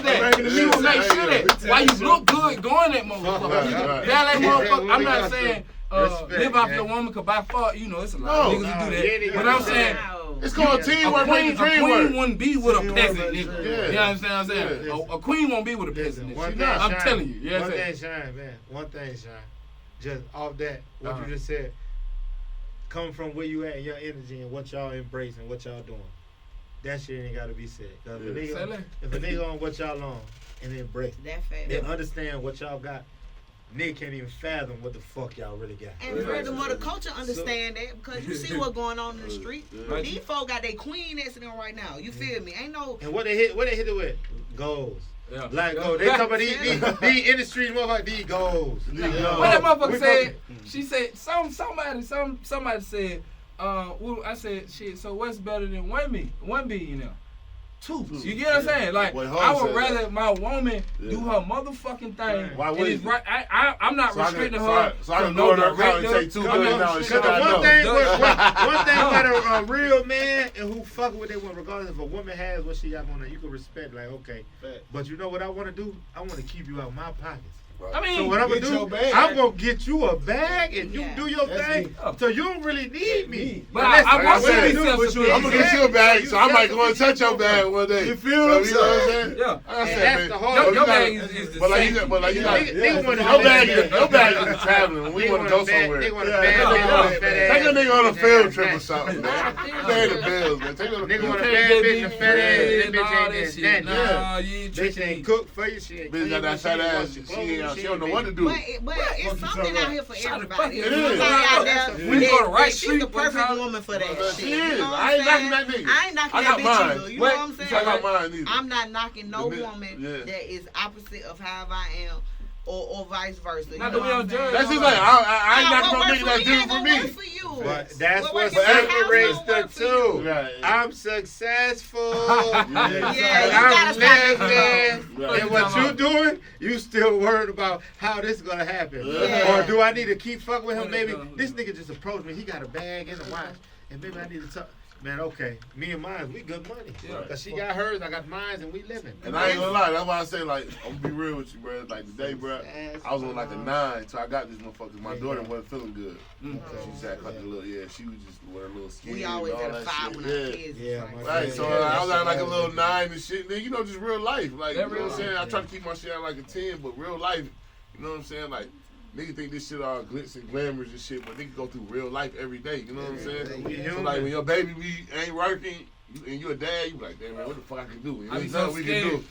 E: that. While you look good going that motherfucker. That motherfucker. I'm not saying. Live off your woman, cause by far, you know, it's a lot of niggas who do that. But I'm saying,
A: it's called teamwork,
E: a queen wouldn't be with a peasant nigga.
A: Yeah.
E: You understand what I'm saying? A queen won't be with a peasant nigga. I'm telling you.
G: One thing, Shine, man. One thing, Shine. Just off that, what you just said, coming from where you at, your energy and what y'all embrace and what y'all doing. That shit ain't gotta be said. Cause if a nigga on what y'all on and they embrace, they understand what y'all got. Nigga can't even fathom what the fuck y'all really got.
C: And furthermore, the culture understand that because you see what's going on in the street. These folk got their queen next to them right now. You feel me? Ain't no.
G: And what they hit it with? Goals.
E: Yeah.
G: Like goals. They talk about these industry motherfuckers. These goals.
E: What that motherfucker said? She said somebody said. I said shit. So what's better than 1 billion? 2. You get what I'm saying? Like, I would rather my woman do her motherfucking thing.
A: Why would
E: right? I'm not restricting her.
A: So I can go to her account and take $2 billion and shit.
G: One thing about a real man and who fucking with their woman, regardless if a woman has what she got on her, you can respect. Like, okay, but you know what I want to do? I want to keep you out of my pockets.
E: I mean,
G: so what I'm gonna do? I'm gonna get you a bag and you do your thing, so you don't really need me.
E: But I'm gonna
A: get you a bag, so I might go and touch your bag one day.
G: You feel what I'm saying?
E: Yeah.
G: That's the hard.
E: Your bag is the same.
A: But like you got your bag is traveling when we want to go somewhere.
G: They want a bag.
A: Take a nigga on a field trip or something, man. Pay the bills, man. Take a
G: nigga want a bad bitch, a fat ass. Bitch ain't
E: Nah, you ain't
G: bitch ain't cook for you. She ain't
A: bitch got that fat ass. She don't know what to do.
C: But it's something out here for everybody.
A: It is.
E: When you go to right
C: she's the perfect woman for that shit.
A: She is. I ain't knocking that nigga.
C: I ain't knocking that bitch either. You know what I'm saying?
A: I got mine either.
C: I'm not knocking no woman that is opposite of how I am. Or vice versa.
E: Not that we don't judge.
A: That's just like I ain't not gonna make that different for me.
C: For you.
G: But that's what separates the two.
A: Right.
G: I'm successful.
C: Yeah,
G: I'm living. And what you doing, you still worried about how this is gonna happen.
C: Yeah.
G: Or do I need to keep fucking with him? Maybe this nigga just approached me. He got a bag and a watch, and maybe I need to talk. Man, okay. Me and mine, we good money. Cause she got hers, I got mine, and we living.
A: And I ain't gonna lie, that's why I say, like, I'm gonna be real with you, bro. Like, today, bro, I was on like a 9 till I got this motherfucker. My daughter wasn't feeling good. She sat like a little, she was just with her little skin.
C: We always
A: and all
C: at a
A: that
C: 5 when our kids.
A: Right, so I was at like a little 9 and shit. Then, you know, just real life. Like, you know what I'm saying? I try to keep my shit out like a 10, but real life, you know what I'm saying? Like, niggas think this shit all glitz and glamours and shit, but niggas go through real life every day. You know what I'm saying? So like when your baby ain't working and you a dad, you be like, damn man, what the fuck I can do? There's nothing we can do.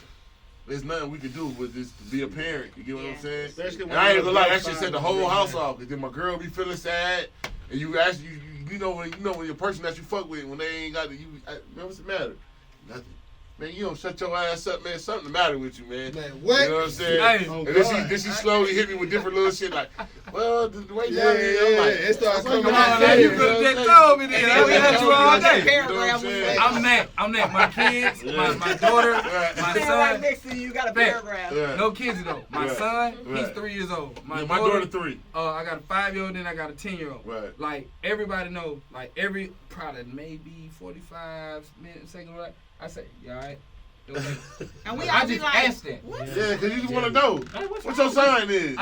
A: There's nothing we can do but just to be a parent. You get what I'm saying? And I ain't gonna lie, that shit set the whole house off. Cause then my girl be feeling sad, and you actually you know when your person that you fuck with when they ain't got man, what's the matter? Nothing. Man, you don't shut your ass up, man. Something the matter with you, man.
F: Man, what?
A: You know what I'm saying? And then she slowly hit me with different little shit like, well, the way down here, I'm like,
F: it started coming
E: out. You could have just told me then. I would have you all day. I'm that. My kids, my daughter, my son.
C: Right next to you got a paragraph.
E: No kids though. My son, he's 3 years old.
A: My daughter 3.
E: I got a 5-year-old, then I got a 10-year-old.
A: Right.
E: Like everybody know, like every probably maybe 45 minutes, second, right? I say, you all right?
C: And we
E: I
C: all be
E: just
C: like,
E: asked that.
C: what?
A: Yeah, because you just want to know.
E: Hey,
A: what your sign is.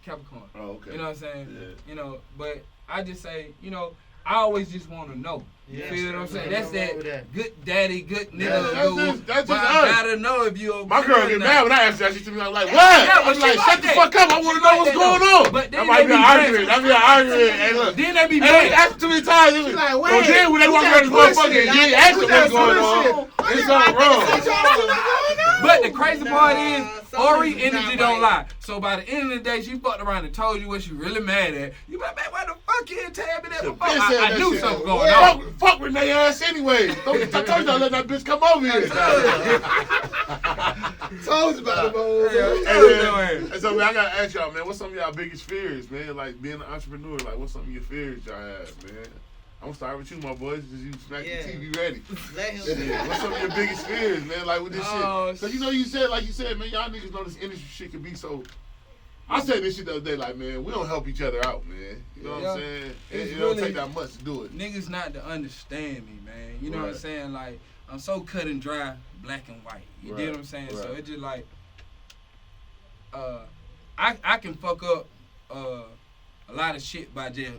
E: Capricorn.
A: Oh, okay.
E: You know what I'm saying?
A: Yeah.
E: You know, but I just say, you know, I always just want to know. You feel what I'm saying? That's that good daddy, good nigga.
A: That's just
E: but I gotta know if you.
A: My girl get mad when I ask that. She tell me like, what?
E: Yeah,
A: I'm like, shut the fuck up. I want to know what's going on.
E: But
A: that might be an argument. That be an argument. Hey, look.
E: Then they be
A: mad. Ask too many times. She's like, wait. So then when they walk around this motherfucker, you ain't asking what's going on. It's something wrong.
E: But the crazy crazy part is, Ori energy don't lie. So by the end of the day, she fucked around and told you what she really mad at. You like, man, why the fuck you didn't tell me that before? I knew something going on.
A: Fuck Renee ass anyway. I told you to let that bitch come over here.
F: Told you about
A: And so, man, I gotta ask y'all, man, what's some of y'all biggest fears, man? Like being an entrepreneur, like what's some of your fears y'all have, man? I'm gonna start with you, my boys, because you smack the TV ready.
C: Let him.
A: What's some of your biggest fears, man? Like with this shit. So you said, man, y'all niggas know this industry shit can be so. I said this shit the other day, like, man, we don't help each other out, man. You know what I'm saying? It don't take that much to do it.
E: Niggas not to understand me, man. You know what I'm saying? Like, I'm so cut and dry, black and white. You get what I'm saying? So it's just like, I can fuck up a lot of shit by just,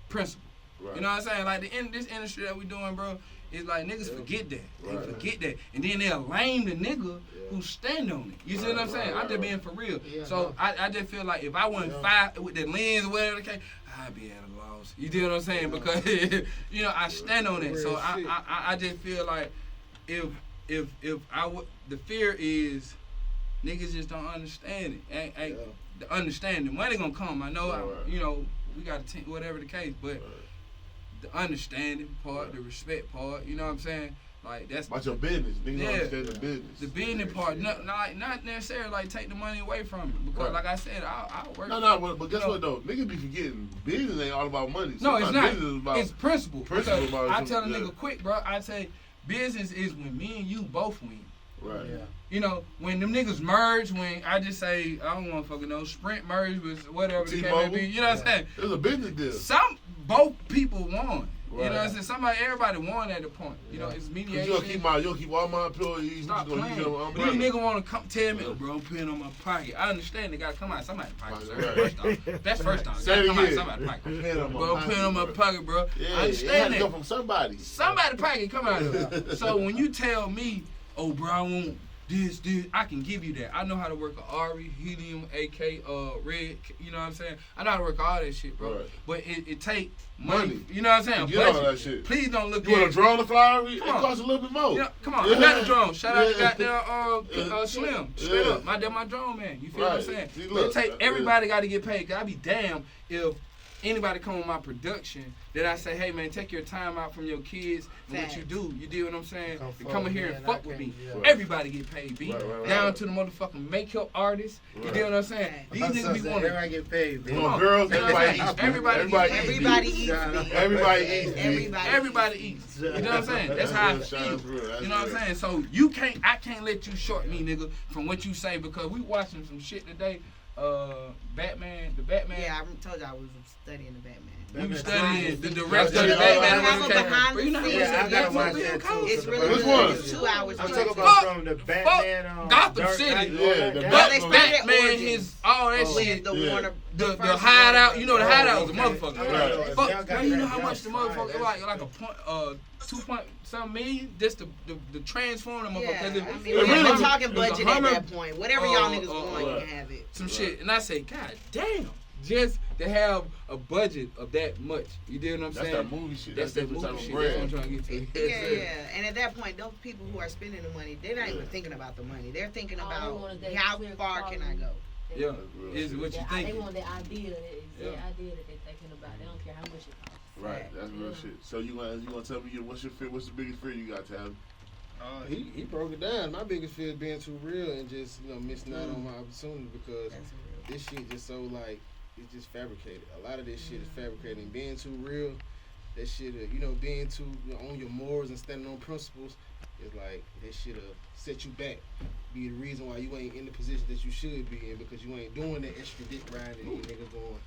E: principle. Right. You know what I'm saying? Like this industry that we doing, bro, is like niggas forget that. They forget that. And then they'll lame the nigga who stand on it. You see what I'm saying? I'm just being for real. Yeah, so I just feel like if I wasn't five with the lens or whatever the case, I'd be at a loss. You get what I'm saying? Because I stand on it. So I just feel like if I would, the fear is niggas just don't understand it. The understand the money gonna come. I know we got to whatever the case, but the understanding part, the respect part, you know what I'm saying? Like that's
A: about your business. Niggas understand the business.
E: The business part, not necessarily like take the money away from it. Because like I said, I'll work.
A: No, but guess what though? Niggas be forgetting business ain't all about money.
E: No, it's not.
A: About
E: it's principle. I tell a nigga quick, bro. I say business is when me and you both win.
A: Right.
E: Yeah. When them niggas merge, when I just say I don't want to fucking know, Sprint merge with whatever the case may be. You know what I'm saying?
A: It was a business deal.
E: Both people won. Right. You know what I'm saying? Everybody won at the point. It's mediation.
A: You'll keep all my employees.
E: Stop playing. But these niggas want to come tell me, bro, I'm putting on my pocket. I understand they got to come out somebody's pocket. That's first off. They got to come out somebody's pocket. Bro, I'm putting on my pocket, bro.
A: Yeah,
E: I understand that.
A: Go from somebody.
E: Somebody's pocket come out of it. So when you tell me, oh, bro, I want this, I can give you that. I know how to work a Ari, helium, AK, red, you know what I'm saying? I know how to work all that shit, bro. Right. But it take money. You know what I'm saying?
A: Get all that shit.
E: Please don't look at it.
A: You want a drone to fly over? It costs a little bit more.
E: Come on, I got the drone. Shout out to goddamn Slim. Straight up. My drone man. You feel what I'm saying? But it take everybody got to get paid. Cause I be damned if anybody come on my production that I say, hey man, take your time out from your kids and what you do. You do what I'm saying? And come in here and fuck with me. Everybody get paid, B. Down to the motherfucking makeup artists. You do what I'm saying? These niggas be wanting.
G: Everybody get paid, B.
A: Girls, everybody eats.
C: Everybody eats.
E: Everybody eats. You know what I'm saying? That's how I feel. You know what I'm saying? So I can't let you short me, nigga, from what you say because we watching some shit today. Batman.
C: Yeah, I told you I was studying the Batman.
E: You studying the director of the Batman.
C: But you know how
G: I gotta watch that too.
C: It's really 2 hours.
G: I'm talking about from the Batman.
E: Gotham City. Batman, his all that shit. The hideout. You know the hideout was a motherfucker. Fuck, you know how much the motherfucker like a point 2.something million just to transform them motherfuckers.
C: We're really talking budget at that point. Whatever y'all niggas want, you can have it.
E: Some shit, and I say, God damn, just to have a budget of that much. You know what I'm saying?
A: That's that movie shit.
E: That's that movie shit. That's what I'm trying to get to.
C: Yeah. And at that point, those people who are spending the money, they're not even thinking about the money. They're thinking about how far can I go.
E: Yeah, is what you think.
D: They want the idea that they're thinking about. They don't care how much it costs.
A: Right, that's real shit. So you gonna tell me what's the biggest fear you got, Tab?
F: He broke it down. My biggest fear is being too real and just missing out on my opportunity because this shit just so like it's just fabricated. A lot of this shit is fabricated and being too real. That shit, being too on your morals and standing on principles is like that shit'll set you back. Be the reason why you ain't in the position that you should be in because you ain't doing that extra dick riding and you niggas doing.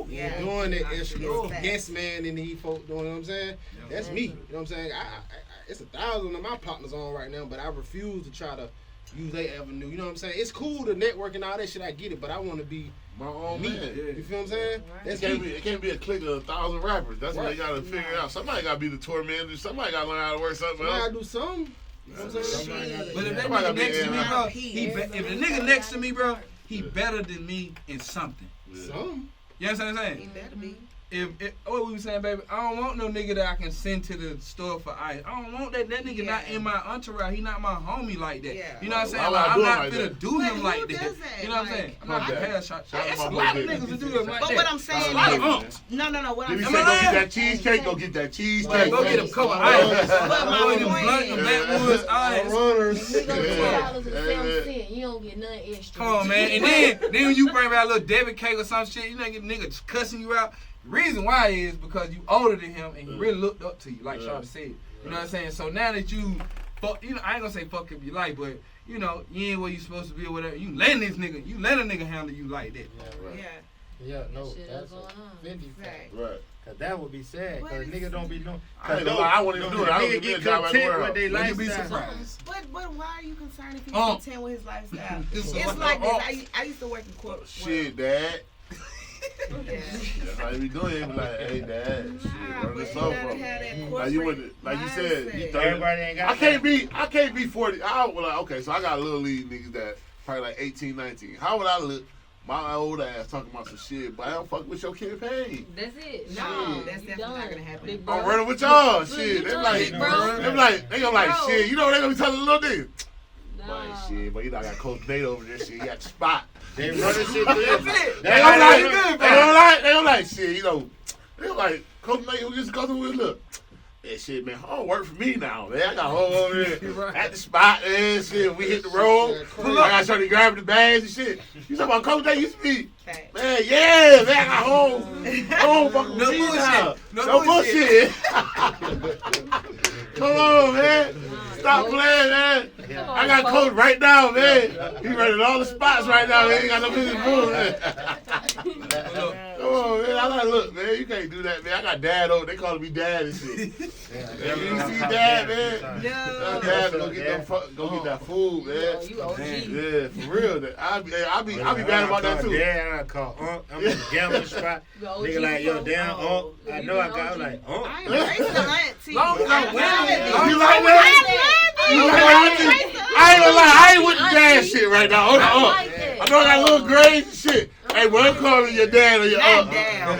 C: Yeah.
F: Doing that extra yes man and these folk doing, you know what I'm saying? That's me. You know what I'm saying? I it's 1,000 of my partners on right now, but I refuse to try to use their avenue. You know what I'm saying? It's cool to network and all that shit, I get it, but I want to be
A: my own
F: me.
A: Man.
F: You feel what I'm saying?
A: Right. It can't be a clique of 1,000 rappers. That's what they gotta figure out. Somebody gotta be the tour manager. Somebody gotta learn how to work something else.
F: Somebody gotta do something. You know what I'm saying?
E: But if that nigga next to me, bro, if the nigga next to me, bro, he better than me in something.
F: Some.
E: You know what I'm saying?
C: He better be.
E: what we were saying, baby, I don't want no nigga that I can send to the store for ice. I don't want that. That nigga not in my entourage. He not my homie like that.
C: Yeah.
E: You know what I'm saying? Like, I'm not finna do him like that. You know what I'm saying? I'm not
A: that.
E: a hair shot.
A: Shout out
E: There's
A: my
E: a
A: boy
E: lot of
A: David.
E: niggas that do him like
C: But
E: that.
C: what I'm saying
E: A lot of
C: is,
E: unks.
C: no. What I'm
A: Did we
C: saying
A: say go
C: is,
A: get that cheesecake? Go get that cheesecake.
E: Like, go get a couple ice.
C: But my
E: Go them
C: point
E: blunt,
C: is-
E: them backwoods, ice.
A: Runners.
D: We go
A: Yeah.
D: $2.07. You don't get nothing extra.
E: Come on, man. And then when you bring out a little debit cake or some shit, you know, get nigga cussing you out. Reason why is because you older than him and he really looked up to you, like Shawty said. You know what I'm saying? So now that you, you know, I ain't gonna say fuck up your life, but you know, you ain't where you supposed to be or whatever. You letting this nigga, you let a nigga handle you like that.
G: Yeah, no,
D: Shit
G: that's
D: going on.
G: a Fendi fact.
A: Right.
G: Cause that would be sad. Cause
C: What?
G: nigga don't be known.
A: I ain't gonna lie, I wouldn't even do it. I
G: Nigga
A: would be
G: get
A: a job at the
G: content
A: warehouse.
G: with they
E: Would you be
G: lifestyle.
E: surprised?
C: But why are you concerned if he's
E: Oh.
C: content with his lifestyle?
E: It's
C: It's
E: a-
C: like
E: oh.
C: this. I used to work in corporate.
A: Shit, Dad.
C: Yeah.
A: That's how you be doing. You be like, hey, Dad. Shit,
C: Nah,
A: run
C: but
A: this
C: you
A: up
C: gotta
A: for me.
C: have that
A: Like you
C: corporate
A: would, like you said, you
C: mindset.
A: 30.
G: Everybody ain't got
A: I can't be 40. I would like, okay, so I got little league niggas that probably like 18, 19. How would I look? My old ass talking about some shit, but I don't fuck with your campaign.
D: That's it.
C: No,
A: Shit.
C: that's
D: You
C: definitely not
D: done.
C: gonna happen.
D: Big bro.
A: I'm running with y'all.
D: Look,
A: Shit,
D: you
A: they
D: done,
A: like,
D: big bro.
A: they gonna like,
D: Bro.
A: shit. You know what they gonna be telling the little nigga?
D: Nah.
A: Like, shit, but you know I got Coach Nate over there. Shit, he got the spot.
G: They running shit through.
A: They don't like shit. You know, they don't like Coach Nate who just goes with look. That shit, man, home work for me now, man. I got home over there at the spot, man. Shit, we hit the road. I got trying to grab the bags and shit. You talking about Coach Nate used to be,
C: Okay.
A: man, yeah, man, I got home fucking
E: No
A: with me
E: bullshit.
A: now.
E: No
A: No bullshit. Come on, man. Stop playing, man. I got Coach right now, man. He running all the spots right now, man. He ain't got no business moving, man. Come on, man. I gotta look, man. You can't do that, man. I got Dad over. They calling me Dad and shit. You see Dad, man?
C: No.
A: Dad, go get that food, man.
D: You OG.
A: Yeah, for real. I be mad about that too.
G: Dad, I call Unc. I'm in the gambling spot.
D: You OG
G: Nigga like, yo,
D: folk.
G: damn, Unc. I know I got. I'm like,
C: I
G: Unc.
C: ain't racing the auntie.
E: Long as I'm winning.
A: You like that? You like that? I ain't gonna lie. I ain't with the dad shit right now. Hold
D: I
A: on.
D: like that.
A: I know I got little grades and shit. Hey, boy, I'm calling your dad or your
C: Not
A: uncle.
C: damn.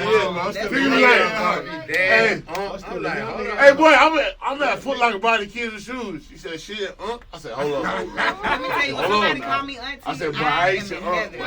A: Nigga be
C: That's
A: like,
G: Dad, Unc. I'm like, hold on.
A: hey, boy, I'm at Foot Locker buying the kids' shoes. She said, shit, I said, hold on.
C: Let me tell you, when
A: Hold on
C: somebody
A: now.
C: call me auntie,
A: I said, bro,
C: I
A: I
C: am
A: ain't your
C: in
A: uncle.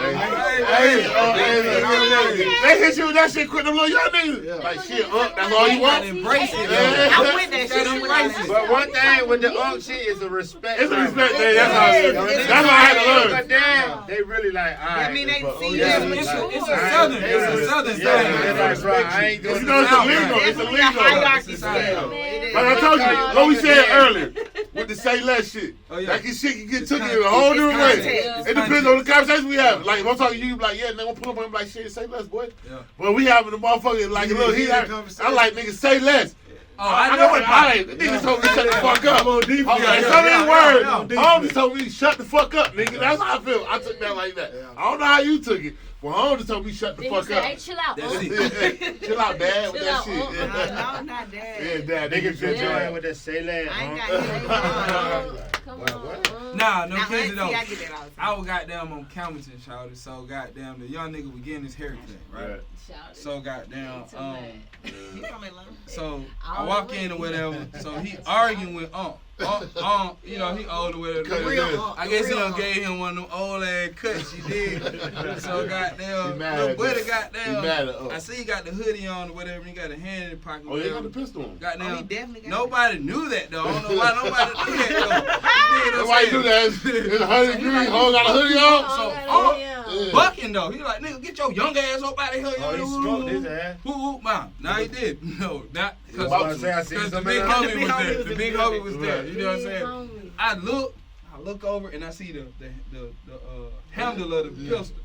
C: heaven.
A: They hit you with that shit quick, them little young niggas. Like, shit, that's all you want?
E: Embrace it,
A: Yeah.
C: I'm with that shit.
E: Gotta embrace it.
G: But one thing with the Unc shit is a respect.
A: It's a respect thing. That's how it is. That's why I had to learn.
G: But damn, they really like, all right.
C: I mean, they see
A: yeah.
C: you as
E: It's
C: mature.
E: a southern. It's a southern
G: Yeah,
E: thing.
G: that's right. I ain't doing
A: You know, it's a lingo. It's a
C: Definitely a
A: lingo.
C: hierarchy scale.
A: Like I told you, what we said earlier with the say less shit.
E: Oh, yeah.
A: Like this shit can get taken in a whole different way.
C: context.
A: It depends on the conversation we have. Like if I'm talking to you, like, yeah, nigga, I'm pull up on him like, shit, say less, boy.
E: Yeah.
A: But we having the motherfucker like a little heat. I like niggas say less.
E: Oh,
A: I know what I ain't. The niggas told me to shut the fuck up. Okay, so many words. Holmes told me to shut the fuck up, nigga. That's how I feel. I took that like that. I don't know how you took it. Well, Holmes just told me shut the
D: Then you
A: fuck
D: say,
A: up.
D: hey, chill out.
E: That's
D: Unc.
E: it.
A: Chill out, Dad, with
D: Chill
A: that
D: out,
A: shit.
D: Unc.
C: No, not
A: Yeah,
C: that.
A: Dad,
G: Niggas
A: niggas
G: been
A: yeah.
G: joining with that say less.
C: I ain't
G: Unc.
C: got
D: Unc. Come on. Unc.
E: Nah, no
C: Now,
E: kidding
C: auntie,
E: though.
C: I get that all the time.
E: I was goddamn on Campbellton, shouted. So goddamn, the young nigga was getting his haircut, right?
A: Right.
D: Shout it.
E: So goddamn,
D: Too bad.
C: You from Atlanta?
E: so I
D: All
E: walk
D: the
E: in or
D: way.
E: whatever. So he arguing with you know, he old or whatever.
A: Cut it
C: Real
A: in.
C: Unc.
E: I guess he
C: Real
E: done
C: Unc.
E: gave him one of them old ass cuts he did. So goddamn,
A: He mad
E: little
A: at
E: buddy
A: that. He
E: goddamn.
A: mad at us.
E: I see he got the hoodie on or whatever. And he got a hand in the pocket.
A: Oh, you got
E: whatever.
A: the pistol on.
E: Goddamn.
C: Oh, he definitely got
E: Nobody knew that though. I don't know why nobody knew that though. You dig
A: That's
E: what
A: why
E: I'm
A: you do
E: saying?
A: that. It's 100 degrees. Hole got a hoodie on.
E: So,
D: Oh,
A: Yeah.
E: bucking though. He like, nigga, get your young ass up out of here.
G: Oh, he smoked his ass.
E: Who, man? Nah, he did. No, not
G: That's what I'm
E: because
G: saying. I seen
E: the
G: somebody
E: big
G: else.
E: homie was there. The big homie was there.
A: Right.
E: You know what I'm saying? I look over and I see the handle of the pistol.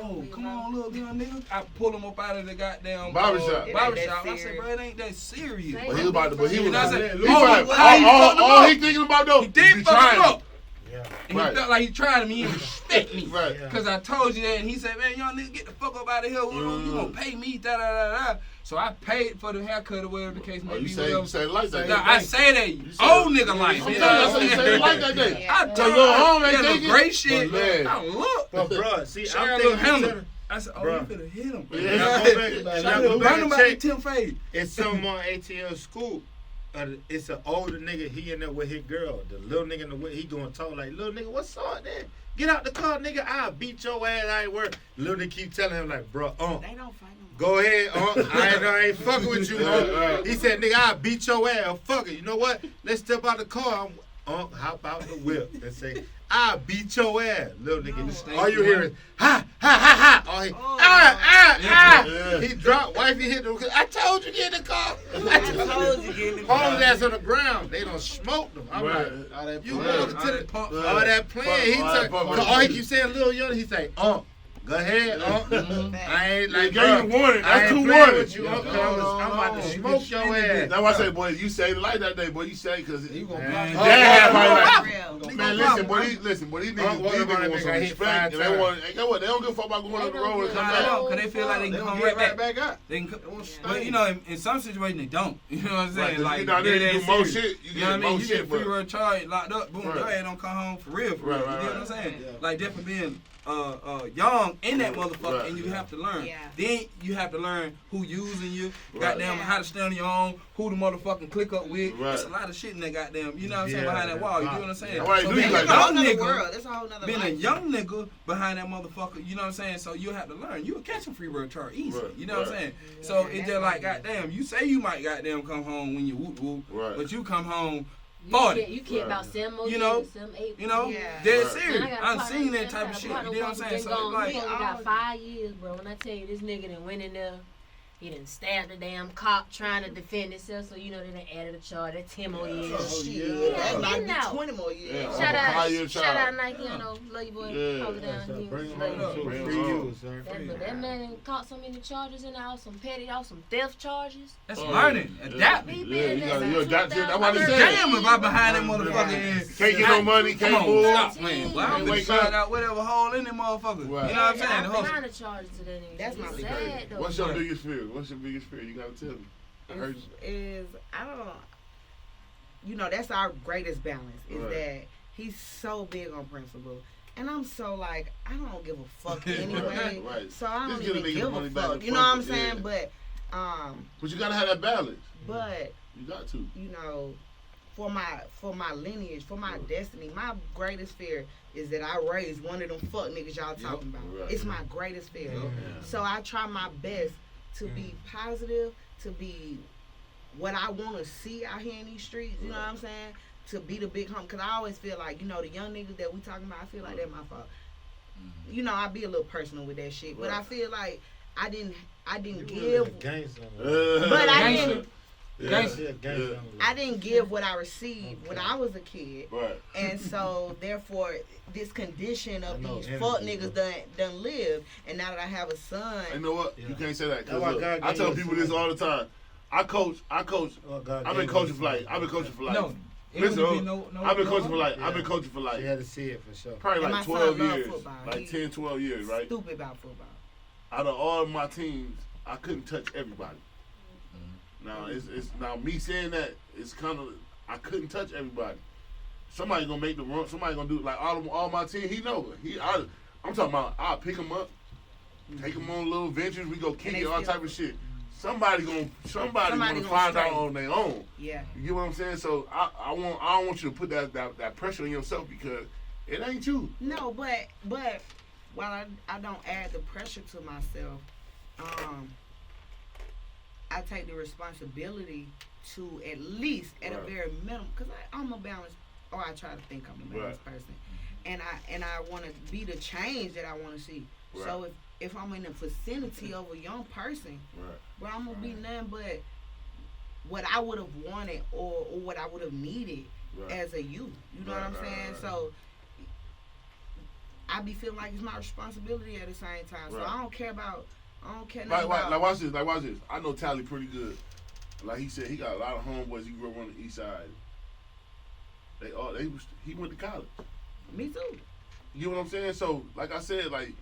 E: Oh, come on, little young nigga. I pull him up out of the goddamn
A: Barbershop.
C: It ain't
E: barbershop.
C: that
E: I said,
C: serious.
E: bro, it ain't that serious.
D: Say
A: But he was about to, but he was
E: You know what I'm
A: he
E: saying?
A: was
E: Oh,
A: like,
E: how he fucked him
A: all
E: up?
A: he thinking about though,
E: He
A: is
E: did
A: you
E: fuck him
A: trying
E: up.
G: Yeah.
E: And
A: Right.
E: he felt like he tried me. He didn't respect me.
A: Right.
G: Yeah.
E: Cause I told you that, and he said, "Man, young nigga, get the fuck up out of here. You gonna pay me?" Da da da da. So I paid for the haircut or whatever the case may
A: Oh, you
E: be.
A: say
E: whatever.
A: you say it like that.
E: Nah, I say that
A: said-
E: old nigga life.
A: I'm
E: You
A: telling you,
E: know
A: that's
E: what
A: what
E: I'm
A: you say it
E: saying?
A: like that day.
E: I
A: Cause little home ain't
E: look
A: thinking.
E: great shit.
A: But man.
E: I look.
G: But bro, see,
E: Share a
G: I'm
E: little
G: thinking
E: handle. I said, oh,
B: Bruh.
E: you finna hit him.
B: Yeah, go back and check.
E: Tim Fade.
B: It's something on ATL School. It's an older nigga. He in there with his girl. The little nigga in the way he going talk like, little nigga, what's up there? Get out the car, nigga. I'll beat your ass. I ain't work. Little nigga keep telling him like, bro,
C: They don't fight no more.
B: go ahead, I ain't fucking with you, He said, nigga, I'll beat your ass. Fuck it. You know what? Let's step out the car. Hop out the whip and say, I'll beat your ass. Little nigga, all you hear is, ha, ha, ha, ha. He dropped, wifey hit him. I told you get in the car.
C: I told you get in the car.
B: Hold his ass on the ground. They done smoked him. I'm like, you walking to the pump. All that playing. He took, all he keep saying, little young, he say, go ahead, I ain't like,
A: gave you warning. That's too warning.
B: I'm about to smoke your ass.
A: That's why I say, boy, you say it like that day, boy. You say because you gonna man, listen, boy, these niggas want some respect, and they don't give a fuck about going up the road and come back.
E: Because they feel like they can come right back up. But you know, in some situations they don't. You know what I'm saying? Like,
A: they do more shit.
E: You know what I mean? You get free run charge, locked up, boom, your ass don't come home for real. You know what I'm saying? Like, definitely being young in that motherfucker, and you have to learn.
C: Yeah.
E: Then you have to learn who using you, goddamn, how to stand on your own, who to motherfucking click up with. There's a lot of shit in that goddamn, you know what I'm saying, behind that wall. You know what I'm saying? So being a young nigga, being a young nigga behind that motherfucker, you know what I'm saying? So you have to learn. You will catch a free road charge easy. You know what I'm saying? So it's just like, goddamn, you say you might goddamn come home when you whoop whoop, but you come home.
D: You care about 7 more years, 7, 8.
E: You know, dead serious. I've seen that type of shit. You know what I'm saying? So like,
D: we got 5 years, bro. When I tell you this nigga done went in there, he done stabbed the damn cop trying to defend himself. So you know they done added a charge. That's 10 more years.
C: Shit, that might be 20 more years.
D: Shout out Nike, you know, love you boy. Hold it down. That man caught so many charges in the house, some theft charges.
E: That's learning, adapting.
A: You adapt to it. That's what I said.
E: Damn, if I behind that motherfucker
A: can't get no money, can't move.
E: Stop playing. Well, I'm gonna find out whatever hole in that motherfucker. You know what I'm saying?
D: I'm behind the charges to that nigga.
C: That's my
D: sad though.
A: What's your biggest fear? What's your biggest fear? You gotta tell me. I heard you.
C: I don't know. You know, that's our greatest balance. Is that he's so big on principle. And I'm so like, I don't give a fuck anyway. So I don't even give a fuck. You know what I'm saying? But
A: you gotta have that balance.
C: But
A: you got to.
C: You know, for my lineage, for my destiny, my greatest fear is that I raised one of them fuck niggas y'all talking about. It's my greatest fear. So I try my best to be positive, to be what I want to see out here in these streets, you know what I'm saying? To be the big hump, because I always feel like, you know, the young niggas that we talking about, I feel like that's my fault. You know, I be a little personal with that shit, but I feel like I didn't give, but I didn't. I didn't give what I received when I was a kid, and so therefore this condition of these fuck niggas done live, and now that I have a son,
A: you know what? You can't say that. Cause I tell people this all the time. I coach. I've been coaching for like.
E: No.
A: Listen, I've been coaching for like.
B: You had to see it for sure.
A: Probably like 12 years. Like 10, 12 years, right?
C: Stupid about football.
A: Out of all of my teams, I couldn't touch everybody. Now it's now me saying that it's kind of I couldn't touch everybody. Somebody gonna make the run. Somebody gonna do it. Like all my team. He know. I'm talking about. I'll pick him up, take him on little ventures. We go kick it, all type of shit. Somebody gonna find out on their own.
C: Yeah.
A: You get what I'm saying? So I don't want you to put that pressure on yourself because it ain't you.
C: No, but while I don't add the pressure to myself, I take the responsibility to at least at a very minimum, because I'm a balanced, or I try to think I'm a balanced person, and I want to be the change that I want to see. So if I'm in the vicinity of a young person, well, I'm gonna be nothing but what I would have wanted or what I would have needed as a youth. You know what I'm saying? So I be feeling like it's my responsibility at the same time. So I don't care nothing about.
A: Like watch this. I know Talley pretty good. Like he said, he got a lot of homeboys. He grew up on the east side. He went to college.
C: Me too.
A: You know what I'm saying? So, like I said, like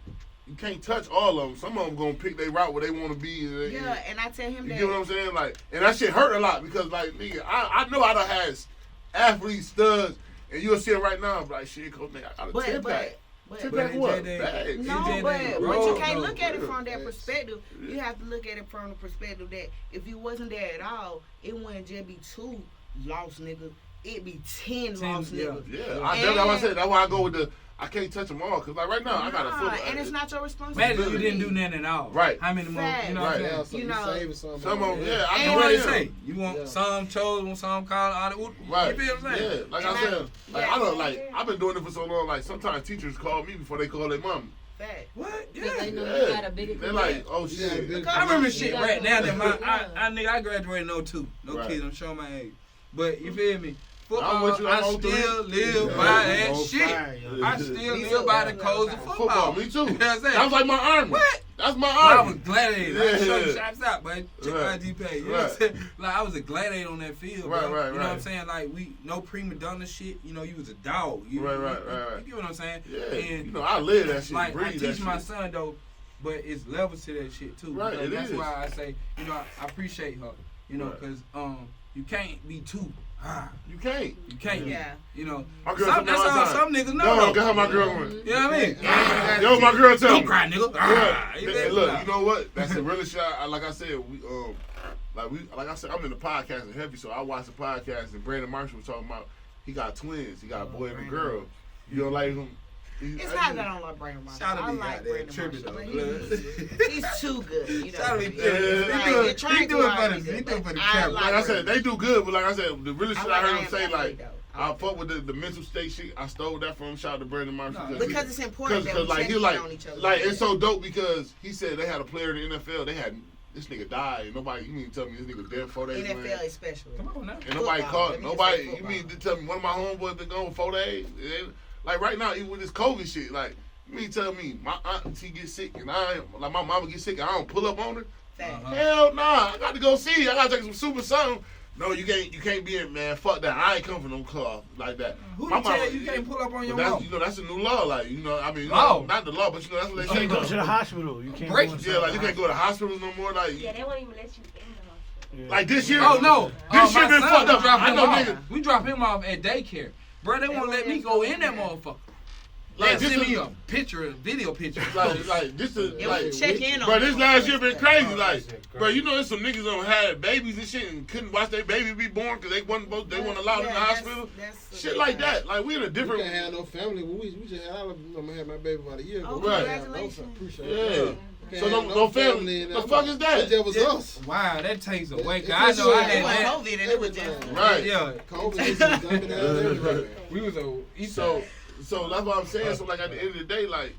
A: you can't touch all of them. Some of them gonna pick their route where they want to be.
C: And I tell him that.
A: You get what I'm saying? Like, and that shit hurt a lot because, like, nigga, I know I done had athletes, studs, and you'll see it right now. I'm like, shit, coach, nigga, I got a 10-pack.
C: But,
A: Sit back what?
C: No, but you can't look at it from that perspective. You have to look at it from the perspective that if you wasn't there at all, it wouldn't just be 2 lost niggas. It'd be 10 lost niggas.
A: Yeah, that's why I go with the. I can't touch them all because like right now I got a foot.
C: And it's not your responsibility.
E: Imagine you didn't do nothing at all.
A: Right.
E: How many more? You know what I'm saying?
C: You know,
A: some of them. I
E: can really say you want some chosen, some called all the.
A: Right.
E: You feel what I'm saying?
A: Yeah. Like I said, I don't like. I've been doing it for so long. Like sometimes teachers call me before they call their mom.
C: Fact.
E: What?
D: Yeah. They know you got a bigger.
A: They're like, oh shit.
E: I remember shit right now that I graduated in 02. No kids. I'm showing my age. But you feel me? Football, I still live by that shit. I still live by the codes of football.
A: Me too.
E: You know what I'm saying?
A: That was like my army.
E: What?
A: That's my
E: I
A: army.
E: was gladiator. I show you shots out, but check my ID page. You know what I'm saying? Like I was a gladiator on that field, bro.
A: Right.
E: You know what I'm saying? Like no prima donna shit. You know, you was a dog. You
A: right.
E: You get what I'm saying?
A: Yeah.
E: And
A: you know, I live that shit.
E: Like
A: breathe
E: I teach
A: that
E: my
A: shit.
E: son though, but it's levels to that shit too.
A: Right. It
E: that's
A: is.
E: why I say, you know, I appreciate her. You know, because you can't be too.
A: You can't.
C: Yeah.
E: You know,
A: my girl
E: that's all some niggas know.
A: No, get how my girl went.
E: You know what I mean?
A: Yo, my girl tell me.
E: Don't cry, nigga.
A: Look, you know what? That's a really shot. Like I said, like I said, I'm in the podcasting heavy, so I watch the podcast, and Brandon Marshall was talking about he got twins. He got a boy and a girl. You don't like him?
C: It's not that I don't like Brandon Marshall. I like Brandon Marshall, but he's too good. You know,
E: he do it for the camera.
A: Like I said, they do good, but like I said, the really shit I heard him say, like, I fuck with the mental state shit. I stole that from him. Shout out to Brandon Marshall.
C: Because it's important that we check in on each other.
A: Like, it's so dope because he said they had a player in the NFL. They had this nigga died. And nobody, you mean to tell me this nigga dead 4 days?
C: NFL especially.
E: Come on now.
A: And nobody called. Nobody. You mean to tell me one of my homeboys been gone 4 days? Like right now, even with this COVID shit, like you mean tell me my auntie get sick and my mama get sick and I don't pull up on her? Hell nah, I got to go see her. I got to take some super something. No, you can't be in, man. Fuck that. I ain't come from no car like that.
E: Who tell you can't pull up on your mom?
A: You know, that's a new law. Like, you know, I mean, not the law, but you know, that's what they say.
H: You can't go to the hospital. You can't
A: Yeah, like you can't go to hospitals no more. Like,
D: yeah, they won't even let you in the hospital.
A: Like this year.
E: Oh no,
A: this year been fucked up. I know niggas.
E: We drop him off at daycare. Bro, they won't let me go in that motherfucker. Like, send me a picture, a video picture.
A: Like this is like
C: check in on.
A: Bro, this last year been crazy. Like, bro, you know there's some niggas that had babies and shit and couldn't watch their baby be born because they weren't allowed in the hospital. Shit like that. Like we in a different.
I: We can't have no family. We just had. I'm gonna have my baby about a year ago.
C: Right. Congratulations.
I: Appreciate it.
A: Yeah. So no family. The fuck is that?
I: That was us.
E: Wow, that takes away. I know I had that.
C: COVID and it was just
A: right.
E: Yeah.
I: COVID was jumping out everywhere.
E: We was
A: So that's what I'm saying. So like at the end of the day, like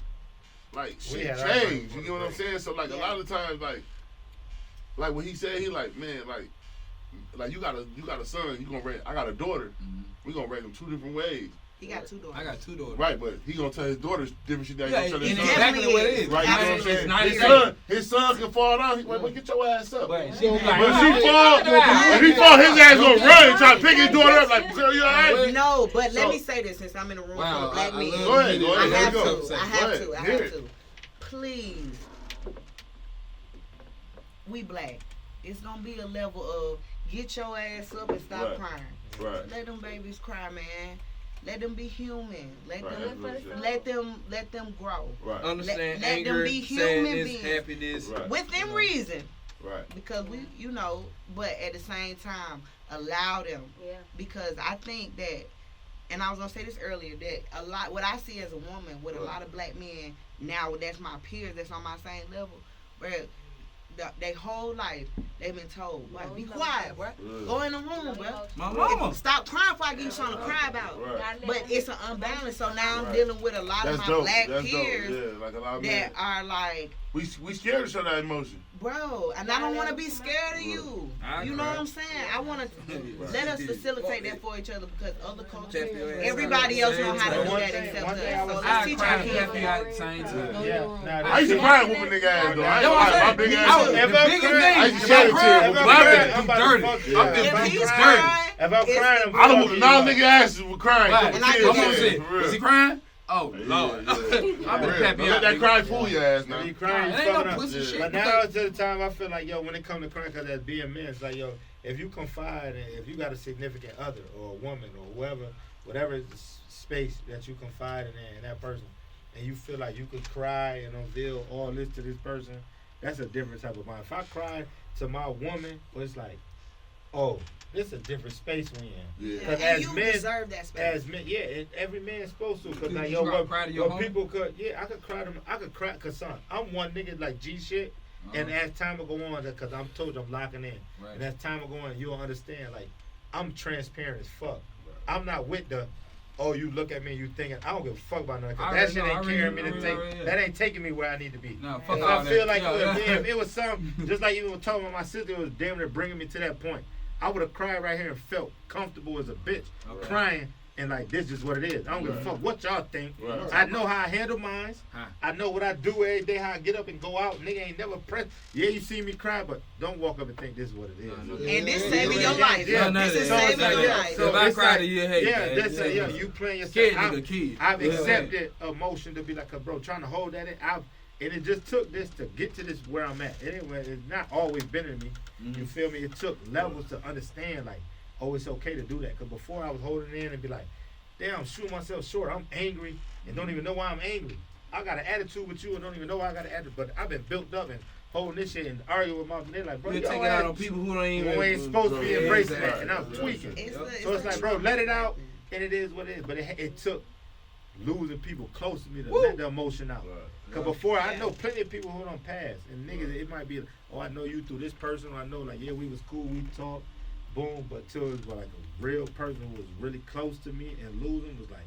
A: shit changed. You get what I'm saying? So like a lot of times, like when he said he like, man, like you got a son, you gonna raise. I got a daughter. We gonna raise them 2 different ways.
C: He got 2 daughters.
E: I got 2 daughters.
A: Right, but he gonna tell his daughters different shit that he
E: yeah,
A: gonna tell his son.
E: exactly what it is.
A: Right, you know what I'm saying? His son can fall down. He like, well, get your ass up.
E: But
A: if he fall, his ass gonna run and try to pick his daughter up like, girl, you alright?
C: No, but let me say this since I'm in a room full of black men.
A: Go ahead.
C: I have to. Please. We black. It's gonna be a level of get your ass up and stop crying.
A: Right.
C: Let them babies cry, man. Let them be human. Let them grow.
A: Right.
E: Understand
C: let
E: anger,
C: them be human
E: sadness,
C: beings.
E: happiness.
A: Right.
C: Within reason.
A: Right.
C: Because we, you know, but at the same time, allow them.
D: Yeah.
C: Because I think that, and I was gonna say this earlier, that what I see as a woman with a lot of black men now, that's my peers, that's on my same level, where their whole life they've been told, boy, be quiet, bro. Go in the room, bro.
E: My mama.
C: Stop crying before I give you something to cry about.
A: Right.
C: But it's an unbalance. So now I'm dealing with a lot of my black peers
A: like a lot of
C: that are like,
A: we scared to show that emotion.
C: bro, and I don't want to be scared of you. You know what I'm saying? I want to let us facilitate that for each other because other cultures, everybody else know how to do that except us. So let's teach our kids.
E: At the same time.
A: I used to cry and whoop a nigga ass though. I ain't gonna lie, my big ass.
E: I
A: used to shed a tear.
C: If he's crying,
G: if I'm crying,
A: I don't whoop none nigga asses with crying.
C: And I
E: said, is he crying? Oh, Lord.
A: I've been happy. Let that cry fool your ass now.
G: You crying,
E: ain't no pussy shit.
G: But now to the time, I feel like, yo, when it comes to crying, because as being men, it's like, yo, if you confide and if you got a significant other or a woman or whoever, whatever space that you confide in that person, and you feel like you could cry and unveil all this to this person, that's a different type of mind. If I cry to my woman, well, it's like, oh, this is a different space we in.
C: Yeah.
G: Because
C: as you men, deserve that space.
G: As men, yeah, and every man's supposed to. Because like, people could, I could cry to them. I could cry, because son, I'm one nigga like G shit. And as time will go on, because I'm told you I'm locking in. Right. And as time will go on, you'll understand, like, I'm transparent as fuck. Right. I'm not with the, oh, you look at me and you thinking, I don't give a fuck about nothing. That shit ain't carrying me to take, that ain't taking me where I need to be.
E: No, fuck
G: all I feel like if it was something, just like you were talking about my sister, it was damn near bringing me to that point. I would have cried right here and felt comfortable as a bitch, crying. And like, this is what it is. I don't give a fuck what y'all think. Right. I know how I handle mine. I know what I do every day, how I get up and go out. Nigga ain't never pressed. Yeah, you see me cry, but don't walk up and think this is what it is.
C: And this saving your life. This is saving your life.
E: So if I cry to you, hey,
G: yeah, you playing yourself. I've accepted emotion to be like, bro, trying to hold that in. And it just took this to get to this where I'm at. Anyway, it's not always been in me. You feel me? It took levels to understand, like, oh, it's okay to do that. Because before I was holding it in and be like, damn, I'm shooting myself short. I'm angry and don't even know why I'm angry. I got an attitude with you and don't even know why I got an attitude. But I've been built up and holding this shit and arguing with my they're like, bro,
E: you take it out on people who don't even
G: who ain't supposed to be embracing that. And I'm tweaking. So it's like, bro, let it out. And it is what it is. But it took losing people close to me to let the emotion out. Because before, I know plenty of people who don't pass. And niggas, it might be, oh, I know you through this person. Or I know, like, yeah, we was cool, we talked. Boom, but till it was like a real person who was really close to me and losing was like,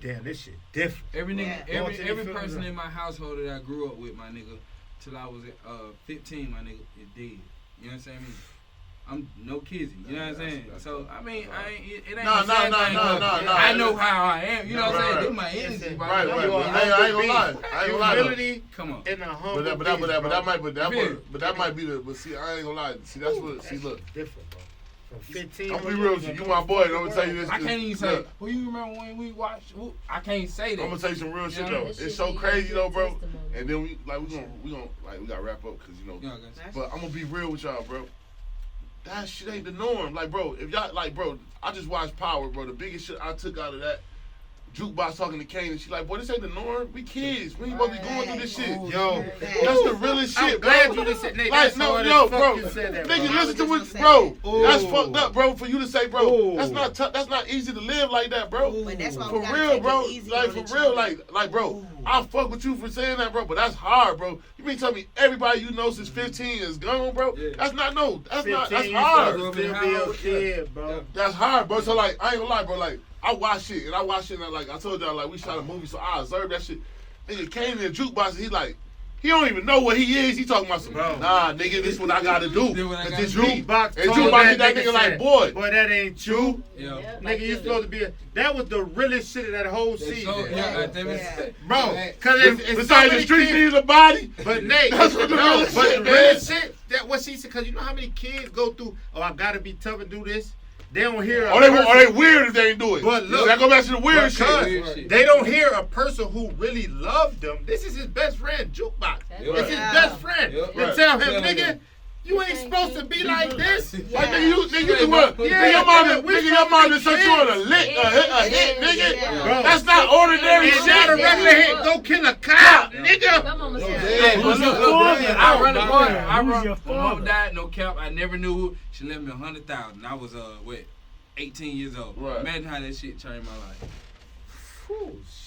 G: damn, this shit different.
E: Every person in my household that I grew up with, my nigga, till I was 15, my nigga, is dead. You know what I'm saying? I'm no kids. You know what I'm saying? So I mean, it ain't no. I know how I am. You know what I'm saying? This my energy, bro.
A: Right. I ain't gonna lie.
G: Humility,
E: come on.
G: And a humble.
A: But that might be the. But see, I ain't gonna lie. See, that's what. See, look.
G: Different, bro. From 15.
A: I'm gonna be real with you. You my boy. And I'm gonna tell you this.
E: I can't even say. Well, you remember when we watched? I can't say that.
A: I'm gonna tell you some real shit though. It's so crazy though, bro. And then we gotta wrap up because you know. But I'm gonna be real with y'all, bro. That shit ain't the norm. Like, bro, if y'all, like, bro, I just watched Power, bro. The biggest shit I took out of that, Jukebox talking to Kane, and she like, boy, this ain't the norm. We kids. We ain't supposed to be going through this shit.
G: Yo,
A: that's the realest shit, bro.
G: I'm glad you just said that.
A: Like, no, bro. Nigga, listen to what, bro. That's fucked up, bro, for you to say, bro. That's not that's not easy to live like that, bro.
C: But that's why
A: for real, bro. Like, for real, like, bro. I fuck with you for saying that, bro, but that's hard, bro. You mean tell me everybody you know since 15 is gone, bro? Yeah. That's hard.
G: Bro.
A: That's hard, bro. So like, I ain't gonna lie, bro. Like, I watch it, and like I told y'all, like we shot a movie, so I observed that shit. Nigga came in the jukebox, and he like, he don't even know what he is. He talking about some, nah, nigga, this what I gotta do. This jukebox, and jukebox hit that nigga like, boy,
G: that ain't you.
E: Yeah.
G: Nigga, you supposed to be. That was the realest shit of that whole season.
E: Bro,
G: because it's
A: besides the street needs a body.
G: But Nate,
A: that's what the real shit,
G: real shit. That what she said. Because you know how many kids go through. Oh, I gotta be tough and do this. They don't hear.
A: Or they weird if they ain't do it.
G: But look,
A: that go back to the weird shit.
G: They don't hear a person who really loved them. This is his best friend, Jukebox. It's his best friend. And tell him, nigga, you ain't supposed to be like this.
A: Like nigga, what? Nigga, your mom just sent you on a hit, nigga. That's not ordinary shit.
G: Not a regular hit. Go kill a cop, nigga.
E: I run the corner. My mom died, no cap. I never knew. She left me $100,000. I was 18 years old. Right. Imagine how that shit changed my life.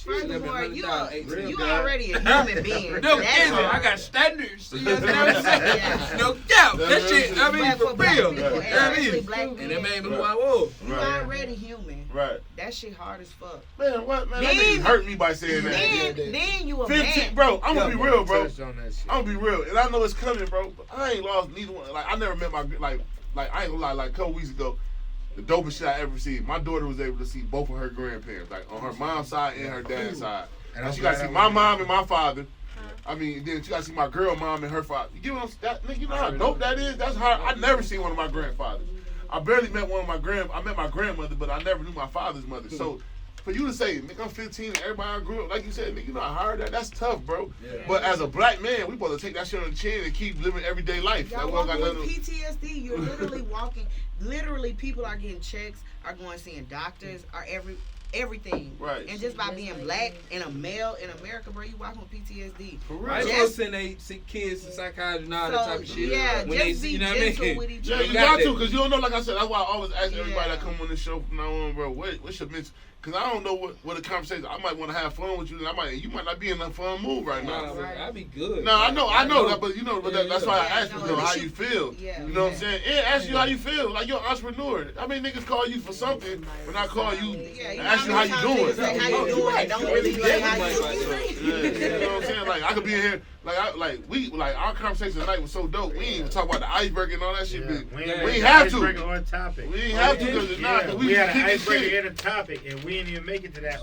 C: Furthermore, you already a human being.
E: No, I got standards. You know what I'm saying? No doubt. That shit, I mean, for real. And it made me who I was.
C: You already human.
A: Right.
C: That shit hard as fuck.
A: Man, what? Man, that nigga hurt me by saying that.
C: Then you a
A: 15,
C: man.
A: bro, I'm gonna be real, bro. I'm gonna be real. And I know it's coming, bro. But I ain't lost neither one. Like, I never met my, like I ain't gonna lie, like a couple weeks ago, the dopest shit I ever seen. My daughter was able to see both of her grandparents, like on her mom's side and her dad's side. And she got to see my mom and my father. I mean, then she got to see my girl mom and her father. You get what I'm saying? You know how dope that is? That's hard. I never seen one of my grandfathers. I barely met one of I met my grandmother, but I never knew my father's mother. So for you to say, nigga, I'm 15 and everybody I grew up, like you said, nigga, you know how hard that's tough, bro. Yeah. But as a black man, we supposed to take that shit on the chin and keep living everyday life.
C: Y'all walking with PTSD, you're literally walking, literally people are getting checks, are going seeing doctors, everything.
A: Right.
C: And just by being black and a male in America, bro, you walking with PTSD.
A: For real.
E: I just send they kids to psychiatry and all that type of shit.
C: Yeah,
E: when
C: just be gentle with each other.
A: Yeah, you got to, because you don't know, like I said, that's why I always ask everybody that come on this show from now on, bro, what's your mental? Because I don't know what the conversation, I might want to have fun with you, and you might not be in a fun mood right now.
E: I'd be good.
A: No, I know that, but you know, that's why I asked you, how you feel.
C: Yeah.
A: You know what I'm saying? And ask you how you feel. Like, you're an entrepreneur. I mean, niggas call you for something when I call you and ask you how you doing.
C: Say how you doing, don't really say how you doing.
A: You know what I'm saying? Like, I could be in here, our conversation tonight was so dope. We ain't even talk about the iceberg and all that shit. We ain't have to.
G: On topic.
A: We ain't have to because it's not.
G: We had an icebreaker in a topic, and we didn't even make it to that.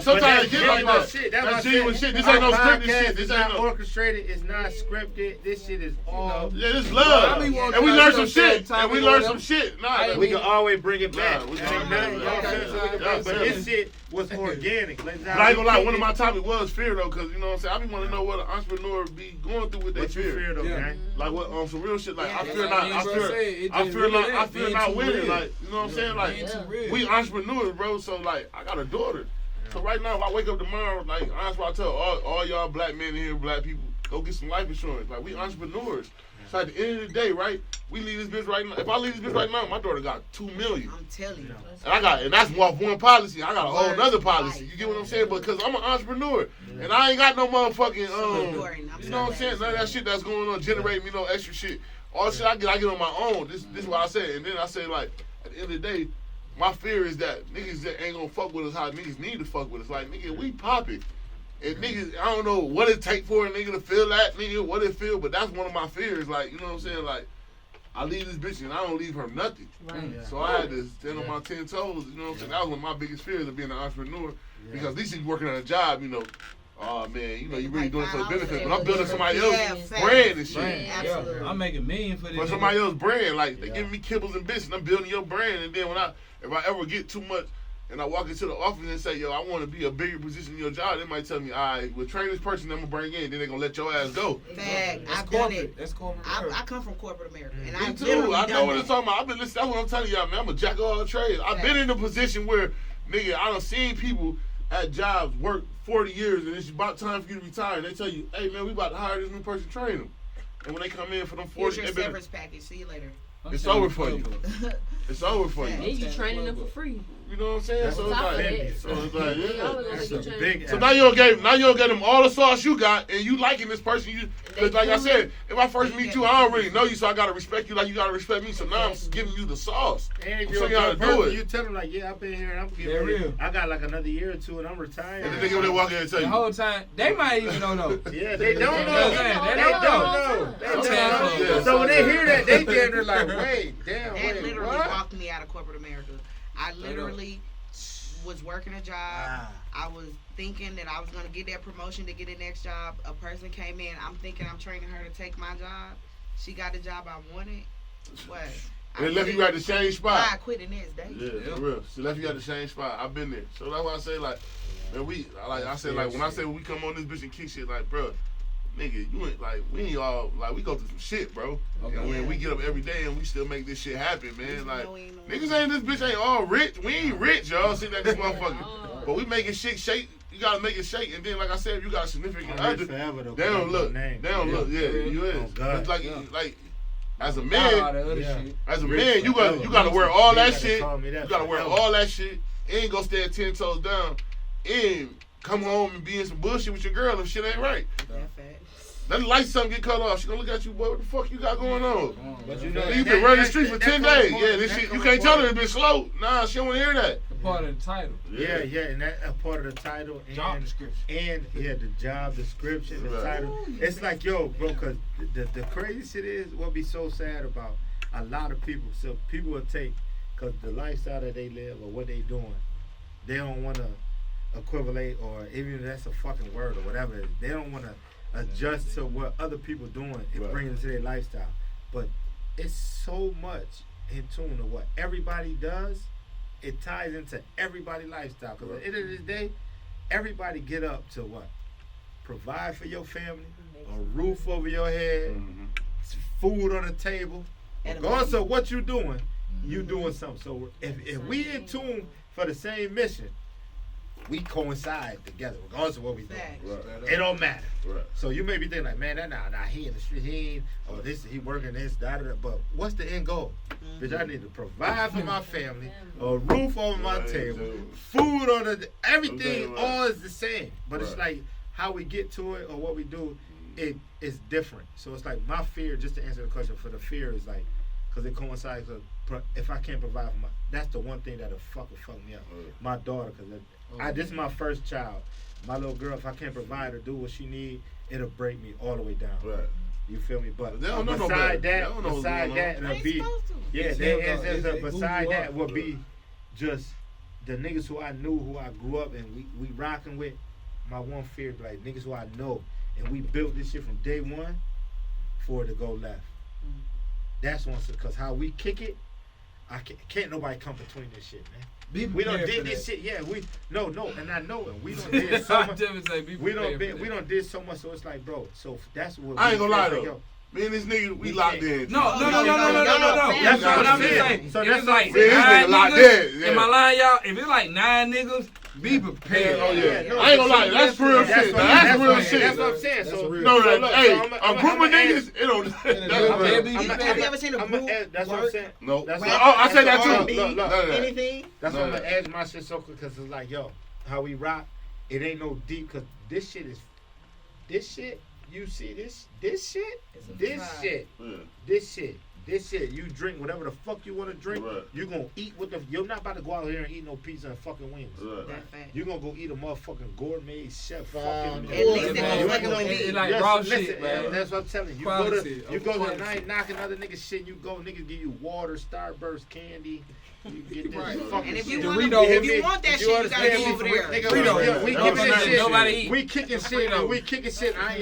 A: Sometimes it get like that.
G: That's
A: genuine shit. This ain't no scripted shit.
G: This ain't orchestrated. It's not scripted. This shit is all.
A: Yeah, this love. And we learn some shit. We
G: can always bring it back.
A: But
G: this shit was organic.
A: But I ain't gonna lie, one of my topics was fear though, because you know what I'm saying, I be want to know what an entrepreneur be going through with their fear.
G: Though, man?
A: Like what some real shit. Like I fear not winning. Like you know what I'm saying. Like we entrepreneurs, bro. So like I got a daughter. So right now, if I wake up tomorrow, like honestly, I tell all y'all black men in here, black people, go get some life insurance. Like we entrepreneurs. So at the end of the day, right, we leave this bitch right now. If I leave this bitch right now, my daughter got $2 million.
C: I'm telling you.
A: And that's one policy. I got a whole nother policy. You get what I'm saying? Because I'm an entrepreneur. And I ain't got no motherfucking, you know what I'm saying? None of that shit that's going on generating me no extra shit. All the shit I get on my own. This is what I say. And then I say, like, at the end of the day, my fear is that niggas that ain't gonna fuck with us how niggas need to fuck with us. Like, nigga, we poppin'. And niggas, I don't know what it take for a nigga to feel that, nigga, what it feel, but that's one of my fears. Like, you know what I'm saying? Like, I leave this bitch and I don't leave her nothing. Right. So I had to stand on my 10 toes, you know what I'm saying? That was one of my biggest fears of being an entrepreneur. Because at least he's working at a job, you know. Oh man, you know, you really doing it for the benefit, but I'm building somebody else's brand and shit.
C: Absolutely.
E: I'm making millions for this.
A: For somebody else's brand, like they giving me kibbles and bits, and I'm building your brand. And then if I ever get too much, and I walk into the office and say, yo, I want to be a bigger position in your job, they might tell me, all right, we'll train this person I'm gonna bring in, then they're gonna let your ass go.
C: Fact, I've done it.
E: That's corporate.
C: I come from corporate America, and
A: Me too. I know what it's talking about. I've been listening. That's what I'm telling y'all, man. I'm a jack of all trades. I've been in a position where, nigga, I done seen people at jobs work 40 years, and it's about time for you to retire. And they tell you, hey, man, we about to hire this new person, train them. And when they come in for them 40
C: years, your severance package. See you later.
A: It's over for you. It's over for you.
D: And you training them for free.
A: You know what I'm saying? So it's like,
G: yeah.
A: So now you don't get them all the sauce you got, and you liking this person. Because like I said, if I first meet you, I don't really know you, so I gotta respect you like you gotta respect me. So now I'm giving you the sauce.
G: And
A: I'm showing you how to do it.
G: You tell them like, yeah, I've been here, and I'm getting ready. I got like another year or two, and I'm retired.
A: And then they walk in and tell you
E: the whole time they might even don't know.
G: Yeah, they don't know. They don't know.
E: So
G: when they hear that, they're like, wait, damn,
C: that literally walked me out of corporate America. I literally was working a job. I was thinking that I was going to get that promotion to get the next job. A person came in. I'm thinking I'm training her to take my job. She got the job I wanted. What?
A: They left you at the same spot.
C: I quit the next day.
A: Yeah, for real. She left you at the same spot. I've been there. So that's why I say, like, man, when I say we come on this bitch and kick shit, like, bro, nigga, you ain't like we ain't all like we go through some shit, bro. Okay. And when we get up every day and we still make this shit happen, man. Like niggas ain't this bitch ain't all rich. We ain't rich, y'all. See that this motherfucker. But we making shit shake. You gotta make it shake. And then like I said, if you got a significant other, they don't look. They don't look. Yeah, you is. It's like as a man, you gotta wear all that shit. You gotta wear all that shit. And go stand 10 toes down. And come home and be in some bullshit with your girl if shit ain't right. Let the light something get cut off. She gonna look at you, boy. What the fuck you got going on? But you know, you been running the streets for 10 days. Yeah, this shit. You can't tell her it's been slow. Nah, she don't want to hear that.
E: The part of the title.
G: Yeah, and that a part of the title and
E: job description.
G: And the job description, the title. It's like, yo, bro, because the crazy shit is what be so sad about a lot of people. So people will take because the lifestyle that they live or what they doing, they don't want to equivalate or even if that's a fucking word or whatever. They don't want to adjust to what other people doing and bring it to their lifestyle. But it's so much in tune to what everybody does. It ties into everybody's lifestyle. Because at the end of the day, everybody get up to what? Provide for your family, a roof over your head, food on the table. Regardless of what you doing, you doing something. So if we in tune for the same mission, we coincide together, regardless of what we do. It don't matter.
A: Right.
G: So you may be thinking like, man, nah, he in the street, he ain't, or this, he working this, da. But what's the end goal? Bitch, I need to provide for my family, a roof over my table, food on the, everything, all is the same. But it's like how we get to it or what we do, it is different. So it's like my fear, just to answer the question, for the fear is like, because it coincides with, if I can't provide for my, that's the one thing that'll fuck me up. My daughter, because this is my first child. My little girl, if I can't provide or do what she need, it'll break me all the way down. Right. You feel me? But beside that, it'll be, beside that will be just the niggas who I knew, who I grew up and we rocking with. My one fear, like niggas who I know, and we built this shit from day one for it to go left. That's one, because how we kick it, can't nobody come between this shit, man. We don't did this shit, no, and I know it. We don't did so much. We don't did so much, so it's like, bro. So that's what
A: I ain't gonna lie though. Me and this nigga, we locked in.
E: No. That's what I'm saying.
G: So that's
E: like
A: this nigga locked in.
E: Am I lying, y'all? If it's like 9 niggas, be prepared.
A: Oh yeah. I ain't gonna lie. That's real shit. That's real shit.
G: That's what I'm saying. So
A: hey, a group of niggas, it don't.
C: Have you ever seen a group?
G: That's what I'm saying.
A: No. I say that too.
C: Anything?
G: That's why I'm gonna add my shit so quick, because it's like, yo, how we rock, it ain't no deep, because this shit, you see this shit, you drink whatever the fuck you want to drink, you gonna eat you're not about to go out here and eat no pizza and fucking wings. You're gonna go eat a motherfucking gourmet chef fucking meal.
C: At least they gonna fucking on me.
E: Like raw shit, man.
G: That's what I'm telling you. You go to and I ain't knocking other niggas shit, niggas give you water, Starburst, candy. You get this fucking
C: and if
G: shit.
C: you want that shit, you gotta go over there.
G: We giving this shit. We kicking shit. I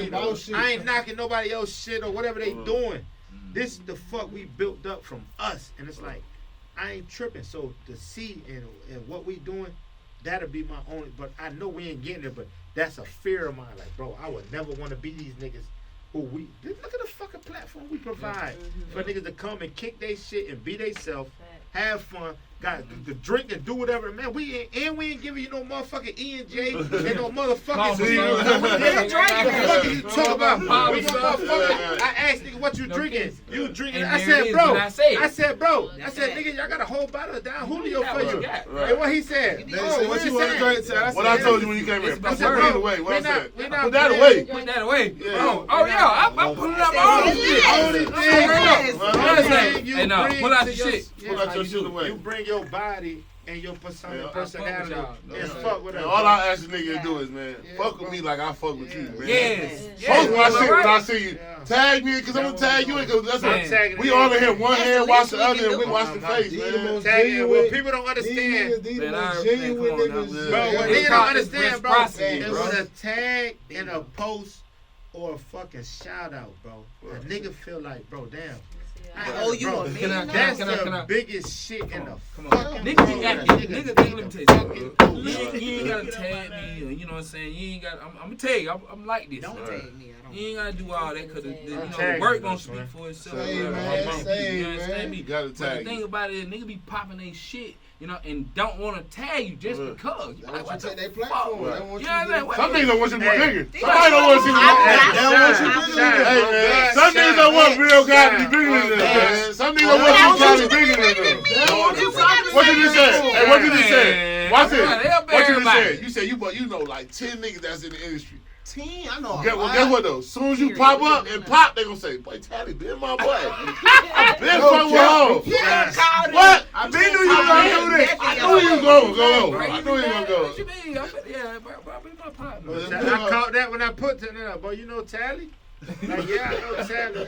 G: ain't knocking nobody else shit or whatever they doing. This is the fuck we built up from us, and it's like I ain't tripping. So to see and what we doing, that'll be my only. But I know we ain't getting there. But that's a fear of mine. Like, bro, I would never want to be these niggas who we look at the fucking platform we provide for niggas to come and kick they shit and be they self, have fun, got to drink and do whatever. Man, we ain't giving you no motherfucking E&J and no motherfucking What you talk about? I asked nigga, what you drinking? You drinking? I said, bro. Nigga, y'all got a whole bottle of Don Julio for you. And what he said?
A: What you want to drink? What I told you when you came here. Put that away. What I said? Put that
E: away. Put that away. Oh yeah, I'm putting up my own shit. Hey, no, pull out the shit.
A: Pull out your shit away.
G: You bring your body and your personality and fuck with us.
A: All I ask the nigga to do is, man, fuck with me like I fuck with you, man.
E: Yes.
A: Fuck my shit when I see you. Tag me, because I'm going to tag you in, because that's what we all in here, one hand wash the other, and we wash the face, man.
G: Tagging, well, people don't understand.
I: These genuine niggas.
G: Bro, what they don't understand, bro, it was a tag and a post or a fucking shout out, bro. A nigga feel like, bro, damn.
C: I owe you a million.
G: That's the biggest shit in the fucking world.
E: Nigga, let me tell you. You ain't gotta tag me, or, you know what I'm saying? You ain't got. I'm gonna tell you, I'm like this.
C: Don't tag me.
E: You ain't gotta do all that, because the work gonna speak for itself. You understand me?
A: You gotta tag.
E: But the thing about it is, nigga be popping they shit, and don't want to tag you just because.
I: They want you to take their platform. They want you to
A: some niggas don't want you to be bigger. Somebody don't want you to be bigger.
I: They want you to be bigger.
A: Hey, man. Some niggas don't want Reel Gods to be bigger than them, man. Some niggas don't want you to be bigger than them. What you just said? Hey, what you just said? Watch it. What you just said? You said you know like 10 niggas that's in the industry.
I: 10, I know.
A: Guess what though? As soon as you pop up and pop, they gonna say, "Boy, Talley been my boy. I been fucking with home." What? I knew you was gonna do this. I knew you was gonna go. I knew you was gonna go.
E: What you mean? Yeah, bro, be my partner.
G: I caught that when I put it up, boy. You know Talley? Like, yeah, I know Talley.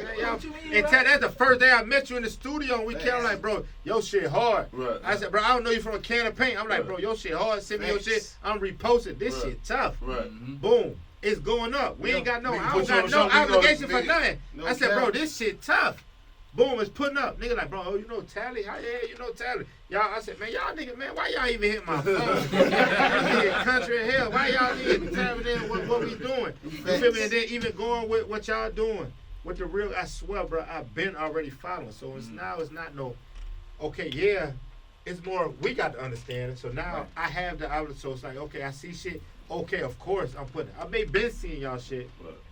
G: And Talley, that's the first day I met you in the studio, and we came like, bro, your shit hard.
A: Right.
G: I said, bro, I don't know you from a can of paint. I'm like, bro, your shit hard. Send me your shit. I'm reposting. This shit tough.
A: Right.
G: Boom. It's going up. We ain't got I don't got no obligation for nothing. I said, bro, this shit tough. Boom, it's putting up. Nigga like, bro, you know Talley? How you know Talley? Y'all, I said, man, y'all nigga, man, why y'all even hit my phone? Country of hell. Why y'all even tapping in what we doing? You feel me? And then even going with what y'all doing. With the real, I swear, bro, I've been already following. So it's not no, okay, yeah, it's more, we got to understand it. So now I have the outlet, so it's like, okay, I see shit. Okay, of course, I'm putting it. I may been seeing y'all shit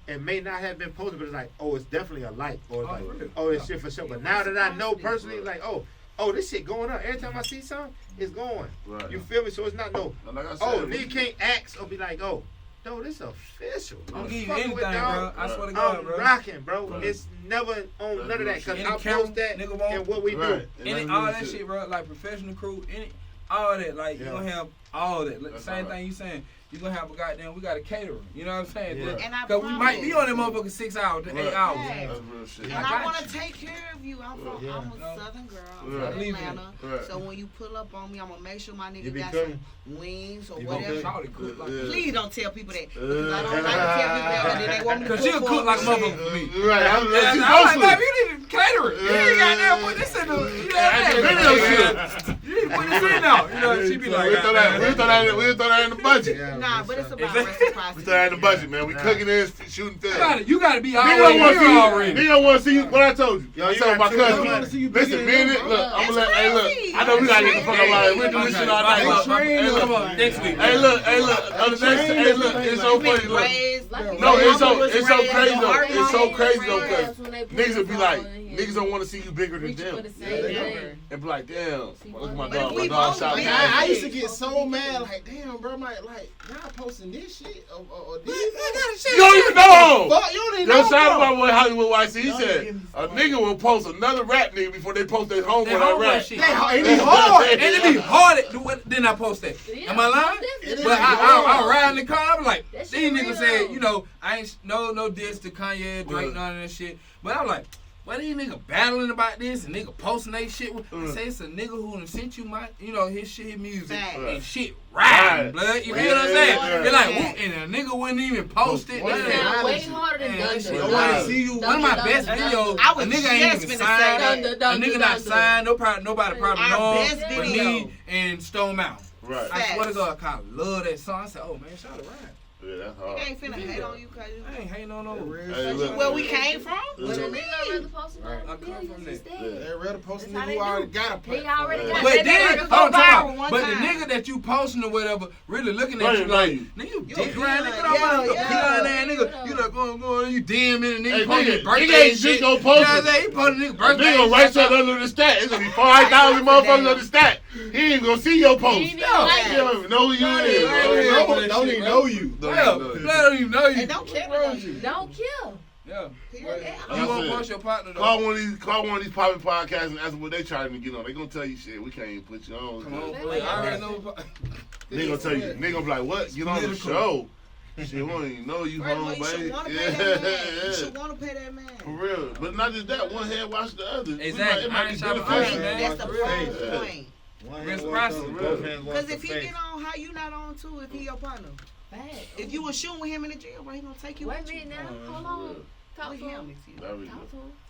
G: and may not have been posted, but it's like, oh, it's definitely a like. Or it's like, oh, this shit for sure. But now that I know personally, it's like, oh, this shit going up. Every time I see something, it's going. Right. You feel me? So it's not nigga can't ask or be like, oh, no, this official.
E: I'm giving you anything, bro. I swear to God, bro.
G: I'm rocking, bro. Right. It's never on none of that, because I post that and what we do.
E: And all that shit, bro, like professional crew, all that, like, you gonna have all that. Like, the same thing you saying. You gonna have we got a caterer. You know what I'm saying?
C: Yeah.
E: Because we might be on that motherfucker 6 hours to 8 hours.
C: Hey. That's real shit. And I want to take care of you. I'm a Southern girl. I'm from Atlanta. So when you pull up on me, I'm gonna make sure my nigga got some wings or whatever. Please don't tell people that. Because I don't like to tell people that, but then they want me to cook.
E: Because she'll cook like a motherfucker for me.
A: Right.
E: I'm like, baby, you need to cater it. You ain't got to put this in the video shit. You need to put this in now. You know, she be like,
A: we'll throw that in the budget.
C: Nah, but it's about reciprocity.
A: We start in the budget, man. We cooking this, shooting film.
E: You gotta be already.
A: Nigga don't want to see you. What I told you. I told my cousin. Listen, man. Look, I'm gonna let. Hey, look. I know we gotta get the fuck out of here. We're doing this shit all night.
E: Come on, next week.
A: Hey, look. Hey, look. It's so funny. Look. No, it's so crazy though. It's so crazy though, cause niggas will be like, niggas don't want to see you bigger than them. And be like, damn, look at my dog. My dog shot me.
F: I used to get so mad, like, damn, bro, like, y'all posting this shit or this.
A: You don't even know.
F: Fuck, you don't even know.
A: Yo, shout out my boy Hollywood YC. He said a nigga will post another rap nigga before they post their homeboy that rap.
E: Shit. It be hard. And it be hard. Then I post that. Am I lying? But I ride in the car. I'm like, these niggas said, you know, I ain't no diss to Kanye, Drake, none of that shit. But I'm like, why these niggas battling about this and nigga posting they shit? I say it's a nigga who done sent you my, you know, his shit, his music and shit riding, blood. You feel what I'm saying? They're like, whoop, and a nigga wouldn't even post it.
D: It's way harder than
E: I want to see you. One of my best videos, a nigga ain't even signed. A nigga not signed. Nobody probably know him but me and Stone Mountain.
A: Right.
E: I swear to God, I kind of love that song. I said, oh man, shout it right.
A: Yeah, that's hard.
C: I ain't finna hate on you, cause
E: I ain't hating on no real.
C: Where we came from?
D: But a nigga rather post
E: I come from that.
F: They rather post a nigga who already got a platform.
D: They already got
E: But then,
C: hold on,
E: but the nigga that you posting or whatever, really looking at you like, nigga, you dick riding, nigga, you like going, you DMing and nigga posting his birthday.
A: Nigga ain't just gonna post it.
E: He posting nigga birthday.
A: Nigga gonna write something under the stat. It's gonna be 5,000 motherfuckers under the stat. He ain't gonna see your post. He don't even know who you is.
F: Don't even know you.
E: Don't even know you.
C: And don't kill you.
D: Don't kill.
E: Yeah.
C: You
E: won't post your partner though.
A: Call one of these popping podcasts and ask them what they trying to get on. They gonna tell you shit. We can't even put you on.
E: Come on, boy. I already know.
A: They gonna tell you. They gonna be like, what? Get on the show. Shit, we don't even know you, home, baby.
C: You should want to pay that man.
A: For real. But not just that. One hand wash the other.
E: Exactly.
A: It might be beneficial.
C: That's the first point. Because if he get on, how you not on too if he your partner? If you was shooting with him in the jail, bro, he gonna take you.
D: Wait a minute now. Hold on. Talk to him.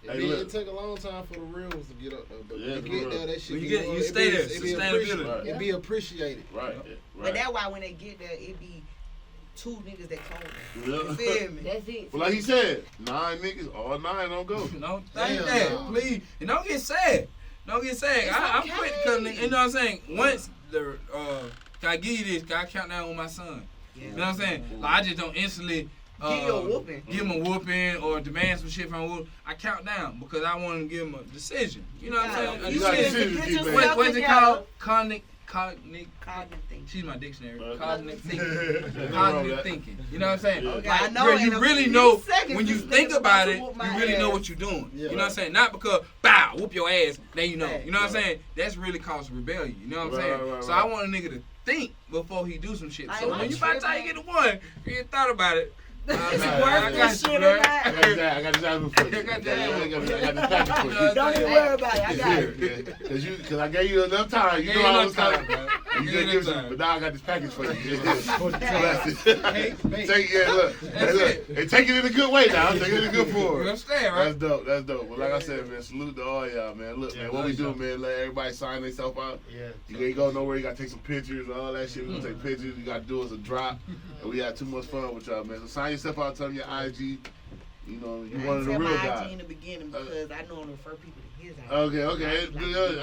F: It take a long time for the real ones to get up though. But when you get there, that shit.
E: You stay there. Sustainability.
F: It be appreciated.
A: Right.
C: But that's why when they get there, it be 2 niggas that call them. You feel me?
D: That's it.
A: Well, like he said, 9 niggas, all 9 don't go.
E: No, thank that. Please. And don't get sad. I'm quit cutting it. You know what I'm saying? Once can I give you this? Can I count down with my son? You know what I'm saying? Like, I just don't instantly give him a whooping or demand some shit from him. I count down because I want to give him a decision. You know what I'm saying?
A: You got a decision.
E: What's it called? Cognitive. She's my dictionary. Cognitive thinking. Cognitive thinking. You know what I'm saying?
C: Okay,
E: like,
C: I know.
E: You really know when you think about it. You really know what you're doing. You know what I'm saying? Not because bow, whoop your ass. Now you know. You know what I'm saying? That's really causing rebellion. You know what I'm saying? So I want a nigga to think before he do some shit. So when you by the time you get to 1, you ain't thought about it. I
A: got this album for you. I got this package for you.
C: Don't even worry about it. I got it.
A: Because I gave you enough time. You know I was time. You didn't give some, but now I got this package for you. Take it in a good way now. Take it in a good form.
E: You understand, right?
A: That's dope. Well, like I said, man, salute to all y'all, man. Look, man, what we do, man, let everybody sign themselves out. You ain't go nowhere. You got to take some pictures and all that shit. We going to take pictures. You got to do us a drop. And we had too much fun with y'all, man. So sign yourself out, tell them your IG. You know, you one of the real guys.
C: I in the beginning because I know I'm refer people to his IG.
A: Okay.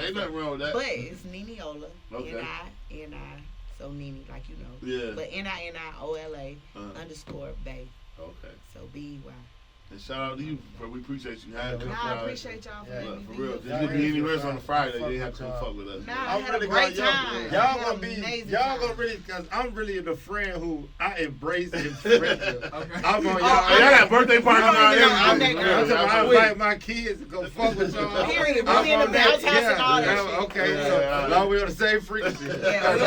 A: Ain't nothing wrong with that.
C: But it's Niniola.
A: Okay.
C: N-I. So Nini, like you know.
A: Yeah.
C: But NINIOLA _ Bay.
A: Okay.
C: So BEY.
A: And shout out to you, bro. We appreciate you. I
C: appreciate y'all for letting me
A: for
C: be
A: real.
C: here.
A: This could be anywhere on a Friday. They have to come fuck with us.
C: Nah, I had a great time.
G: Y'all gonna really, because I'm really the friend who I embrace and friendship. I'm on y'all.
A: Y'all got birthday parties
G: I invite my kids to go fuck with y'all.
C: Period. We in the bounce house and all that shit.
G: Okay, so now we on the same frequency. This ain't
C: Yeah.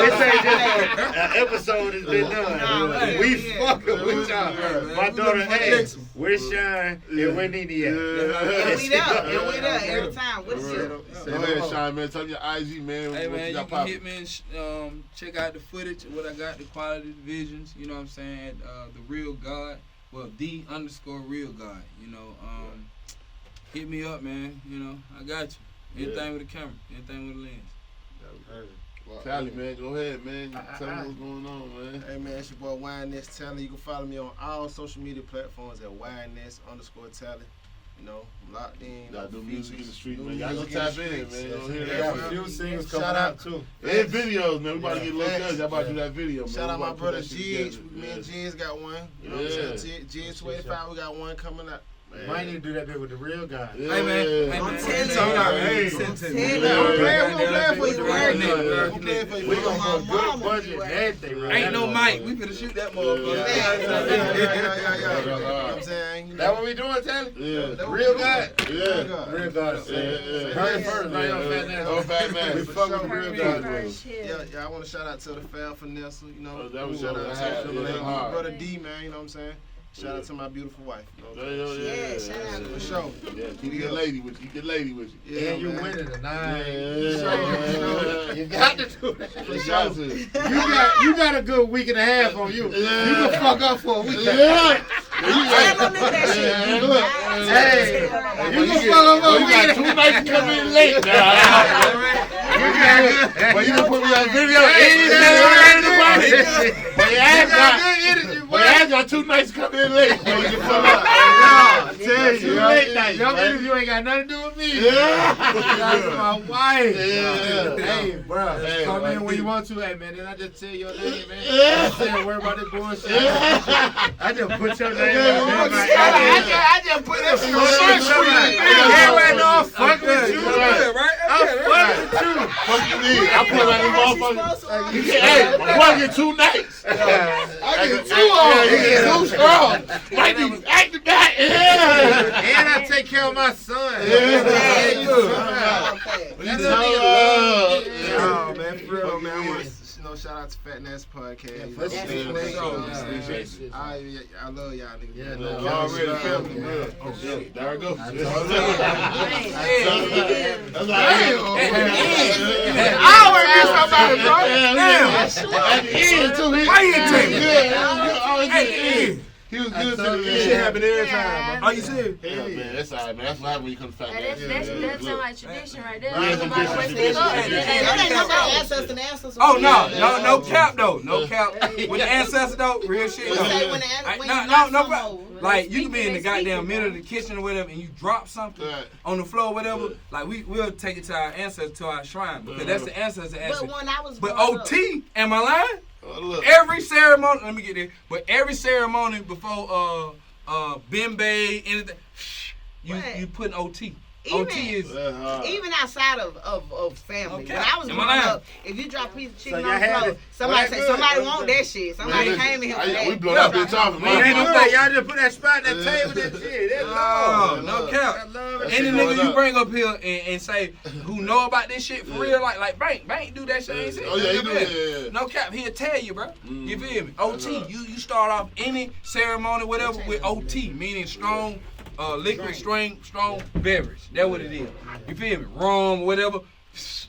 G: just an episode has been done. We fucking with y'all. My daughter, hey, we're Shine and we're Nene at.
C: And we there every time. What's your?
A: Go ahead, Shine, man. Tell me your IG, man.
E: Hey,
A: what
E: man,
A: you
E: you
A: got
E: can hit me and check out the footage of what I got, the quality divisions, you know what I'm saying, the Reel God, well, _Reel God, you know, hit me up, man, you know, I got you. Anything with a camera, anything with a lens.
A: Talley, man, go ahead, man. Tell me what's going on, man.
F: Hey man, it's your boy YNS Talley. You can follow me on all social media platforms at YNS _Talley. You know, I'm locked in.
A: Y'all do music in the street, man. Y'all gonna tap in, man. Don't hear
G: We got a
A: that.
G: few singles coming out too.
A: And videos, man. We about to get little guns. Y'all about to do that video, man.
F: Shout out
A: We
F: my
A: about to put
F: brother
A: that shit
F: Jigs.
A: together.
F: Me and Jigs got one. You know what I'm saying? Jigs 25, we got one coming up.
G: Might need to do that bit with the Real Guy.
A: Yeah.
E: Hey, man.
C: I'm telling you.
G: We gonna put good budget and everything, right?
E: Ain't no mic, we finna shoot that motherfucker.
F: Yeah. You know what I'm saying? You
G: That
F: know,
G: what we doing, Talley?
A: Yeah.
G: Real Guy?
A: Yeah.
G: Real Guy. Heard first, right on Fat Nasty.
A: Oh, Fat Nasty.
G: We fuck with Real Guy.
F: yeah, I want to shout out to the fam Vanessa, you know.
A: That was
F: shout
A: your
F: out
A: hat.
F: to
A: Yeah,
F: my
A: hard.
F: brother D, man, you know what I'm saying? Shout out to my beautiful wife. You know?
C: Yeah, shout out.
F: For sure.
A: Yeah, keep your lady with you. Keep your lady with you.
F: Yeah,
G: And you
F: man.
G: winning tonight.
A: Yeah.
G: You got to do that.
A: For sure.
G: You got a good week and a half on you.
A: Yeah.
G: You can fuck up for a week.
A: Yeah.
C: Tell them nigga that shit.
A: Look.
G: Hey, you can fuck up for a
A: You
G: week.
A: got 2 nights coming in late. But you done put me on video. But I got 2 nights coming in late. So you can pull up.
G: I tell you, late night. Y'all you ain't got nothing to do with me.
A: Yeah.
G: That's my wife.
A: Yeah.
G: Hey, bro,
A: Hey,
G: come
A: man.
G: in when you want to. Hey, man, then I just tell your name, man.
A: Yeah.
G: I said, worry about this bullshit.
A: Yeah.
G: I just put your name
A: Yeah,
G: in there.
A: I
G: just put that shit on
A: Everybody
G: know I'm fucking with you.
A: Right.
G: I'm fucking with you.
A: Fuck you need. I put on the motherfucker. You get, hey, my boy get 2 nights. I get 2 on. He get 2 strong. Might be acting back. Yeah.
G: And I take care of my son.
A: Yeah.
F: Oh, man, for real, man. I want to shout out to Fat Nasty Podcast.
G: for sure.
F: I love y'all niggas.
G: Yeah,
F: man.
G: no,
A: Y'all already family, bro. Oh, shit. There it goes. That's
G: I always get somebody, bro.
A: At the end, too.
E: Why you take it?
A: He was good to the
G: This shit
A: end.
G: happen every time, bro.
E: Are you serious?
A: Yeah, man, that's all right, man. That's why when you come to Fat
D: That's
A: Nasty.
D: sound like tradition right there.
A: Yeah,
D: Nobody
A: tradition,
D: wasting
A: tradition,
D: up.
A: tradition.
C: That ain't nobody ancestor and ancestors.
E: Oh no cap though, no cap. With the ancestor though, real shit
C: You
E: though.
C: say when
E: No problem. Like you can be in the goddamn middle of the kitchen or whatever, and you drop something
A: Right.
E: on the floor or whatever. Like we'll take it to our ancestors, to our shrine, because that's the ancestor
C: But
E: answer.
C: when I was
E: But
C: growing up,
E: OT, am I lying?
A: Oh, look.
E: Every ceremony, let me get there. But every ceremony before Bimbe, anything, you put an OT. OT is
C: even outside of family.
E: Okay.
C: When I was
E: Am I
C: growing
E: lying?
C: up, if you drop a piece of chicken
G: So
C: on the
G: y'all had
C: floor,
G: it.
C: somebody
G: Well,
C: say
G: that's
C: somebody
G: good.
C: want that shit. Somebody
A: Man,
C: came in here for that.
A: we blow that bitch off.
G: Man, ain't no thing. Y'all just put that spot in that table, that shit. That's love.
E: no cap.
G: Love.
A: That
E: Any
A: shit
E: nigga
A: going
E: you
A: up.
E: bring up here and say who know about this shit for real, like Bank do that shit. Ain't
A: Oh, yeah, he do that, yeah.
E: No cap, he'll tell you, bro. You feel me? OT, you start off any ceremony, whatever, with OT, meaning strong, liquid, strong beverage. That's what it is. You feel me? Rum, whatever.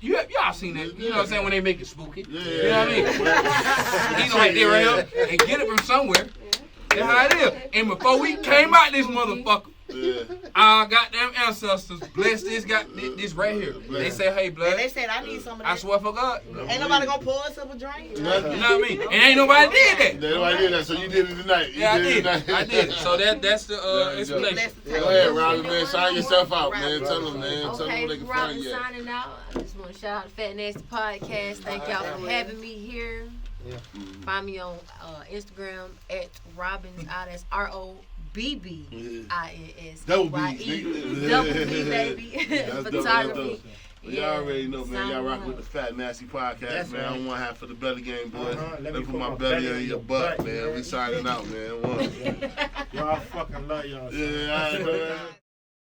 E: Y'all seen that? You know what I'm saying? When they make it spooky.
A: Yeah.
E: You know what I mean? He like that right here and get it from somewhere. That's how it is. And before we came out this motherfucker, Our goddamn ancestors bless this this right here. They say, hey, blood.
C: And they said, I need some of that.
E: I swear for God.
C: Ain't nobody gonna pour us up a drink.
E: You know what I mean? And ain't nobody did that.
A: Nobody did that, so you did it tonight.
E: Yeah, I did. I did. So that's the explanation.
A: Go ahead, Robin, man. Sign yourself out, man. Tell them, man. Tell them
D: Okay,
A: where they can
D: Robin
A: find you.
D: signing out. I just want to shout out the Fat Nasty Podcast. Thank y'all for having me here.
G: Yeah.
D: Find me on Instagram at Robins. That's ROBBINS.
A: Double B, nigga.
D: Double B, baby. Photography.
A: Y'all already know, man. Y'all rock with the Fat Nasty Podcast,
G: That's
A: man.
G: right.
A: I don't want to have for the belly game, boys.
G: Let
A: Let
G: me
A: put my belly in your butt, man.
G: man.
A: We signing out, man. One.
G: Y'all fucking love y'all.
A: Yeah, all right, man.